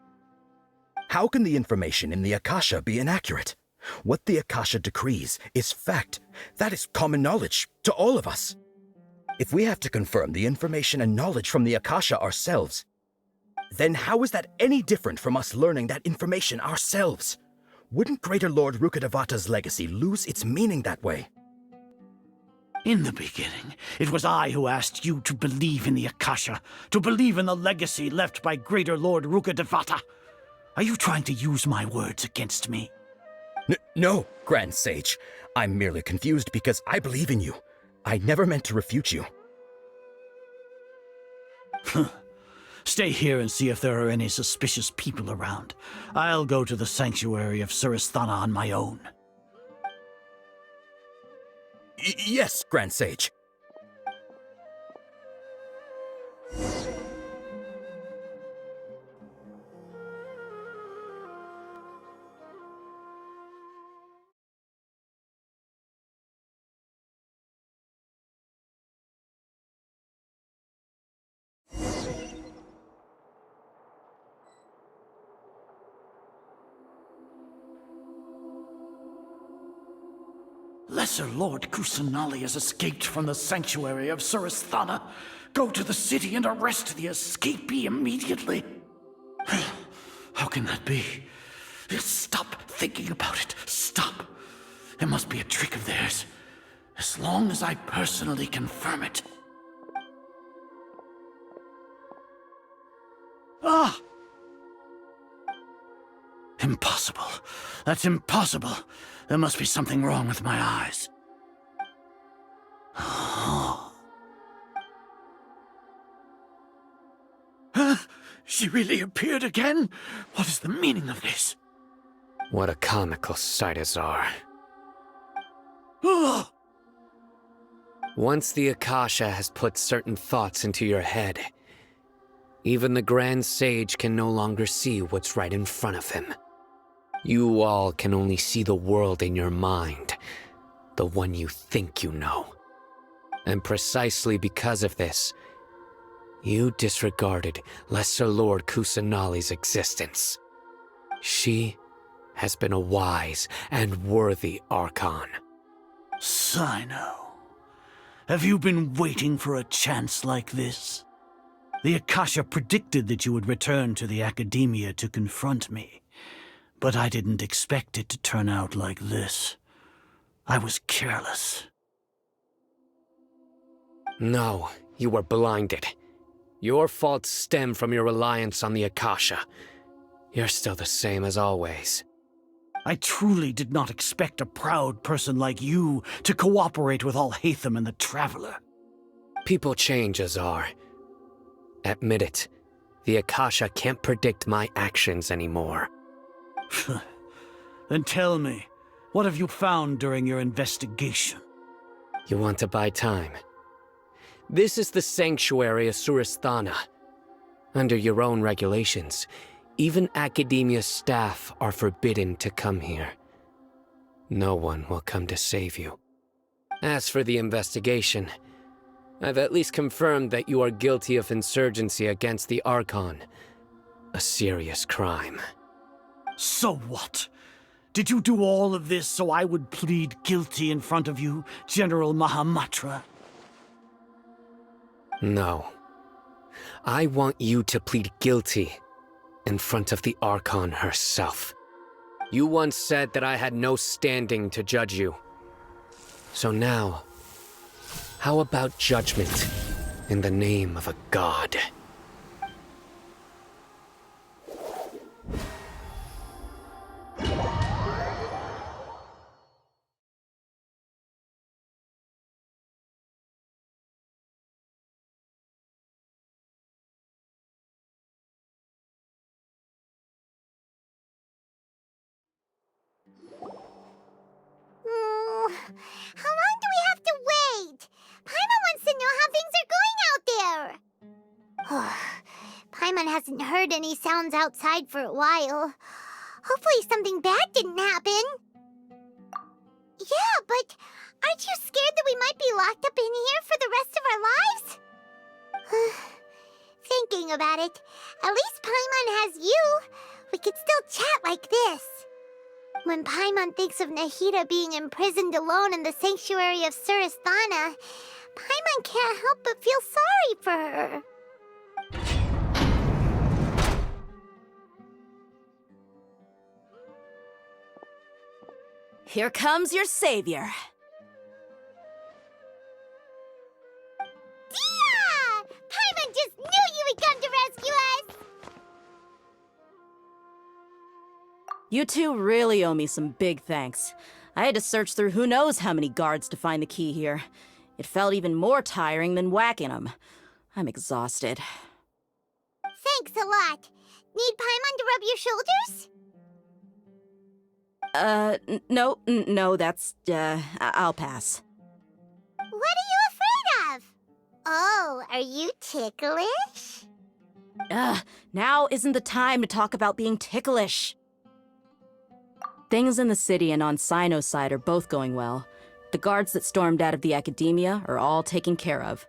X: How can the information in the Akasha be inaccurate? What the Akasha decrees is fact. That is common knowledge to all of us. If we have to confirm the information and knowledge from the Akasha ourselves, then how is that any different from us learning that information ourselves? Wouldn't Greater Lord Rukkhadevata's legacy lose its meaning that way?
U: In the beginning, it was I who asked you to believe in the Akasha, to believe in the legacy left by Greater Lord Rukkhadevata. Are you trying to use my words against me?
X: No, Grand Sage. I'm merely confused because I believe in you. I never meant to refute you.
U: Stay here and see if there are any suspicious people around. I'll go to the sanctuary of Suristhana on my own.
X: Yes, Grand Sage.
U: Lesser Lord Kusanali has escaped from the sanctuary of Suristhana. Go to the city and arrest the escapee immediately. How can that be? Stop thinking about it. Stop. It must be a trick of theirs. As long as I personally confirm it. Ah! Impossible. That's impossible. There must be something wrong with my eyes. She really appeared again? What is the meaning of this?
E: What a comical sight, Azar. Once the Akasha has put certain thoughts into your head, even the Grand Sage can no longer see what's right in front of him. You all can only see the world in your mind, the one you think you know. And precisely because of this, you disregarded Lesser Lord Kusanali's existence. She has been a wise and worthy archon.
U: Sino, have you been waiting for a chance like this? The Akasha predicted that you would return to the Academia to confront me, but I didn't expect it to turn out like this. I was careless.
E: No, You were blinded. Your faults stem from your reliance on the Akasha. You're still the same as always.
U: I truly did not expect a proud person like you to cooperate with Alhaitham and the Traveler.
E: People change, Azar. Admit it. The Akasha can't predict my actions anymore.
U: Then tell me, what have you found during your investigation?
E: You want to buy time? This is the sanctuary of Suristhana. Under your own regulations, even Academia staff are forbidden to come here. No one will come to save you. As for the investigation, I've at least confirmed that you are guilty of insurgency against the Archon. A serious crime.
U: So what? Did you do all of this so I would plead guilty in front of you, General Mahamatra?
E: No. I want you to plead guilty in front of the Archon herself. You once said that I had no standing to judge you. So now, how about judgment in the name of a god?
A: How long do we have to wait? Paimon wants to know how things are going out there. Paimon hasn't heard any sounds outside for a while. Hopefully something bad didn't happen. Yeah, but aren't you scared that we might be locked up in here for the rest of our lives? Thinking about it, at least Paimon has you. We could still chat like this. When Paimon thinks of Nahida being imprisoned alone in the sanctuary of Suristhana, Paimon can't help but feel sorry for her.
D: Here comes your savior.
A: Dia! Paimon just knew you would come to rescue us!
D: You two really owe me some big thanks. I had to search through who knows how many guards to find the key here. It felt even more tiring than whacking them. I'm exhausted.
A: Thanks a lot. Need Paimon to rub your shoulders?
D: No, that's, I'll pass.
A: What are you afraid of? Oh, are you ticklish?
D: Now isn't the time to talk about being ticklish. Things in the city and on Sino's side are both going well. The guards that stormed out of the Academia are all taken care of.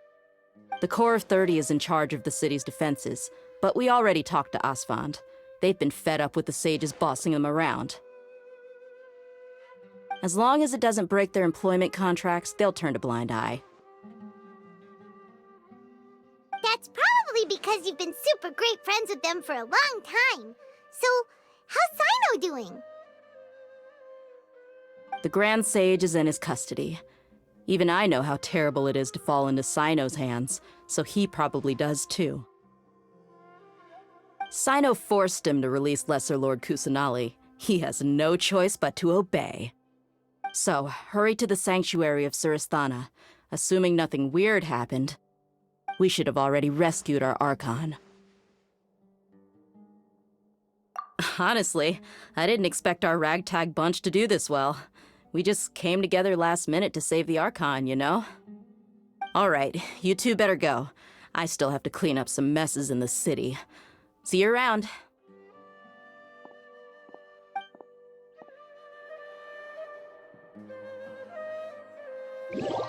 D: The Corps of 30 is in charge of the city's defenses, but we already talked to Asfand. They've been fed up with the sages bossing them around. As long as it doesn't break their employment contracts, they'll turn a blind eye.
A: That's probably because you've been super great friends with them for a long time. So, how's Sino doing?
D: The Grand Sage is in his custody. Even I know how terrible it is to fall into Sino's hands, so he probably does too. Sino forced him to release Lesser Lord Kusanali. He has no choice but to obey. So, hurry to the sanctuary of Suristhana. Assuming nothing weird happened, we should have already rescued our Archon. Honestly, I didn't expect our ragtag bunch to do this well. We just came together last minute to save the Archon, you know? Alright, you two better go. I still have to clean up some messes in the city. See you around.
A: You